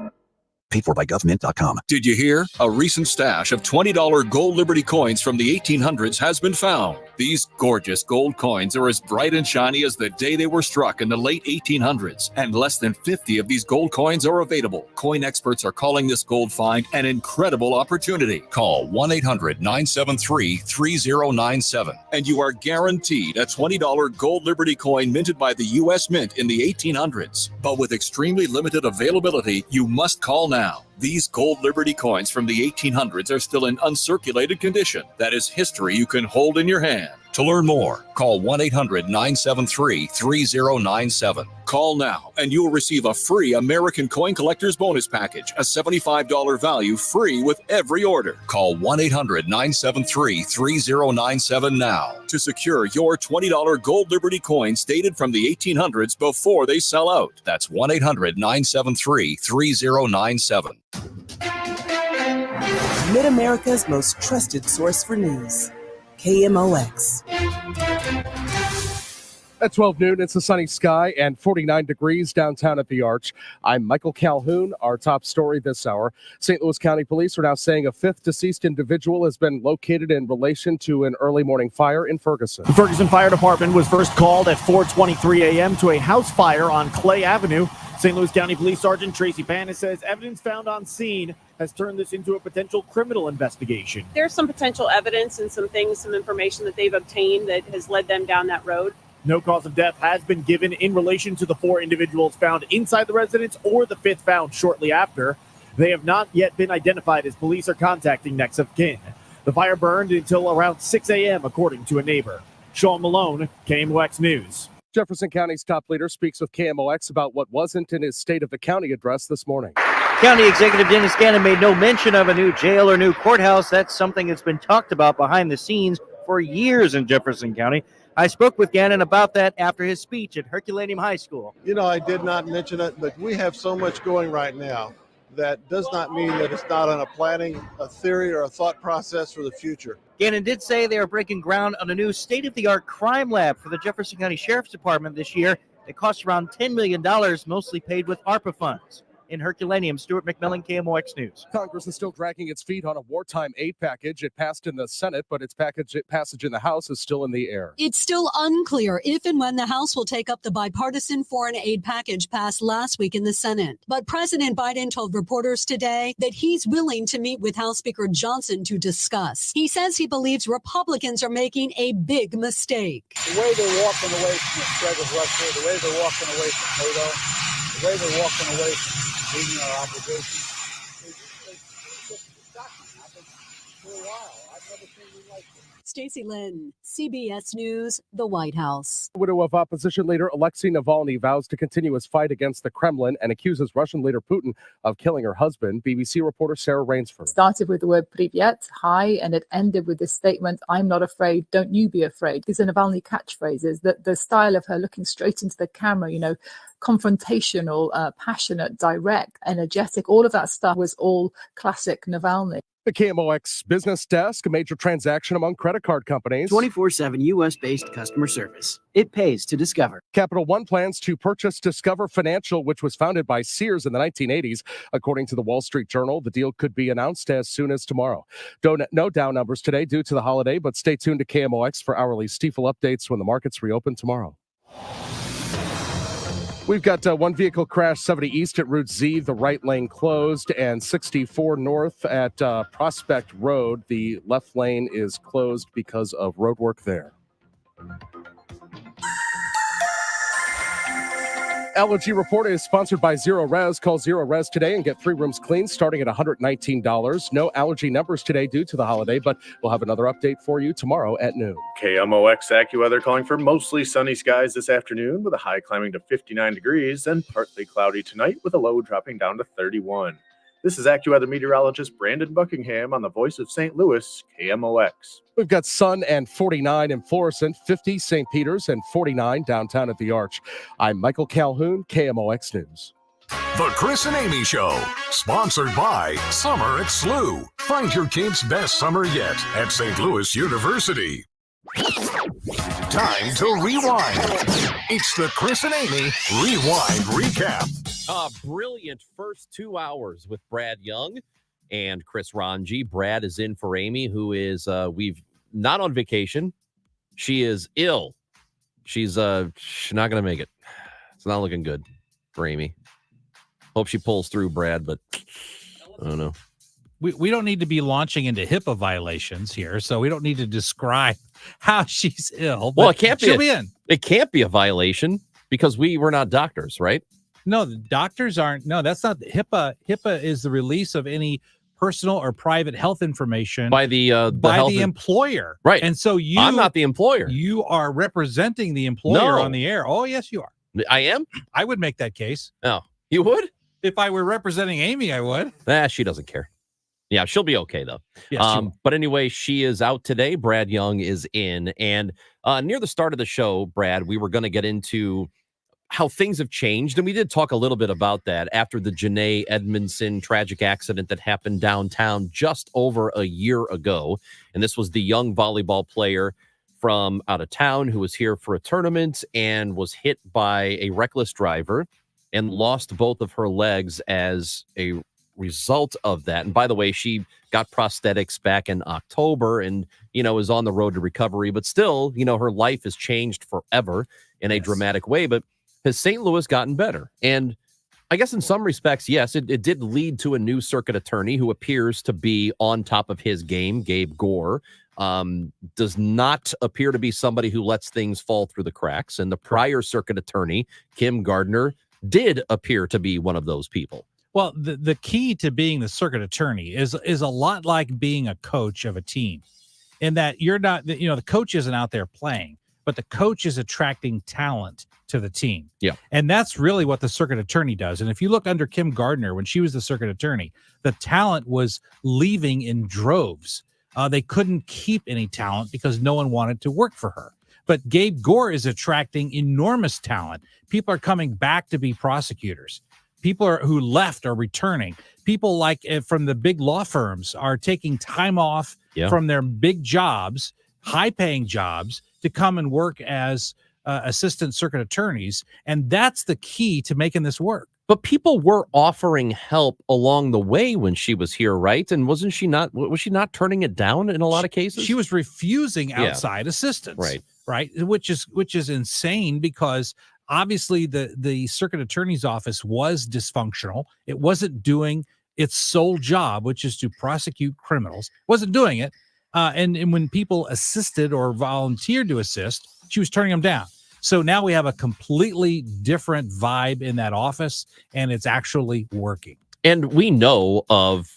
Paid for by government.com. Did you hear? A recent stash of $20 gold Liberty coins from the 1800s has been found. These gorgeous gold coins are as bright and shiny as the day they were struck in the late 1800s, and less than 50 of these gold coins are available. Coin experts are calling this gold find an incredible opportunity. Call 1-800-973-3097, and you are guaranteed a $20 gold Liberty coin minted by the U.S. Mint in the 1800s. But with extremely limited availability, you must call now. These gold Liberty coins from the 1800s are still in uncirculated condition. That is history you can hold in your hand. To learn more, call 1-800-973-3097. Call now and you will receive a free American Coin Collector's Bonus Package, a $75 value free with every order. Call 1-800-973-3097 now to secure your $20 gold Liberty coins dated from the 1800s before they sell out. That's 1-800-973-3097. Mid-America's most trusted source for news. KMOX. At 12 noon, it's a sunny sky and 49 degrees downtown at the Arch. I'm Michael Calhoun. Our top story this hour. St. Louis County Police are now saying a fifth deceased individual has been located in relation to an early morning fire in Ferguson. The Ferguson Fire Department was first called at 4:23 a.m. to a house fire on Clay Avenue. St. Louis County Police Sergeant Tracy Panis says evidence found on scene has turned this into a potential criminal investigation. There's some potential evidence and some information that they've obtained that has led them down that road. No cause of death has been given in relation to the 4 individuals found inside the residence or the 5th found shortly after. They have not yet been identified as police are contacting next of kin. The fire burned until around 6 a.m., according to a neighbor. Sean Malone, KMOX News. Jefferson County's top leader speaks with KMOX about what wasn't in his State of the County address this morning. County Executive Dennis Gannon made no mention of a new jail or new courthouse. That's something that's been talked about behind the scenes for years in Jefferson County. I spoke with Gannon about that after his speech at Herculaneum High School. You know, I did not mention it, but we have so much going right now. That does not mean that it's not on a planning, a theory, or a thought process for the future. Gannon did say they are breaking ground on a new state-of-the-art crime lab for the Jefferson County Sheriff's Department this year. It costs around $10 million, mostly paid with ARPA funds. In Herculaneum, Stuart McMillan, KMOX News. Congress is still dragging its feet on a wartime aid package. It passed in the Senate, but its passage in the House is still in the air. It's still unclear if and when the House will take up the bipartisan foreign aid package passed last week in the Senate. But President Biden told reporters today that he's willing to meet with House Speaker Johnson to discuss. He says he believes Republicans are making a big mistake. The way they're walking away from the threat of Russia, the way they're walking away from NATO, the way they're walking away from meeting our obligations. For a while, I've never seen anything like this. Stacey Lynn, CBS News, the White House. Widow of opposition leader Alexei Navalny vows to continue his fight against the Kremlin and accuses Russian leader Putin of killing her husband. BBC reporter Sarah Rainsford. Started with the word Privyet, hi, and it ended with this statement, I'm not afraid, don't you be afraid. These are Navalny catchphrases, that the style of her looking straight into the camera, confrontational, passionate, direct, energetic, all of that stuff was all classic Navalny. The KMOX business desk, a major transaction among credit card companies. 24/7 U.S.-based customer service. It pays to Discover. Capital One plans to purchase Discover Financial, which was founded by Sears in the 1980s. According to the Wall Street Journal, the deal could be announced as soon as tomorrow. No down numbers today due to the holiday, but stay tuned to KMOX for hourly Stiefel updates when the markets reopen tomorrow. We've got one vehicle crash 70 east at Route Z, the right lane closed, and 64 north at Prospect Road. The left lane is closed because of road work there. LG Report is sponsored by Zero Res. Call Zero Res today and get 3 rooms cleaned starting at $119. No allergy numbers today due to the holiday, but we'll have another update for you tomorrow at noon. KMOX AccuWeather calling for mostly sunny skies this afternoon with a high climbing to 59 degrees and partly cloudy tonight with a low dropping down to 31. This is AccuWeather meteorologist Brandon Buckingham on the Voice of St. Louis, KMOX. We've got sun and 49 in Florissant, 50 St. Peter's, and 49 downtown at the Arch. I'm Michael Calhoun, KMOX News. The Chris and Amy Show, sponsored by Summer at SLU. Find your kids' best summer yet at St. Louis University. Time to rewind. It's the Chris and Amy Rewind Recap. Brilliant first 2 hours with Brad Young and Chris Rongey. Brad is in for Amy, who is we've not on vacation. She is ill. She's not going to make it. It's not looking good for Amy. Hope she pulls through, Brad, but I don't know. We don't need to be launching into HIPAA violations here, so we don't need to describe how she's ill. Well, it can't be. It can't be a violation because we're not doctors, right? No, the doctors aren't. No, that's not HIPAA. HIPAA is the release of any personal or private health information by the employer, right? And so I'm not the employer. You are representing the employer on the air. Oh, yes, you are. I am. I would make that case. Oh, you would? If I were representing Amy, I would. She doesn't care. Yeah, she'll be okay, though. Yes, but anyway, she is out today. Brad Young is in. And near the start of the show, Brad, we were going to get into how things have changed. And we did talk a little bit about that after the Janae Edmondson tragic accident that happened downtown just over a year ago. And this was the young volleyball player from out of town who was here for a tournament and was hit by a reckless driver and lost both of her legs as a result of that. And by the way, she got prosthetics back in October and, is on the road to recovery, but still, her life has changed forever in a dramatic way. But has St. Louis gotten better? And I guess in some respects, yes, it did lead to a new circuit attorney who appears to be on top of his game. Gabe Gore does not appear to be somebody who lets things fall through the cracks. And the prior circuit attorney, Kim Gardner, did appear to be one of those people. Well, the key to being the circuit attorney is a lot like being a coach of a team, in that you're not, the coach isn't out there playing, but the coach is attracting talent to the team. Yeah. And that's really what the circuit attorney does. And if you look under Kim Gardner, when she was the circuit attorney, the talent was leaving in droves. They couldn't keep any talent because no one wanted to work for her. But Gabe Gore is attracting enormous talent. People are coming back to be prosecutors. People who left are returning. People like from the big law firms are taking time off from their big jobs, high-paying jobs, to come and work as assistant circuit attorneys. And that's the key to making this work. But people were offering help along the way when she was here, right? And was she not turning it down in a lot of cases? She was refusing outside assistance. Right. Which is insane, because obviously the circuit attorney's office was dysfunctional. It wasn't doing its sole job, which is to prosecute criminals. Wasn't doing it. And when people assisted or volunteered to assist, she was turning them down. So now we have a completely different vibe in that office, and it's actually working. And we know of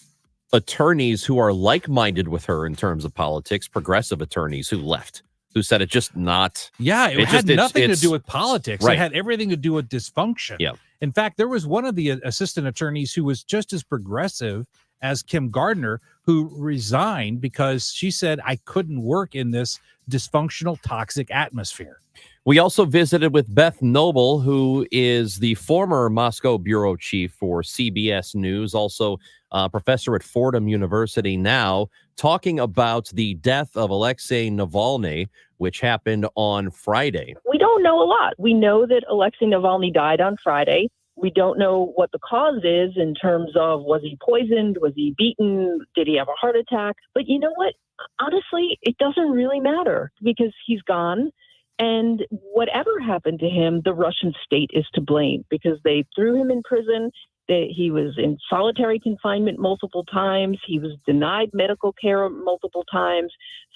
attorneys who are like-minded with her in terms of politics, progressive attorneys who left, who said it's just not. Yeah, it had nothing to do with politics. Right. It had everything to do with dysfunction. Yeah. In fact, there was one of the assistant attorneys who was just as progressive as Kim Gardner, who resigned because she said, I couldn't work in this dysfunctional, toxic atmosphere. We also visited with Beth Noble, who is the former Moscow bureau chief for CBS News, also a professor at Fordham University now, talking about the death of Alexei Navalny, which happened on Friday. We don't know a lot. We know that Alexei Navalny died on Friday. We don't know what the cause is in terms of, was he poisoned? Was he beaten? Did he have a heart attack? But you know what? Honestly, it doesn't really matter, because he's gone. And whatever happened to him, the Russian state is to blame, because they threw him in prison. He was in solitary confinement multiple times. He was denied medical care multiple times.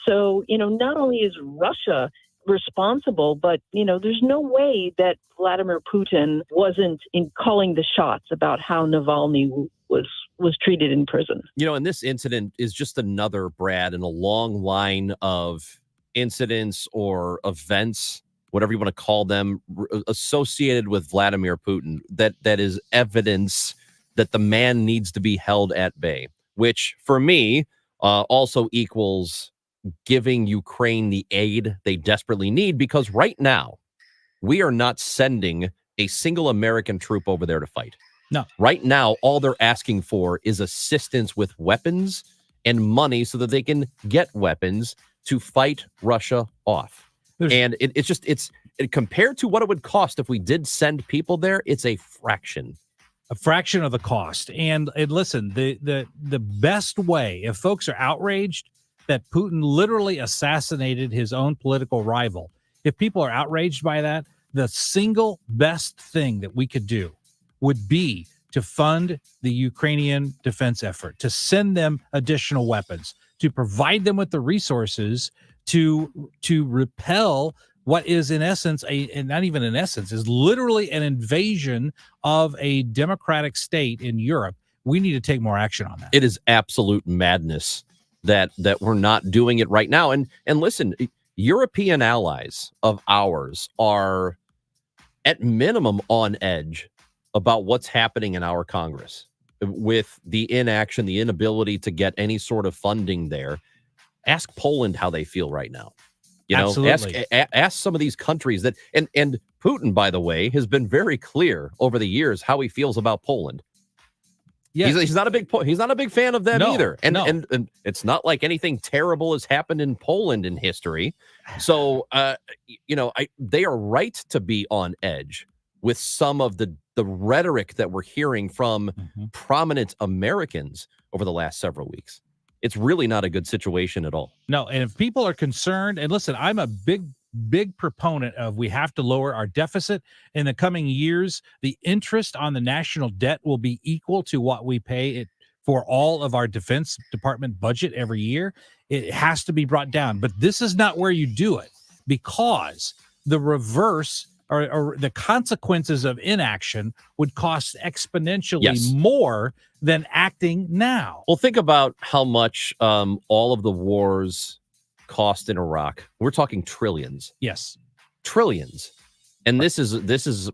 So, not only is Russia responsible, but, there's no way that Vladimir Putin wasn't in calling the shots about how Navalny was treated in prison. And this incident is just another, Brad, in a long line of incidents or events, whatever you want to call them, associated with Vladimir Putin, that is evidence that the man needs to be held at bay, which for me also equals giving Ukraine the aid they desperately need, because right now we are not sending a single American troop over there to fight. No. Right now, all they're asking for is assistance with weapons and money so that they can get weapons to fight Russia off. And it's compared to what it would cost if we did send people there, it's a fraction of the cost. And listen, the best way, if folks are outraged that Putin literally assassinated his own political rival, if people are outraged by that, the single best thing that we could do would be to fund the Ukrainian defense effort, to send them additional weapons, to provide them with the resources to repel what is in essence and not even in essence, is literally an invasion of a democratic state in Europe. We need to take more action on that. It is absolute madness that we're not doing it right now. And listen, European allies of ours are at minimum on edge about what's happening in our Congress with the inaction, the inability to get any sort of funding there. Ask Poland how they feel right now. Ask some of these countries that, and Putin, by the way, has been very clear over the years how he feels about Poland. Yeah, he's not a big fan of them either. And it's not like anything terrible has happened in Poland in history. So they are right to be on edge with some of the rhetoric that we're hearing from prominent Americans over the last several weeks. It's really not a good situation at all. No, and if people are concerned, and listen, I'm a big proponent of we have to lower our deficit in the coming years. The interest on the national debt will be equal to what we pay for all of our Defense Department budget every year. It has to be brought down, but this is not where you do it, because the reverse or the consequences of inaction would cost exponentially more than acting now. Well, think about how much all of the wars cost in Iraq. We're talking trillions. Yes. Trillions. And this is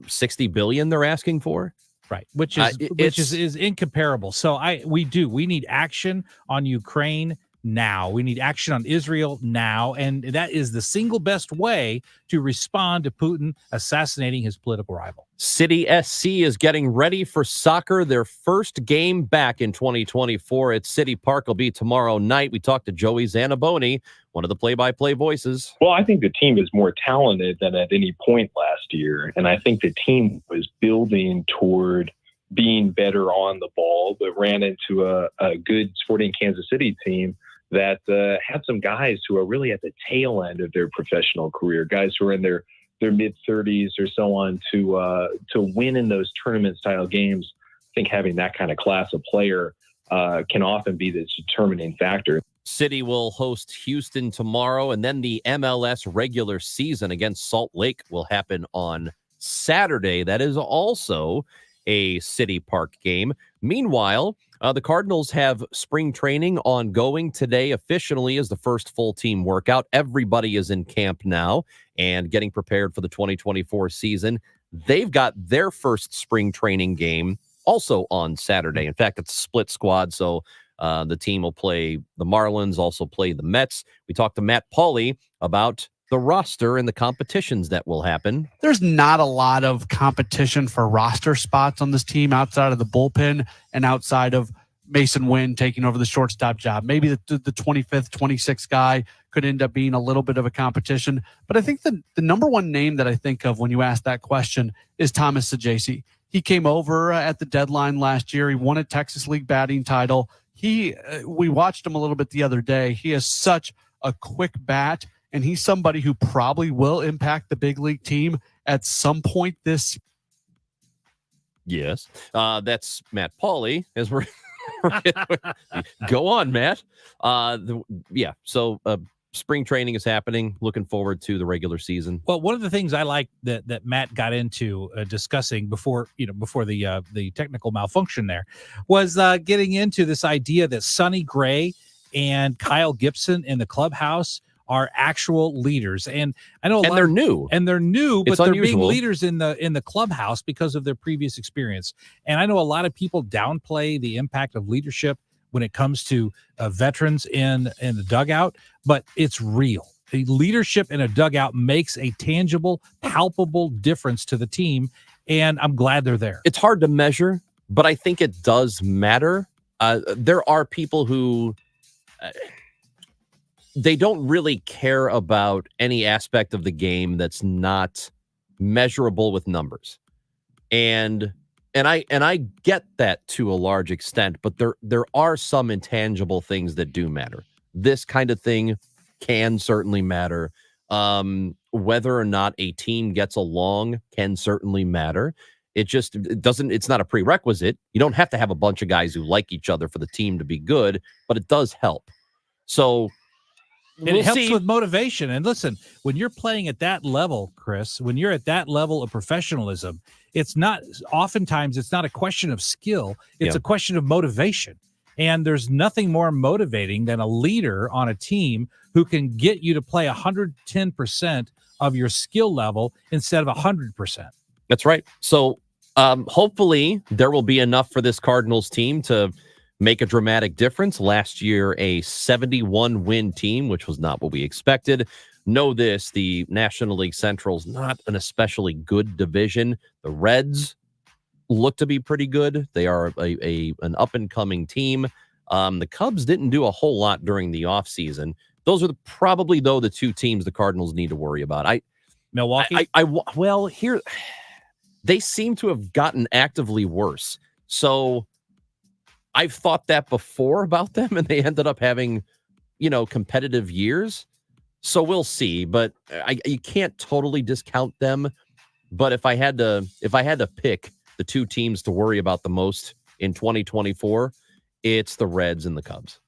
60 billion they're asking for. Right. Which is incomparable. So we need action on Ukraine now. We need action on Israel now. And that is the single best way to respond to Putin assassinating his political rival. City SC is getting ready for soccer. Their first game back in 2024 at City Park will be tomorrow night. We talked to Joey Zanaboni, one of the play-by-play voices. Well, I think the team is more talented than at any point last year. And I think the team was building toward being better on the ball, but ran into a good Sporting Kansas City team that had some guys who are really at the tail end of their professional career, guys who are in their mid-30s or so on, to win in those tournament-style games. I think having that kind of class of player can often be the determining factor. City will host Houston tomorrow, and then the MLS regular season against Salt Lake will happen on Saturday. That is also a City Park game. Meanwhile, the Cardinals have spring training ongoing. Today officially is the first full team workout. Everybody is in camp now and getting prepared for the 2024 season. They've got their first spring training game also on Saturday. In fact, it's a split squad, so the team will play the Marlins, also play the Mets. We talked to Matt Pauley about the roster and the competitions that will happen. There's not a lot of competition for roster spots on this team outside of the bullpen and outside of Mason Wynn taking over the shortstop job. Maybe the 25th, 26th guy could end up being a little bit of a competition. But I think the number one name that I think of when you ask that question is Thomas Saggese. He came over at the deadline last year. He won a Texas League batting title. We watched him a little bit the other day. He has such a quick bat, and he's somebody who probably will impact the big league team at some point this. Yes, that's Matt Pauley as we're go on, Matt. So spring training is happening. Looking forward to the regular season. Well, one of the things I like that Matt got into discussing before the technical malfunction there was getting into this idea that Sonny Gray and Kyle Gibson in the clubhouse are actual leaders, and I know they're new, but they're being leaders in the clubhouse because of their previous experience. And I know a lot of people downplay the impact of leadership when it comes to veterans in the dugout, but it's real. The leadership in a dugout makes a tangible, palpable difference to the team, and I'm glad they're there. It's hard to measure, but I think it does matter. There are people who they don't really care about any aspect of the game that's not measurable with numbers. And I get that to a large extent, but there are some intangible things that do matter. This kind of thing can certainly matter. Whether or not a team gets along can certainly matter. It's not a prerequisite. You don't have to have a bunch of guys who like each other for the team to be good, but it does help. So it helps with motivation. And listen, when you're playing at that level, Chris, when you're at that level of professionalism, oftentimes it's not a question of skill. It's a question of motivation. And there's nothing more motivating than a leader on a team who can get you to play 110% of your skill level instead of 100%. That's right. So hopefully there will be enough for this Cardinals team to make a dramatic difference. Last year, a 71-win team, which was not what we expected. Know this, the National League Central's not an especially good division. The Reds look to be pretty good. They are an up-and-coming team. The Cubs didn't do a whole lot during the offseason. Those are probably, though, the two teams the Cardinals need to worry about. Milwaukee? Well, here, they seem to have gotten actively worse. So I've thought that before about them, and they ended up having, competitive years. So we'll see. But you can't totally discount them. But if I had to pick the two teams to worry about the most in 2024, it's the Reds and the Cubs.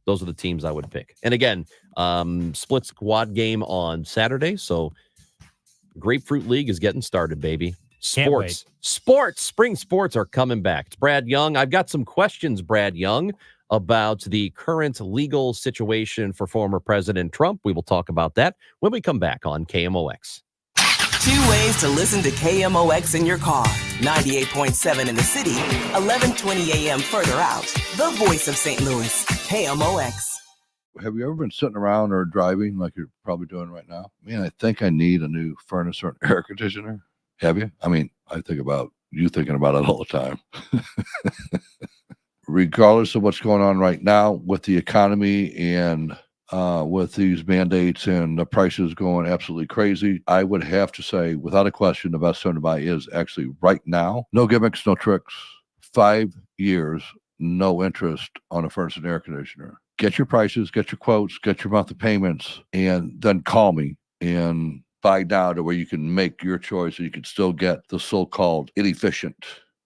Those are the teams I would pick. And again, split squad game on Saturday. So Grapefruit League is getting started, baby. Spring sports are coming back. It's Brad Young. I've got some questions, Brad Young, about the current legal situation for former President Trump. We will talk about that when we come back on KMOX. 2 ways to listen to KMOX in your car. 98.7 in the city, 1120 AM further out. The voice of St. Louis, KMOX. Have you ever been sitting around or driving like you're probably doing right now? Man, I think I need a new furnace or an air conditioner. Have you? I mean, I think about you thinking about it all the time. Regardless of what's going on right now with the economy and with these mandates and the prices going absolutely crazy, I would have to say, without a question, the best time to buy is actually right now. No gimmicks, no tricks. 5 years, no interest on a furnace and air conditioner. Get your prices, get your quotes, get your monthly payments, and then call me and buy now to where you can make your choice and you can still get the so-called inefficient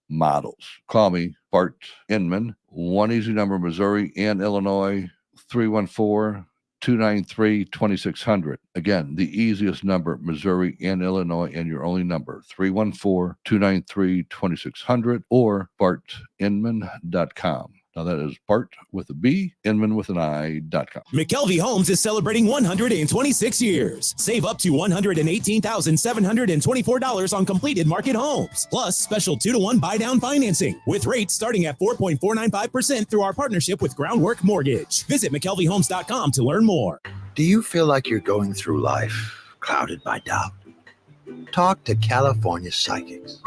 models. Call me, Bart Inman, one easy number, Missouri and Illinois, 314-293-2600. Again, the easiest number, Missouri and Illinois, and your only number, 314-293-2600 or bartinman.com. Now that is Bart with a B, Inman with an I.com. McKelvey Homes is celebrating 126 years. Save up to $118,724 on completed market homes. Plus special 2-to-1 buy-down financing with rates starting at 4.495% through our partnership with Groundwork Mortgage. Visit McKelveyHomes.com to learn more. Do you feel like you're going through life clouded by doubt? Talk to California Psychics.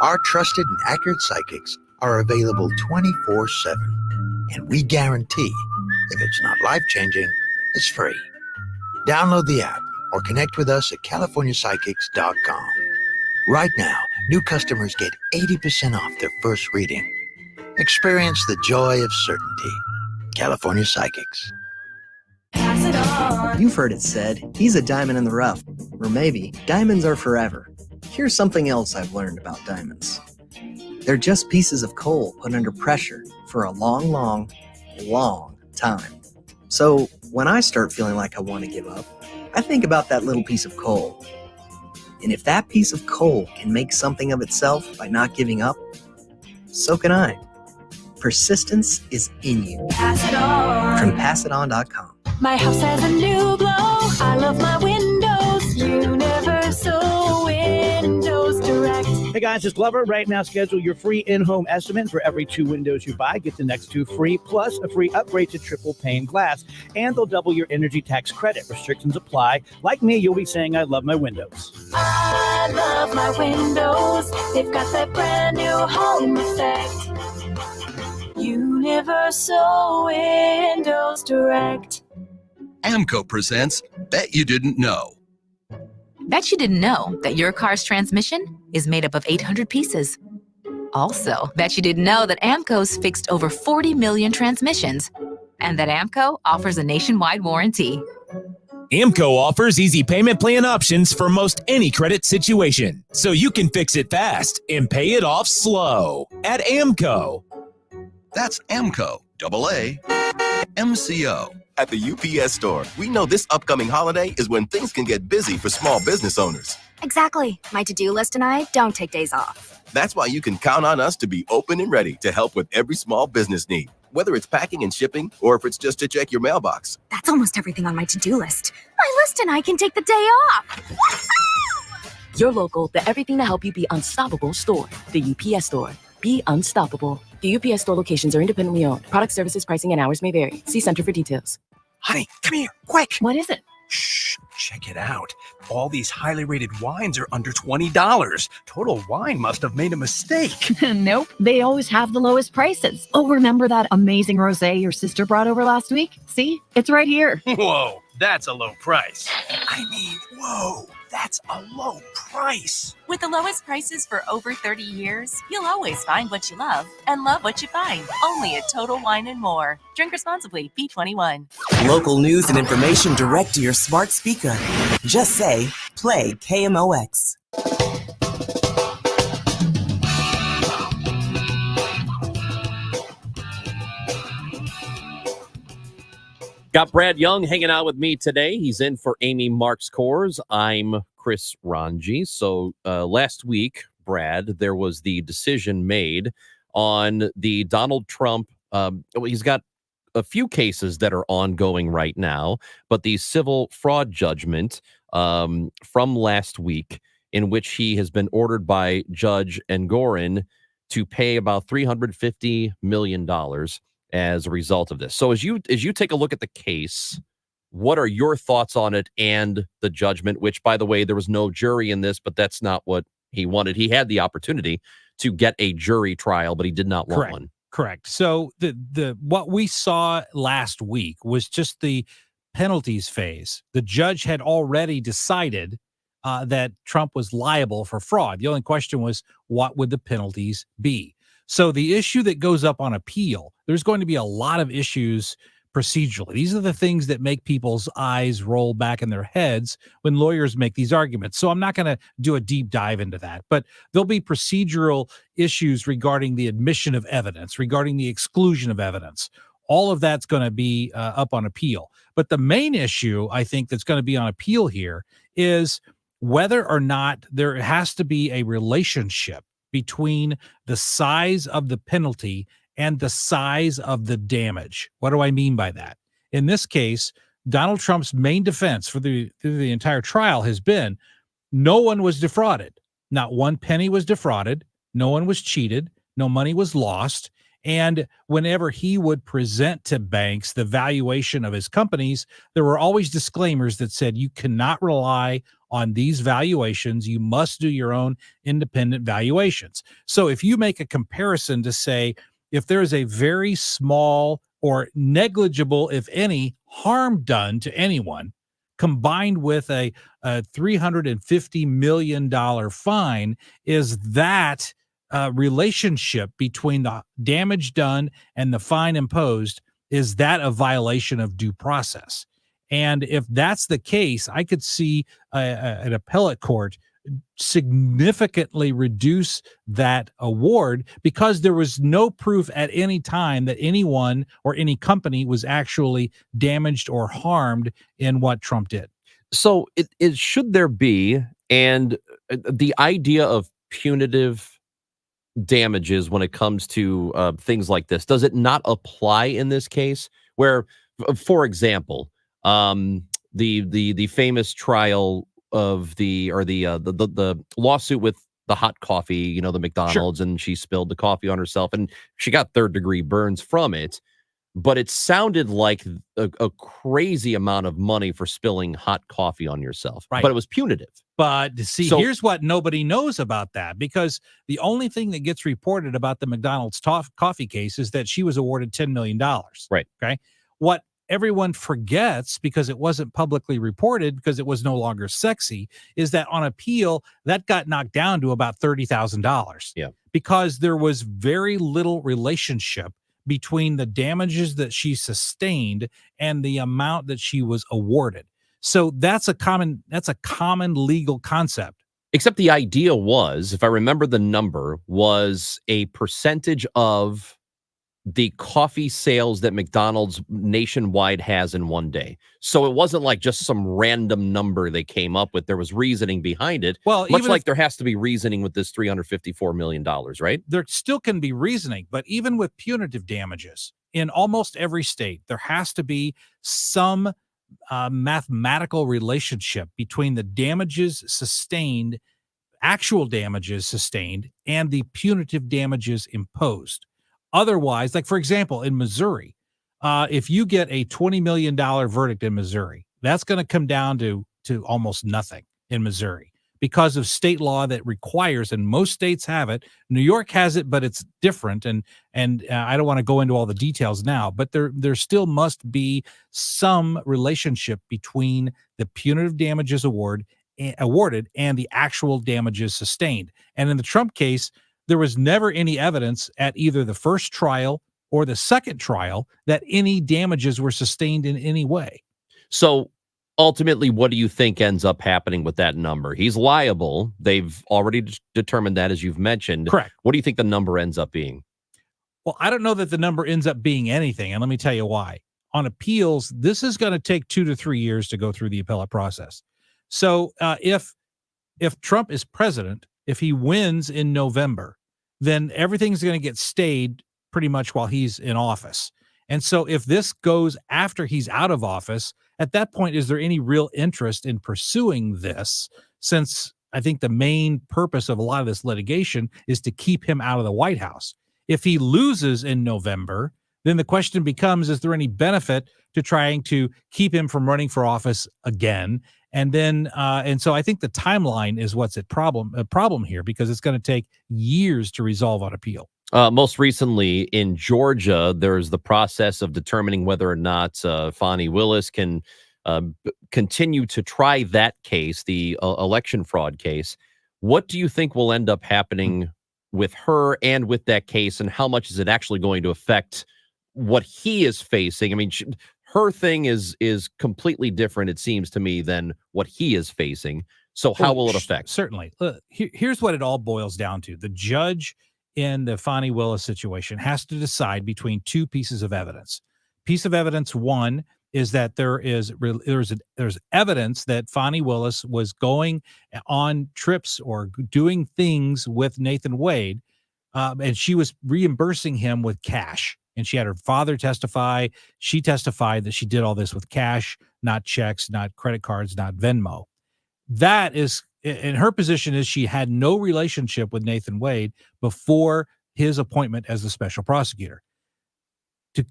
Our trusted and accurate psychics are available 24/7, and we guarantee if it's not life-changing, it's free. Download the app or connect with us at CaliforniaPsychics.com. Right now, new customers get 80% off their first reading. Experience the joy of certainty. California Psychics. You've heard it said, he's a diamond in the rough. Or maybe, diamonds are forever. Here's something else I've learned about diamonds. They're just pieces of coal put under pressure for a long, long, long time. So when I start feeling like I want to give up, I think about that little piece of coal. And if that piece of coal can make something of itself by not giving up, so can I. Persistence is in you. Pass it on. From PassItOn.com. My house has a new glow. I love my windows. Universal Windows Direct. Hey guys, it's Glover. Right now, schedule your free in-home estimate. For every 2 windows you buy, get the next 2 free, plus a free upgrade to triple pane glass. And they'll double your energy tax credit. Restrictions apply. Like me, you'll be saying, I love my windows. I love my windows. They've got that brand new home effect. Universal Windows Direct. AMCO presents Bet You Didn't Know. Bet you didn't know that your car's transmission is made up of 800 pieces. Also, bet you didn't know that AMCO's fixed over 40 million transmissions, and that AMCO offers a nationwide warranty. AMCO offers easy payment plan options for most any credit situation, so you can fix it fast and pay it off slow at AMCO. That's AMCO, AAMCO. At the UPS Store, we know this upcoming holiday is when things can get busy for small business owners. Exactly. My to-do list and I don't take days off. That's why you can count on us to be open and ready to help with every small business need, whether it's packing and shipping or if it's just to check your mailbox. That's almost everything on my to-do list. My list and I can take the day off. Your local, the everything to help you be unstoppable store. The UPS Store. Be unstoppable. The UPS Store locations are independently owned. Product, services, pricing, and hours may vary. See Center for details. Honey, come here, quick. What is it? Shh. Check it out. All these highly rated wines are under $20. Total Wine must have made a mistake. Nope, they always have the lowest prices. Oh, remember that amazing rosé your sister brought over last week? See? It's right here. Whoa, that's a low price. I mean, whoa, that's a low price. With the lowest prices for over 30 years, you'll always find what you love and love what you find. Only at Total Wine & More. Drink responsibly. B21. Local news and information direct to your smart speaker. Just say, play KMOX. Got Brad Young hanging out with me today. He's in for Amy Marks Kors. I'm Chris Rongey. So last week, Brad, there was the decision made on the Donald Trump. He's got a few cases that are ongoing right now, but the civil fraud judgment from last week, in which he has been ordered by Judge Engoron to pay about $350 million as a result of this. So as you take a look at the case, what are your thoughts on it and the judgment, which, by the way, there was no jury in this, but that's not what he wanted. He had the opportunity to get a jury trial, but he did not want one. Correct. So the what we saw last week was just the penalties phase. The judge had already decided that Trump was liable for fraud. The only question was, what would the penalties be? So the issue that goes up on appeal, there's going to be a lot of issues procedurally. These are the things that make people's eyes roll back in their heads when lawyers make these arguments. So I'm not going to do a deep dive into that, but there'll be procedural issues regarding the admission of evidence, regarding the exclusion of evidence. All of that's going to be up on appeal. But the main issue, I think, that's going to be on appeal here is whether or not there has to be a relationship between the size of the penalty and the size of the damage. What do I mean by that? In this case, Donald Trump's main defense through the entire trial has been no one was defrauded. Not one penny was defrauded. No one was cheated. No money was lost. And whenever he would present to banks the valuation of his companies, there were always disclaimers that said you cannot rely on these valuations. You must do your own independent valuations. So if you make a comparison to say, if there is a very small or negligible, if any, harm done to anyone, combined with a $350 million fine, is that relationship between the damage done and the fine imposed, is that a violation of due process? And if that's the case, I could see an appellate court significantly reduce that award because there was no proof at any time that anyone or any company was actually damaged or harmed in what Trump did. So it should there be, and the idea of punitive damages when it comes to things like this, does it not apply in this case? Where, for example, the famous trial of the lawsuit with the hot coffee, the McDonald's, and she spilled the coffee on herself and she got third-degree burns from it. But it sounded like a crazy amount of money for spilling hot coffee on yourself. Right. But it was punitive. But see, here's what nobody knows about that, because the only thing that gets reported about the McDonald's coffee case is that she was awarded $10 million. Right. Okay. What everyone forgets, because it wasn't publicly reported, because it was no longer sexy, is that on appeal, that got knocked down to about $30,000. Yeah. Because there was very little relationship between the damages that she sustained and the amount that she was awarded. So that's a common legal concept. Except the idea was, if I remember the number, was a percentage of the coffee sales that McDonald's nationwide has in one day. So it wasn't like just some random number they came up with. There was reasoning behind it. Well, much like there has to be reasoning with this $354 million, right? There still can be reasoning, but even with punitive damages in almost every state, there has to be some mathematical relationship between the damages sustained, actual damages sustained, and the punitive damages imposed. Otherwise, like, for example, in Missouri, if you get a $20 million verdict in Missouri, that's going to come down to to almost nothing in Missouri because of state law that requires, and most states have it. New York has it, but it's different. And I don't want to go into all the details now, but there still must be some relationship between the punitive damages awarded and the actual damages sustained. And in the Trump case, there was never any evidence at either the first trial or the second trial that any damages were sustained in any way. So ultimately, what do you think ends up happening with that number? He's liable. They've already determined that, as you've mentioned. Correct. What do you think the number ends up being? Well, I don't know that the number ends up being anything, and let me tell you why. On appeals, this is going to take 2 to 3 years to go through the appellate process. So if Trump is president, if he wins in November, then everything's going to get stayed pretty much while he's in office. And so if this goes after he's out of office, at that point, is there any real interest in pursuing this? Since I think the main purpose of a lot of this litigation is to keep him out of the White House. If he loses in November, then the question becomes, is there any benefit to trying to keep him from running for office again? And then, and so I think the timeline is what's a problem here, because it's going to take years to resolve on appeal. Most recently in Georgia, there's the process of determining whether or not Fani Willis can continue to try that case, the election fraud case. What do you think will end up happening with her and with that case, and how much is it actually going to affect what he is facing? I mean, her thing is completely different, it seems to me, than what he is facing. So how will it affect? Certainly. Here's what it all boils down to. The judge in the Fani Willis situation has to decide between two pieces of evidence. Piece of evidence one is that there's evidence that Fani Willis was going on trips or doing things with Nathan Wade, and she was reimbursing him with cash. And she had her father testify. She testified that she did all this with cash, not checks, not credit cards, not Venmo. That is, in her position, is she had no relationship with Nathan Wade before his appointment as the special prosecutor.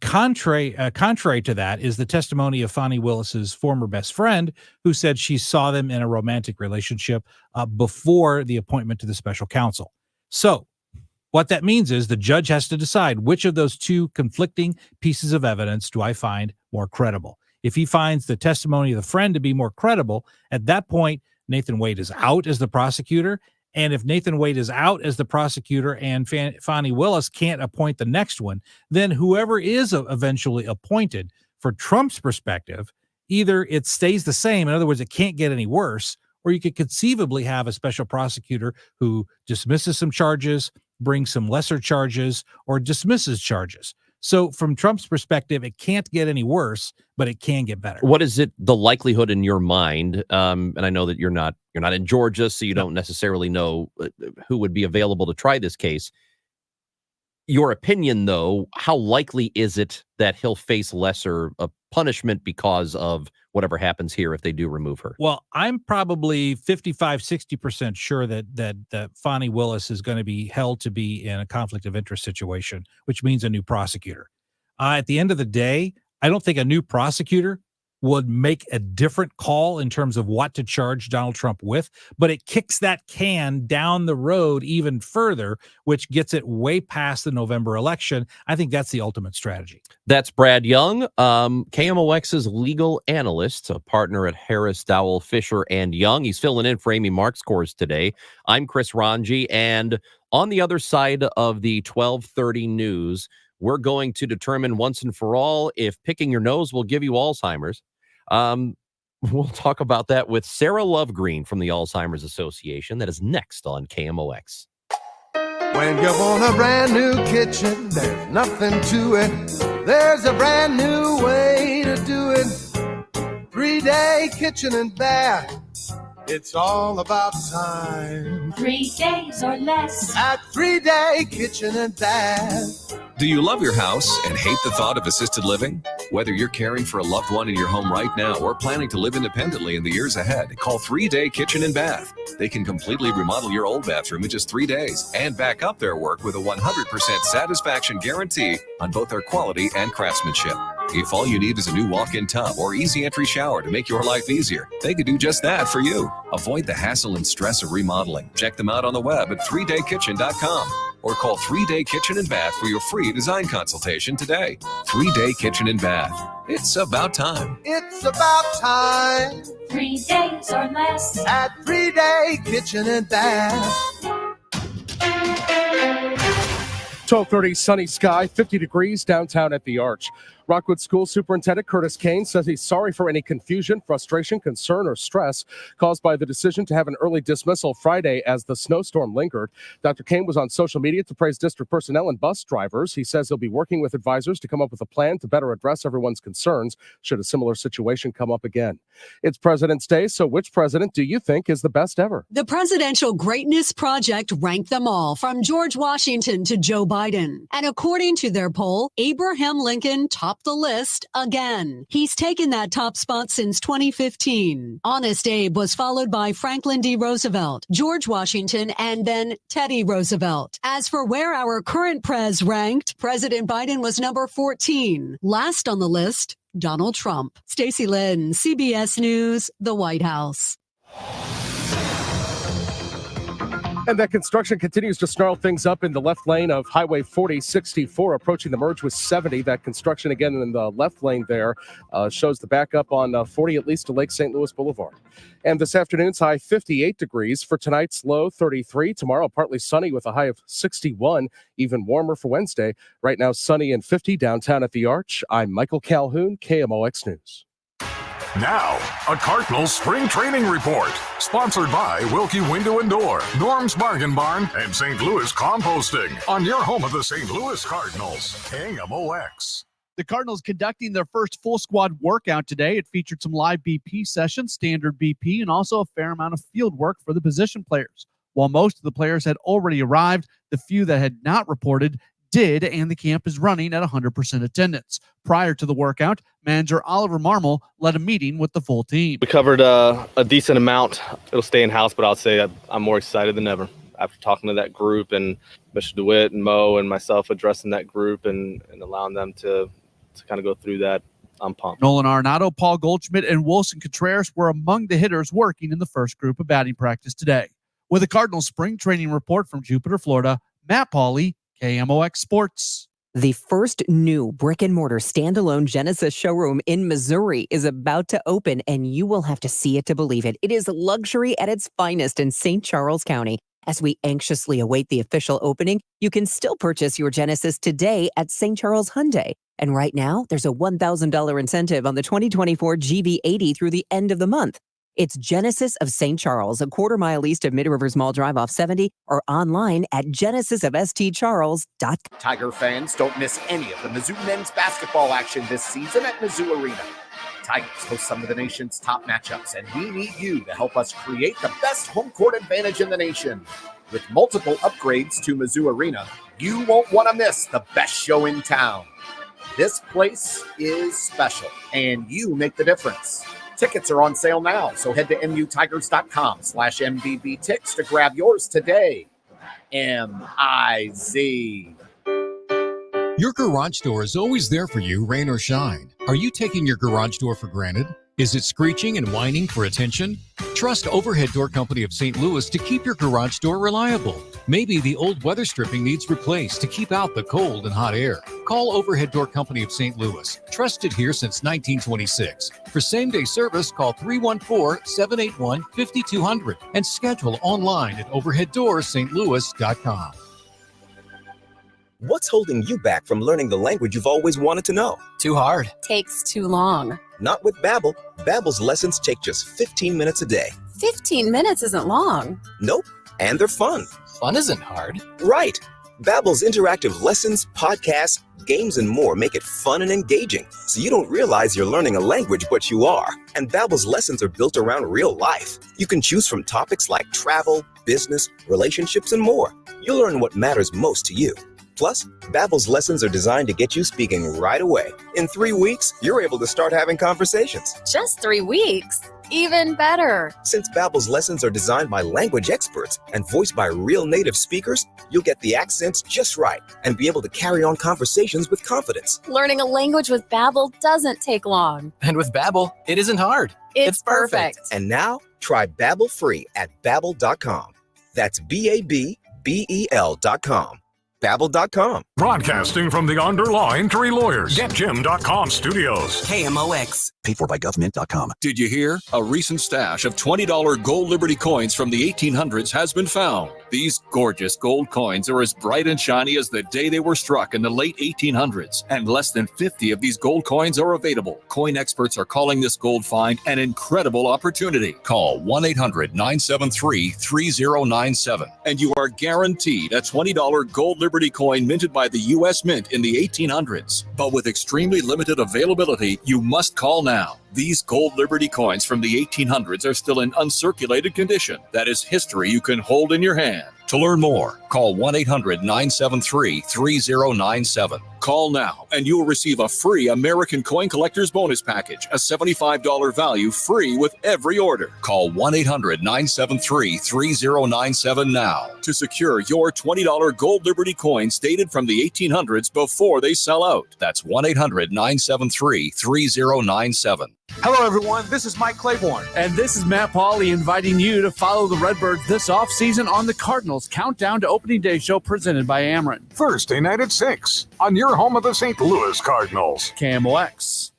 Contrary to that is the testimony of Fani Willis's former best friend, who said she saw them in a romantic relationship before the appointment to the special counsel. So what that means is the judge has to decide which of those two conflicting pieces of evidence do I find more credible. If he finds the testimony of the friend to be more credible, at that point, Nathan Wade is out as the prosecutor. And if Nathan Wade is out as the prosecutor and Fani Willis can't appoint the next one, then whoever is eventually appointed, for Trump's perspective, either it stays the same, in other words, it can't get any worse, or you could conceivably have a special prosecutor who dismisses some charges, brings some lesser charges, or dismisses charges. So from Trump's perspective, it can't get any worse, but it can get better. What is it, the likelihood in your mind? And I know that you're not in Georgia, so you don't necessarily know who would be available to try this case. Your opinion, though, how likely is it that he'll face lesser punishment because of whatever happens here if they do remove her? Well, I'm probably 55-60% sure that Fani Willis is going to be held to be in a conflict of interest situation, which means a new prosecutor. At the end of the day, I don't think a new prosecutor would make a different call in terms of what to charge Donald Trump with, but it kicks that can down the road even further, which gets it way past the November election. I think that's the ultimate strategy. That's Brad Young, KMOX's legal analyst, a partner at Harris, Dowell, Fisher, and Young. He's filling in for Amy Markscourse today. I'm Chris Rongey, and on the other side of the 12:30 news, we're going to determine once and for all if picking your nose will give you Alzheimer's. We'll talk about that with Sarah Lovegreen from the Alzheimer's Association. That is next on KMOX. When you want a brand new kitchen, there's nothing to it. There's a brand new way to do it. 3-day kitchen and bath. It's all about time. 3 days or less at 3-day kitchen and bath. Do you love your house and hate the thought of assisted living? Whether you're caring for a loved one in your home right now or planning to live independently in the years ahead, call 3-Day Kitchen and Bath. They can completely remodel your old bathroom in just 3 days and back up their work with a 100% satisfaction guarantee on both their quality and craftsmanship. If all you need is a new walk-in tub or easy entry shower to make your life easier, they could do just that for you. Avoid the hassle and stress of remodeling. Check them out on the web at 3daykitchen.com or call 3-Day Kitchen and Bath for your free design consultation today. 3-Day Kitchen and Bath. It's about time. It's about time. 3 days or less at 3-Day Kitchen and Bath. 12:30, sunny sky, 50 degrees downtown at the Arch. Rockwood School Superintendent Curtis Kane says he's sorry for any confusion, frustration, concern, or stress caused by the decision to have an early dismissal Friday as the snowstorm lingered. Dr. Kane was on social media to praise district personnel and bus drivers. He says he'll be working with advisors to come up with a plan to better address everyone's concerns should a similar situation come up again. It's President's Day, so which president do you think is the best ever? The Presidential Greatness Project ranked them all, from George Washington to Joe Biden. And according to their poll, Abraham Lincoln topped the list again. He's taken that top spot since 2015. Honest Abe was followed by Franklin D. Roosevelt, George Washington, and then Teddy Roosevelt. As for where our current prez ranked, President Biden was number 14. Last on the list, Donald Trump. Stacey Lynn, CBS News, the White House. And that construction continues to snarl things up in the left lane of Highway 4064, approaching the merge with 70. That construction again in the left lane there shows the backup on 40 at least to Lake St. Louis Boulevard. And this afternoon's high 58 degrees. For tonight's low 33. Tomorrow partly sunny with a high of 61. Even warmer for Wednesday. Right now sunny and 50 downtown at the Arch. I'm Michael Calhoun, KMOX News. Now, a Cardinals Spring Training Report, sponsored by Wilkie Window and Door, Norm's Bargain Barn, and St. Louis Composting, on your home of the St. Louis Cardinals, KMOX. The Cardinals conducting their first full squad workout today. It featured some live BP sessions, standard BP, and also a fair amount of field work for the position players. While most of the players had already arrived, the few that had not reported did, and the camp is running at 100% attendance. Prior to the workout, manager Oliver Marmol led a meeting with the full team. We covered a decent amount. It'll stay in-house, but I'll say I'm more excited than ever after talking to that group and Mr. DeWitt and Mo and myself addressing that group and allowing them to kind of go through that. I'm pumped. Nolan Arenado, Paul Goldschmidt, and Wilson Contreras were among the hitters working in the first group of batting practice today. With a Cardinals spring training report from Jupiter, Florida, Matt Pauley, KMOX Sports. The first new brick-and-mortar standalone Genesis showroom in Missouri is about to open, and you will have to see it to believe it. It is luxury at its finest in St. Charles County. As we anxiously await the official opening, you can still purchase your Genesis today at St. Charles Hyundai. And right now, there's a $1,000 incentive on the 2024 GV80 through the end of the month. It's Genesis of St. Charles, a quarter-mile east of Mid-Rivers Mall Drive off 70, or online at genesisofstcharles.com. Tiger fans, don't miss any of the Mizzou men's basketball action this season at Mizzou Arena. Tigers host some of the nation's top matchups, and we need you to help us create the best home court advantage in the nation. With multiple upgrades to Mizzou Arena, you won't want to miss the best show in town. This place is special, and you make the difference. Tickets are on sale now, so head to mutigers.com/MVBTix to grab yours today. MIZ. Your garage door is always there for you, rain or shine. Are you taking your garage door for granted? Is it screeching and whining for attention? Trust Overhead Door Company of St. Louis to keep your garage door reliable. Maybe the old weather stripping needs replaced to keep out the cold and hot air. Call Overhead Door Company of St. Louis, trusted here since 1926. For same-day service, call 314-781-5200 and schedule online at overheaddoorsstlouis.com. What's holding you back from learning the language you've always wanted to know? Too hard. Takes too long. Not with Babbel. Babbel's lessons take just 15 minutes a day. 15 minutes isn't long. Nope. And they're fun. Fun isn't hard. Right. Babbel's interactive lessons, podcasts, games, and more make it fun and engaging, so you don't realize you're learning a language, but you are. And Babbel's lessons are built around real life. You can choose from topics like travel, business, relationships, and more. You'll learn what matters most to you. Plus, Babbel's lessons are designed to get you speaking right away. In 3 weeks, you're able to start having conversations. Just 3 weeks. Even better. Since Babbel's lessons are designed by language experts and voiced by real native speakers, you'll get the accents just right and be able to carry on conversations with confidence. Learning a language with Babbel doesn't take long. And with Babbel, it isn't hard. It's perfect. And now, try Babbel free at Babbel.com. That's Babbel.com. Babbel.com. Broadcasting from the Underline Tree Lawyers. GetJim.com studios. KMOX. Paid for by government.com. Did you hear? A recent stash of $20 gold Liberty coins from the 1800s has been found. These gorgeous gold coins are as bright and shiny as the day they were struck in the late 1800s, and less than 50 of these gold coins are available. Coin experts are calling this gold find an incredible opportunity. Call 1-800-973-3097, and you are guaranteed a $20 gold Liberty coin minted by the U.S. Mint in the 1800s. But with extremely limited availability, you must call now. These gold Liberty coins from the 1800s are still in uncirculated condition. That is history you can hold in your hand. To learn more, call 1-800-973-3097. Call now and you will receive a free American Coin Collector's Bonus Package, a $75 value free with every order. Call 1-800-973-3097 now to secure your $20 gold Liberty coins dated from the 1800s before they sell out. That's 1-800-973-3097. Hello, everyone. This is Mike Claiborne. And this is Matt Pauley inviting you to follow the Redbirds this offseason on the Cardinals Countdown to Opening Day show presented by Ameren. Thursday night at 6 on your home of the St. Louis Cardinals. KMOX.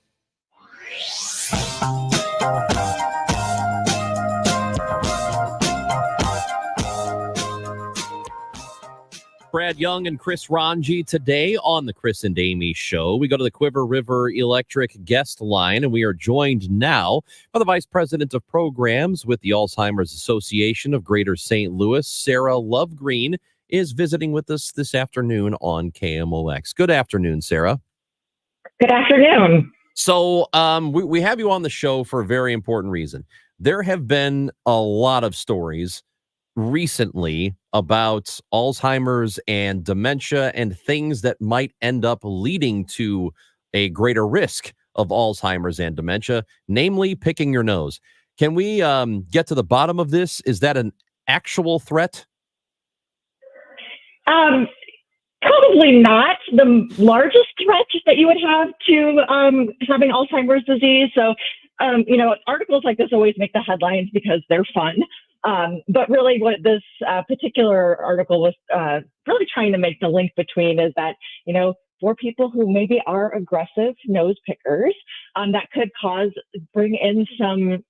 Brad Young and Chris Rongey today on the Chris and Amy Show. We go to the Quiver River Electric guest line, and we are joined now by the Vice President of Programs with the Alzheimer's Association of Greater St. Louis. Sarah Lovegreen is visiting with us this afternoon on KMOX. Good afternoon, Sarah. Good afternoon. So we have you on the show for a very important reason. There have been a lot of stories recently about Alzheimer's and dementia and things that might end up leading to a greater risk of Alzheimer's and dementia, namely picking your nose. Can we get to the bottom of this? Is that an actual threat? Probably not the largest threat that you would have to having Alzheimer's disease. So, articles like this always make the headlines because they're fun. But really what this particular article was really trying to make the link between is that, for people who maybe are aggressive nose pickers, that could bring in some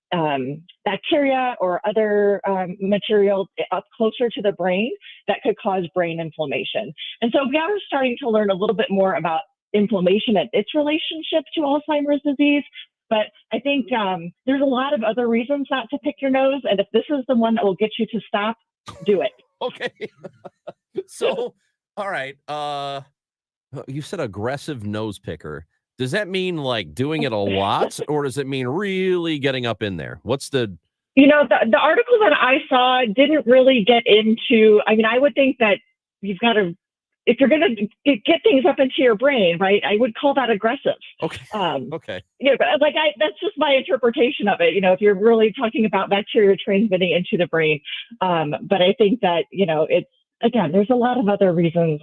bacteria or other material up closer to the brain that could cause brain inflammation. And so we are starting to learn a little bit more about inflammation and its relationship to Alzheimer's disease. But I think there's a lot of other reasons not to pick your nose. And if this is the one that will get you to stop, do it. Okay. So, all right. You said aggressive nose picker. Does that mean like doing it a lot, or does it mean really getting up in there? What's the... The article that I saw didn't really get into, I would think that you've got to, if you're going to get things up into your brain, right, I would call that aggressive. Okay. Okay. But that's just my interpretation of it. If you're really talking about bacteria transmitting into the brain. But I think that, it's, again, there's a lot of other reasons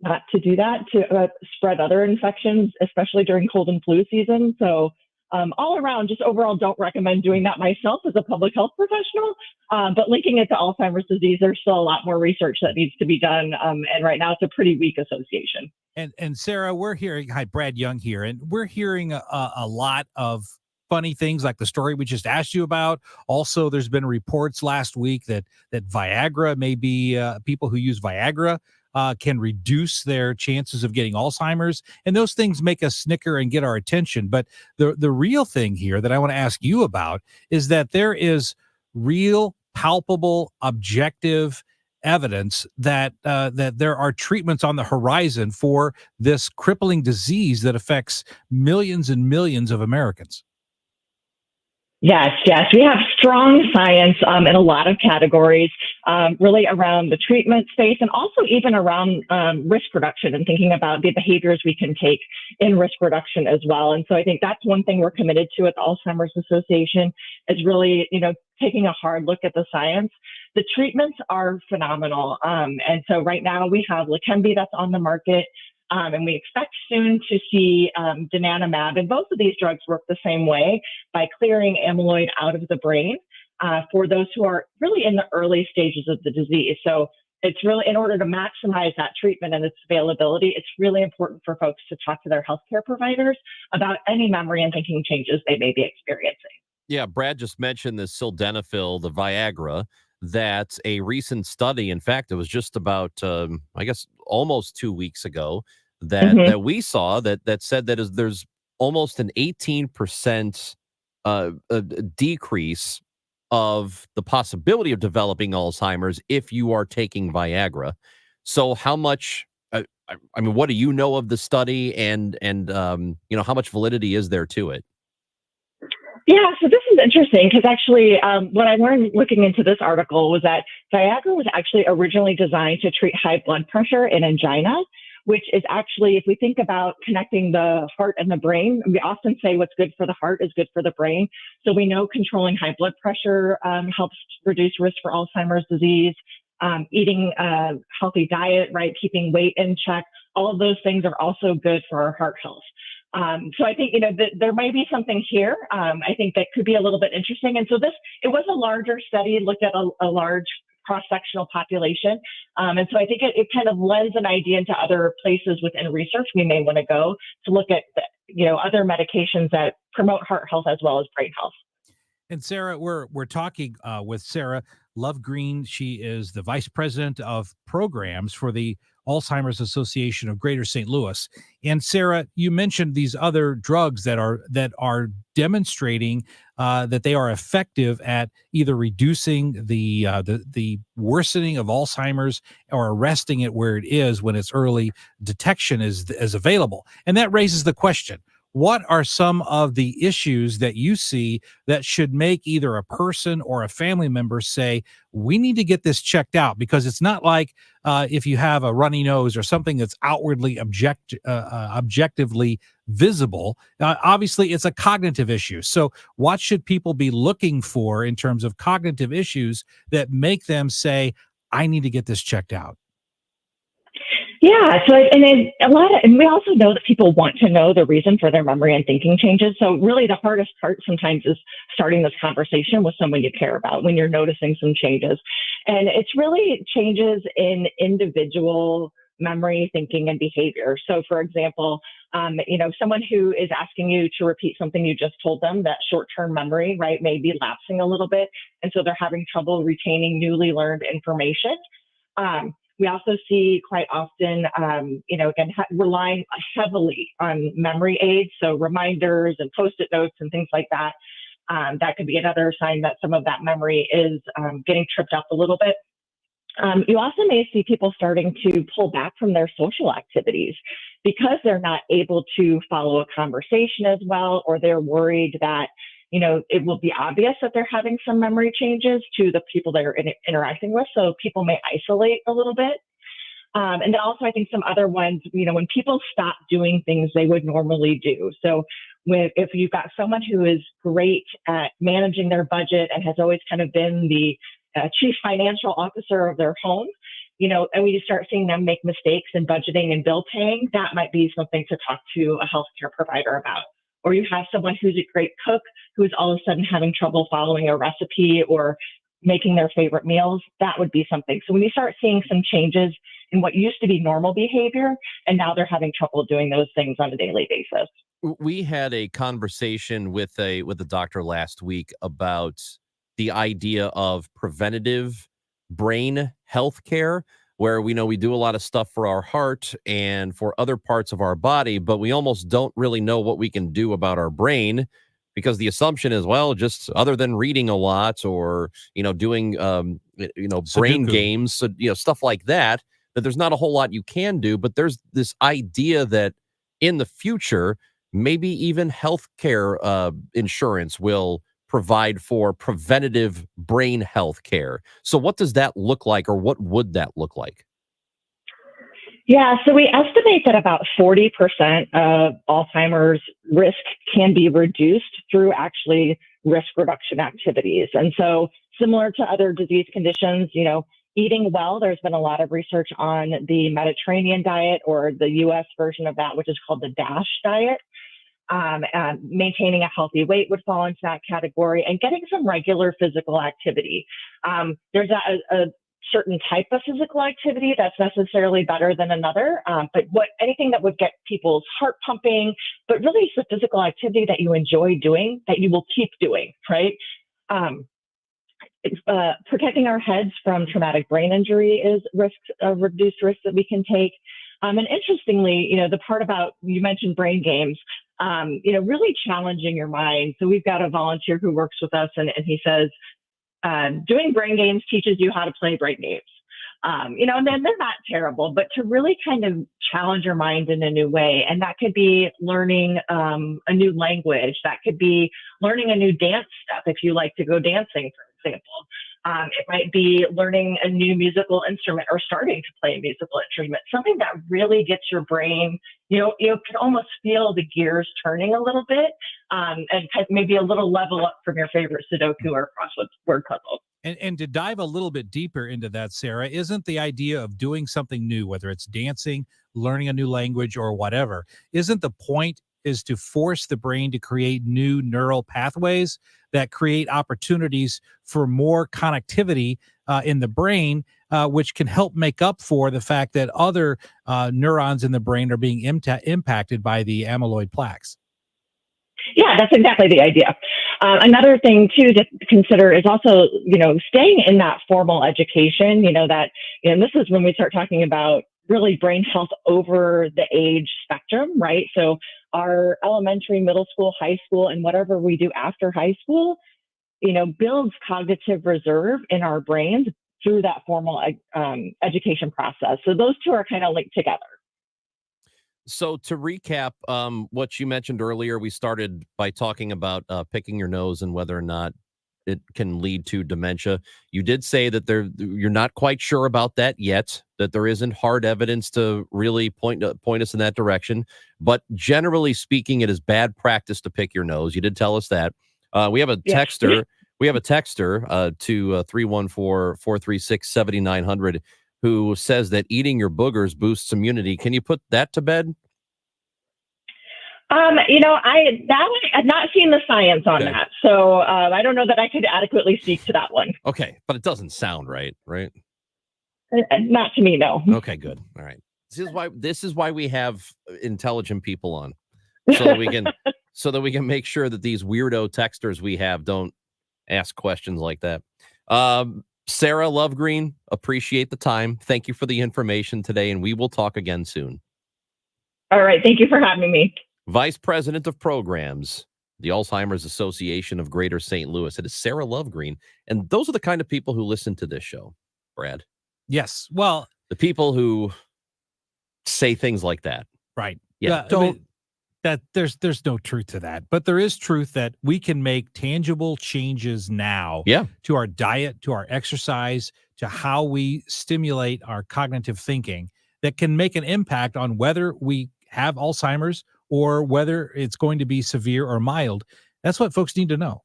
not to do that, to spread other infections, especially during cold and flu season. So all around, just overall, don't recommend doing that myself as a public health professional. But linking it to Alzheimer's disease, there's still a lot more research that needs to be done. And right now, it's a pretty weak association. And Sarah, we're hearing, hi, Brad Young here, and we're hearing a lot of funny things like the story we just asked you about. Also, there's been reports last week that Viagra, maybe people who use Viagra can reduce their chances of getting Alzheimer's. And those things make us snicker and get our attention. But the real thing here that I want to ask you about is that there is real, palpable, objective evidence that there are treatments on the horizon for this crippling disease that affects millions and millions of Americans. Yes. We have strong science in a lot of categories. really around the treatment space and also even around risk reduction and thinking about the behaviors we can take in risk reduction as well. And so I think that's one thing we're committed to at the Alzheimer's Association is really, taking a hard look at the science. The treatments are phenomenal. And so right now we have Leqembi that's on the market. And we expect soon to see donanemab. And both of these drugs work the same way by clearing amyloid out of the brain for those who are really in the early stages of the disease. So it's really, in order to maximize that treatment and its availability, it's really important for folks to talk to their healthcare providers about any memory and thinking changes they may be experiencing. Yeah, Brad just mentioned the sildenafil, the Viagra. That's a recent study. In fact, it was just about, I guess, almost 2 weeks ago that we saw that said that there's almost an 18% decrease of the possibility of developing Alzheimer's if you are taking Viagra. So how much? I mean, what do you know of the study, and how much validity is there to it? Yeah, so this is interesting because actually what I learned looking into this article was that Viagra was actually originally designed to treat high blood pressure and angina, which is actually, if we think about connecting the heart and the brain, we often say what's good for the heart is good for the brain. So we know controlling high blood pressure helps reduce risk for Alzheimer's disease, eating a healthy diet, right, keeping weight in check. All of those things are also good for our heart health. So I think, there might be something here. I think that could be a little bit interesting. And so it was a larger study, looked at a large cross-sectional population. And so I think it kind of lends an idea into other places within research we may want to go to look at, other medications that promote heart health as well as brain health. And Sarah, we're talking with Sarah Love Green. She is the vice president of programs for the Alzheimer's Association of Greater St. Louis. And Sarah, you mentioned these other drugs that are demonstrating that they are effective at either reducing the worsening of Alzheimer's or arresting it where it is when its early detection is available. And that raises the question: what are some of the issues that you see that should make either a person or a family member say, we need to get this checked out? Because it's not like if you have a runny nose or something that's outwardly objectively visible. Obviously, it's a cognitive issue. So what should people be looking for in terms of cognitive issues that make them say, I need to get this checked out? Yeah. So, and we also know that people want to know the reason for their memory and thinking changes. So really the hardest part sometimes is starting this conversation with someone you care about when you're noticing some changes. And it's really changes in individual memory, thinking, and behavior. So for example, someone who is asking you to repeat something you just told them, that short-term memory, right, may be lapsing a little bit. And so they're having trouble retaining newly learned information. We also see quite often, relying heavily on memory aids, so reminders and Post-it notes and things like that. That could be another sign that some of that memory is getting tripped up a little bit. You also may see people starting to pull back from their social activities because they're not able to follow a conversation as well, or they're worried that it will be obvious that they're having some memory changes to the people they're interacting with. So people may isolate a little bit. And then also I think some other ones, when people stop doing things they would normally do. So if you've got someone who is great at managing their budget and has always kind of been the chief financial officer of their home, and when you start seeing them make mistakes in budgeting and bill paying, that might be something to talk to a healthcare provider about. Or you have someone who's a great cook who's all of a sudden having trouble following a recipe or making their favorite meals, that would be something. So when you start seeing some changes in what used to be normal behavior, and now they're having trouble doing those things on a daily basis. We had a conversation with a doctor last week about the idea of preventative brain health care, where we know we do a lot of stuff for our heart and for other parts of our body, but we almost don't really know what we can do about our brain, because the assumption is, well, just other than reading a lot or, doing, brain Sudoku games, so, stuff like that there's not a whole lot you can do. But there's this idea that in the future, maybe even healthcare insurance will provide for preventative brain health care. So what does that look like, or what would that look like? Yeah, so we estimate that about 40% of Alzheimer's risk can be reduced through actually risk reduction activities. And so similar to other disease conditions, eating well, there's been a lot of research on the Mediterranean diet, or the US version of that, which is called the DASH diet. And maintaining a healthy weight would fall into that category, and getting some regular physical activity. There's a certain type of physical activity that's necessarily better than another, but anything that would get people's heart pumping, but really it's the physical activity that you enjoy doing, that you will keep doing, right? Protecting our heads from traumatic brain injury is reduced risk that we can take. And interestingly, the part about, you mentioned brain games, really challenging your mind. So we've got a volunteer who works with us, and he says, doing brain games teaches you how to play brain games. And then they're not terrible, but to really kind of challenge your mind in a new way. And that could be learning a new language. That could be learning a new dance step if you like to go dancing, for example. It might be learning a new musical instrument, or starting to play a musical instrument, something that really gets your brain, you can almost feel the gears turning a little bit, and maybe a little level up from your favorite Sudoku or crossword word puzzle. And to dive a little bit deeper into that, Sarah, isn't the idea of doing something new, whether it's dancing, learning a new language, or whatever, isn't the point is to force the brain to create new neural pathways that create opportunities for more connectivity in the brain, which can help make up for the fact that other neurons in the brain are being impacted by the amyloid plaques? Yeah, that's exactly the idea. Another thing too to consider is also, staying in that formal education, and this is when we start talking about really brain health over the age spectrum, right? So our elementary, middle school, high school, and whatever we do after high school, builds cognitive reserve in our brains through that formal education process. So those two are kind of linked together. So to recap, what you mentioned earlier, we started by talking about picking your nose and whether or not it can lead to dementia. You did say that you're not quite sure about that yet, that there isn't hard evidence to really point us in that direction. But generally speaking, it is bad practice to pick your nose. You did tell us that. We have a texter. We have a texter to 314-436-7900 who says that eating your boogers boosts immunity. Can you put that to bed? I've not seen the science on that, so I don't know that I could adequately speak to that one. Okay, but it doesn't sound right? Not to me, no. Okay, good. All right. This is why we have intelligent people on, so that we can make sure that these weirdo texters we have don't ask questions like that. Sarah Lovegreen, appreciate the time. Thank you for the information today, and we will talk again soon. All right. Thank you for having me. Vice President of Programs, the Alzheimer's Association of Greater St. Louis. It is Sarah Lovegreen. And those are the kind of people who listen to this show, Brad. Yes. Well, the people who say things like that. Right. Yeah. There's no truth to that, but there is truth that we can make tangible changes now to our diet, to our exercise, to how we stimulate our cognitive thinking that can make an impact on whether we have Alzheimer's or whether it's going to be severe or mild. That's what folks need to know.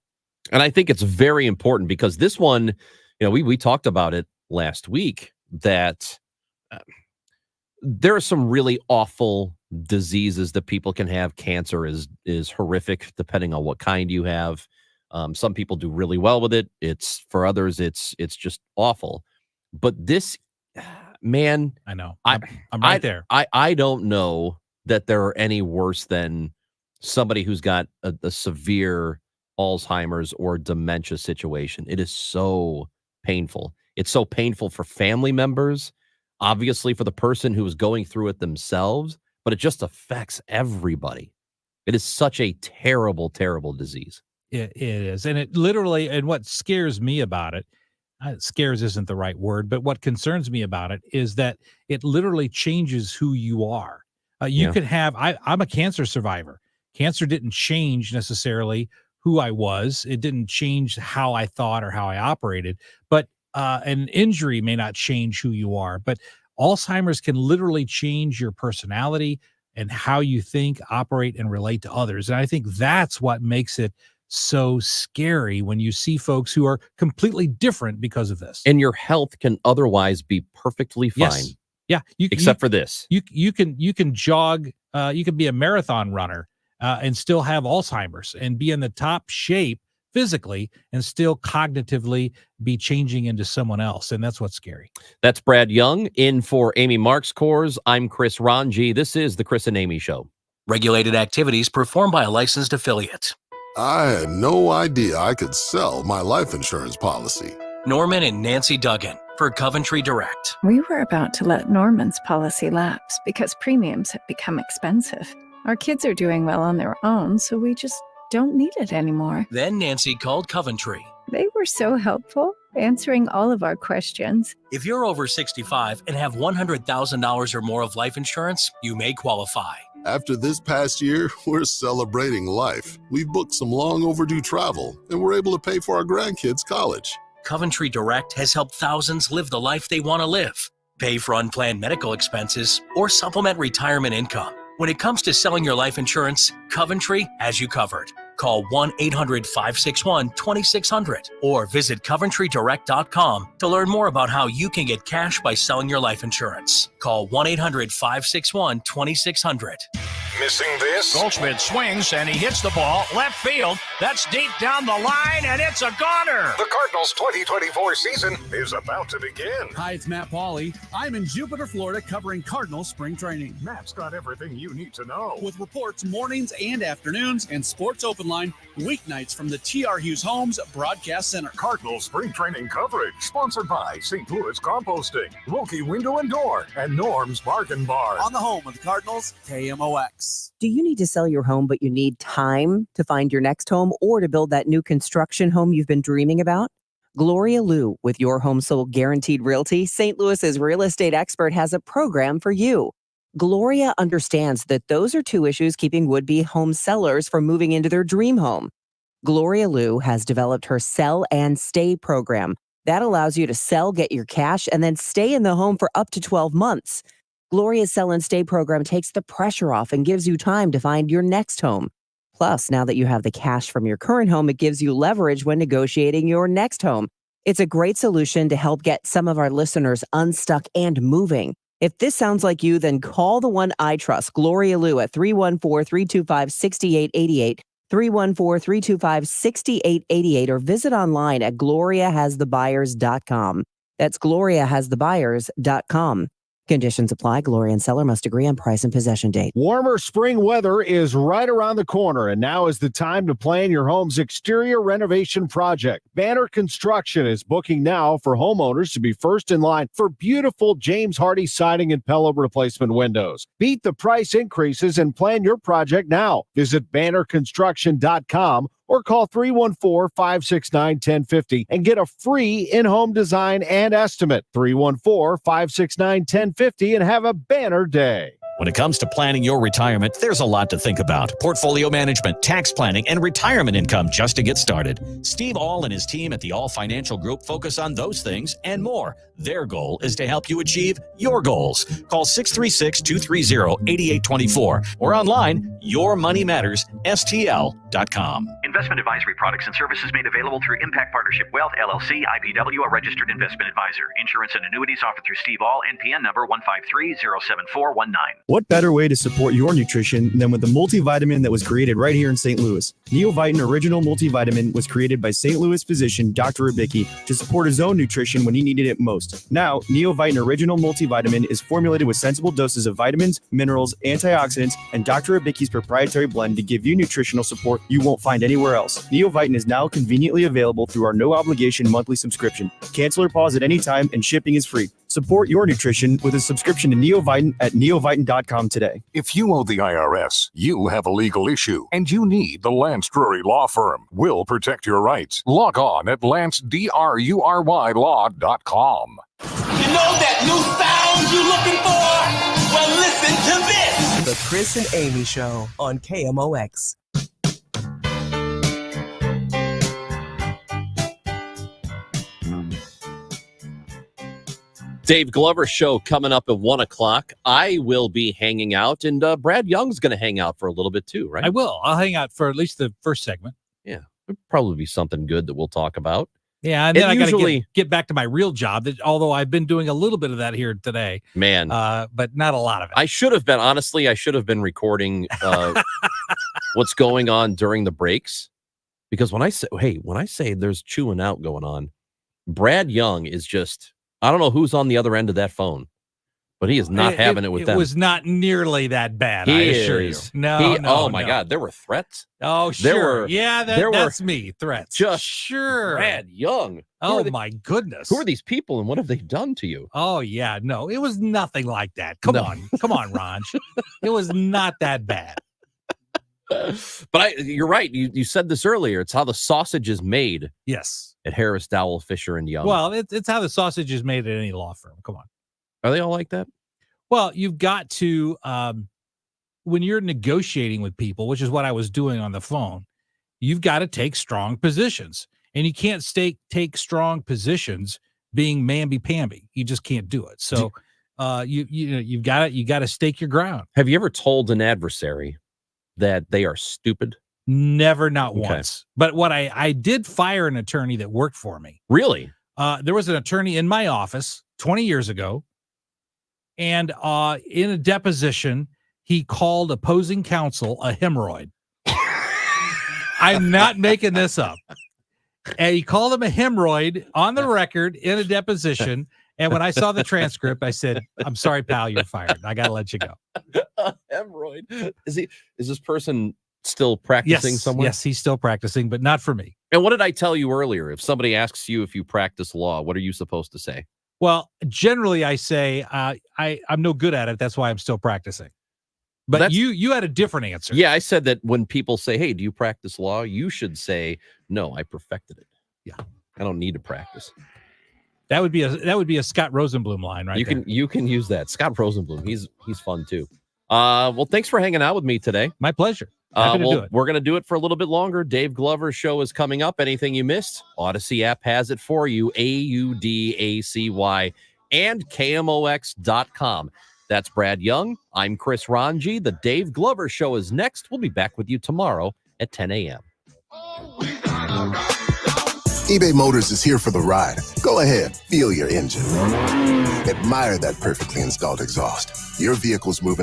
And I think it's very important because this one, we talked about it last week, that there are some really awful diseases that people can have. Cancer is horrific depending on what kind you have. Some people do really well with it. For others, it's just awful. But this, man, I know. I'm right there. I don't know that there are any worse than somebody who's got a severe Alzheimer's or dementia situation. It is so painful. It's so painful for family members, obviously for the person who is going through it themselves, but it just affects everybody. It is such a terrible, terrible disease. It is. And it literally, and what scares me about it, scares isn't the right word, but what concerns me about it is that it literally changes who you are. You could have, I'm a cancer survivor. Cancer didn't change necessarily who I was. It didn't change how I thought or how I operated. But an injury may not change who you are. But Alzheimer's can literally change your personality and how you think, operate, and relate to others. And I think that's what makes it so scary when you see folks who are completely different because of this. And your health can otherwise be perfectly fine. Yes. Yeah. Except for this. You can jog, you can be a marathon runner and still have Alzheimer's and be in the top shape physically and still cognitively be changing into someone else. And that's what's scary. That's Brad Young in for Amy Marks Coors. I'm Chris Rongey. This is the Chris and Amy Show. Regulated activities performed by a licensed affiliate. I had no idea I could sell my life insurance policy. Norman and Nancy Duggan for Coventry Direct. We were about to let Norman's policy lapse because premiums have become expensive. Our kids are doing well on their own, so we just don't need it anymore. Then Nancy called Coventry. They were so helpful, answering all of our questions. If you're over 65 and have $100,000 or more of life insurance, you may qualify. After this past year, we're celebrating life. We've booked some long overdue travel, and we're able to pay for our grandkids' college. Coventry Direct has helped thousands live the life they want to live, pay for unplanned medical expenses, or supplement retirement income. When it comes to selling your life insurance, Coventry has you covered. Call 1-800-561-2600 or visit CoventryDirect.com to learn more about how you can get cash by selling your life insurance. Call 1-800-561-2600. Missing this? Goldschmidt swings and he hits the ball left field. That's deep down the line and it's a goner. The Cardinals' 2024 season is about to begin. Hi, it's Matt Pauley. I'm in Jupiter, Florida, covering Cardinals spring training. Matt's got everything you need to know. With reports mornings and afternoons and Sports Open Line weeknights from the T.R. Hughes Homes Broadcast Center. Cardinals spring training coverage sponsored by St. Louis Composting, Rongey Window and Door, and Norm's Bargain Bar. On the home of the Cardinals, KMOX. Do you need to sell your home, but you need time to find your next home or to build that new construction home you've been dreaming about? Gloria Liu with Your Home Sold Guaranteed Realty, St. Louis's real estate expert, has a program for you. Gloria understands that those are two issues keeping would-be home sellers from moving into their dream home. Gloria Liu has developed her Sell and Stay program that allows you to sell, get your cash, and then stay in the home for up to 12 months. Gloria's Sell and Stay program takes the pressure off and gives you time to find your next home. Plus, now that you have the cash from your current home, it gives you leverage when negotiating your next home. It's a great solution to help get some of our listeners unstuck and moving. If this sounds like you, then call the one I trust, Gloria Liu, at 314-325-6888, 314-325-6888, or visit online at gloriahasthebuyers.com. That's gloriahasthebuyers.com. Conditions apply. Gloria and seller must agree on price and possession date. Warmer spring weather is right around the corner, and now is the time to plan your home's exterior renovation project. Banner Construction is booking now for homeowners to be first in line for beautiful James Hardie siding and Pella replacement windows. Beat the price increases and plan your project now. Visit bannerconstruction.com or call 314-569-1050 and get a free in-home design and estimate. 314-569-1050 and have a banner day. When it comes to planning your retirement, there's a lot to think about. Portfolio management, tax planning, and retirement income just to get started. Steve All and his team at the All Financial Group focus on those things and more. Their goal is to help you achieve your goals. Call 636-230-8824 or online, yourmoneymattersstl.com. Investment advisory products and services made available through Impact Partnership Wealth, LLC, IPW, a registered investment advisor. Insurance and annuities offered through Steve All, NPN number 153-07419. What better way to support your nutrition than with the multivitamin that was created right here in St. Louis? Neovitin Original Multivitamin was created by St. Louis physician Dr. Ribicki to support his own nutrition when he needed it most. Now, Neovitin Original Multivitamin is formulated with sensible doses of vitamins, minerals, antioxidants, and Dr. Ribicki's proprietary blend to give you nutritional support you won't find anywhere else. Neovitin is now conveniently available through our no-obligation monthly subscription. Cancel or pause at any time, and shipping is free. Support your nutrition with a subscription to Neovitin at neovitin.com today. If you owe the IRS, you have a legal issue, and you need the Lance Drury Law Firm. We'll protect your rights. Log on at lancedrurylaw.com. You know that new sound you're looking for? Well, listen to this. The Chris and Amy Show on KMOX. Dave Glover show coming up at 1 o'clock. I will be hanging out, and Brad Young's going to hang out for a little bit too, right? I will. I'll hang out for at least the first segment. Yeah, it'll probably be something good that we'll talk about. Yeah, and then I got to get back to my real job, although I've been doing a little bit of that here today. Man. But not a lot of it. I should have been recording what's going on during the breaks. Because when I say there's chewing out going on, Brad Young is just, I don't know who's on the other end of that phone, but he is not having it with them. It was not nearly that bad, I assure you. No, oh my God, there were threats. Oh, sure. That's me, threats. Just sure. Brad Young. Oh, my goodness. Who are these people and what have they done to you? Oh, yeah, no, it was nothing like that. Come on, Ron. It was not that bad. But you're right. You said this earlier. It's how the sausage is made. Yes. At Harris, Dowell, Fisher, and Young. Well, it's how the sausage is made at any law firm. Come on. Are they all like that? Well, you've got to, when you're negotiating with people, which is what I was doing on the phone, you've got to take strong positions. And you can't take strong positions being mamby-pamby. You just can't do it. So you've got to stake your ground. Have you ever told an adversary that they are stupid? Never, not once. But what I did fire an attorney that worked for me. Really? There was an attorney in my office 20 years ago. And in a deposition, he called opposing counsel a hemorrhoid. I'm not making this up. And he called him a hemorrhoid on the record in a deposition. And when I saw the transcript, I said, "I'm sorry, pal, you're fired. I got to let you go." Hemorrhoid. Is this person still practicing somewhere? Yes, he's still practicing, but not for me. And what did I tell you earlier? If somebody asks you if you practice law, what are you supposed to say? Well, generally I say I'm no good at it. That's why I'm still practicing. But you had a different answer. Yeah, I said that when people say, "Hey, do you practice law?" You should say, "No, I perfected it." Yeah, I don't need to practice. That would be a Scott Rosenblum line, right? You can use that. Scott Rosenblum. He's fun too. Well, thanks for hanging out with me today. My pleasure. Happy to do it. We're going to do it for a little bit longer. Dave Glover's show is coming up. Anything you missed, Odyssey app has it for you. AUDACY and KMOX.com. That's Brad Young. I'm Chris Rongey. The Dave Glover show is next. We'll be back with you tomorrow at 10 a.m. eBay Motors is here for the ride. Go ahead, feel your engine. Admire that perfectly installed exhaust. Your vehicle's moving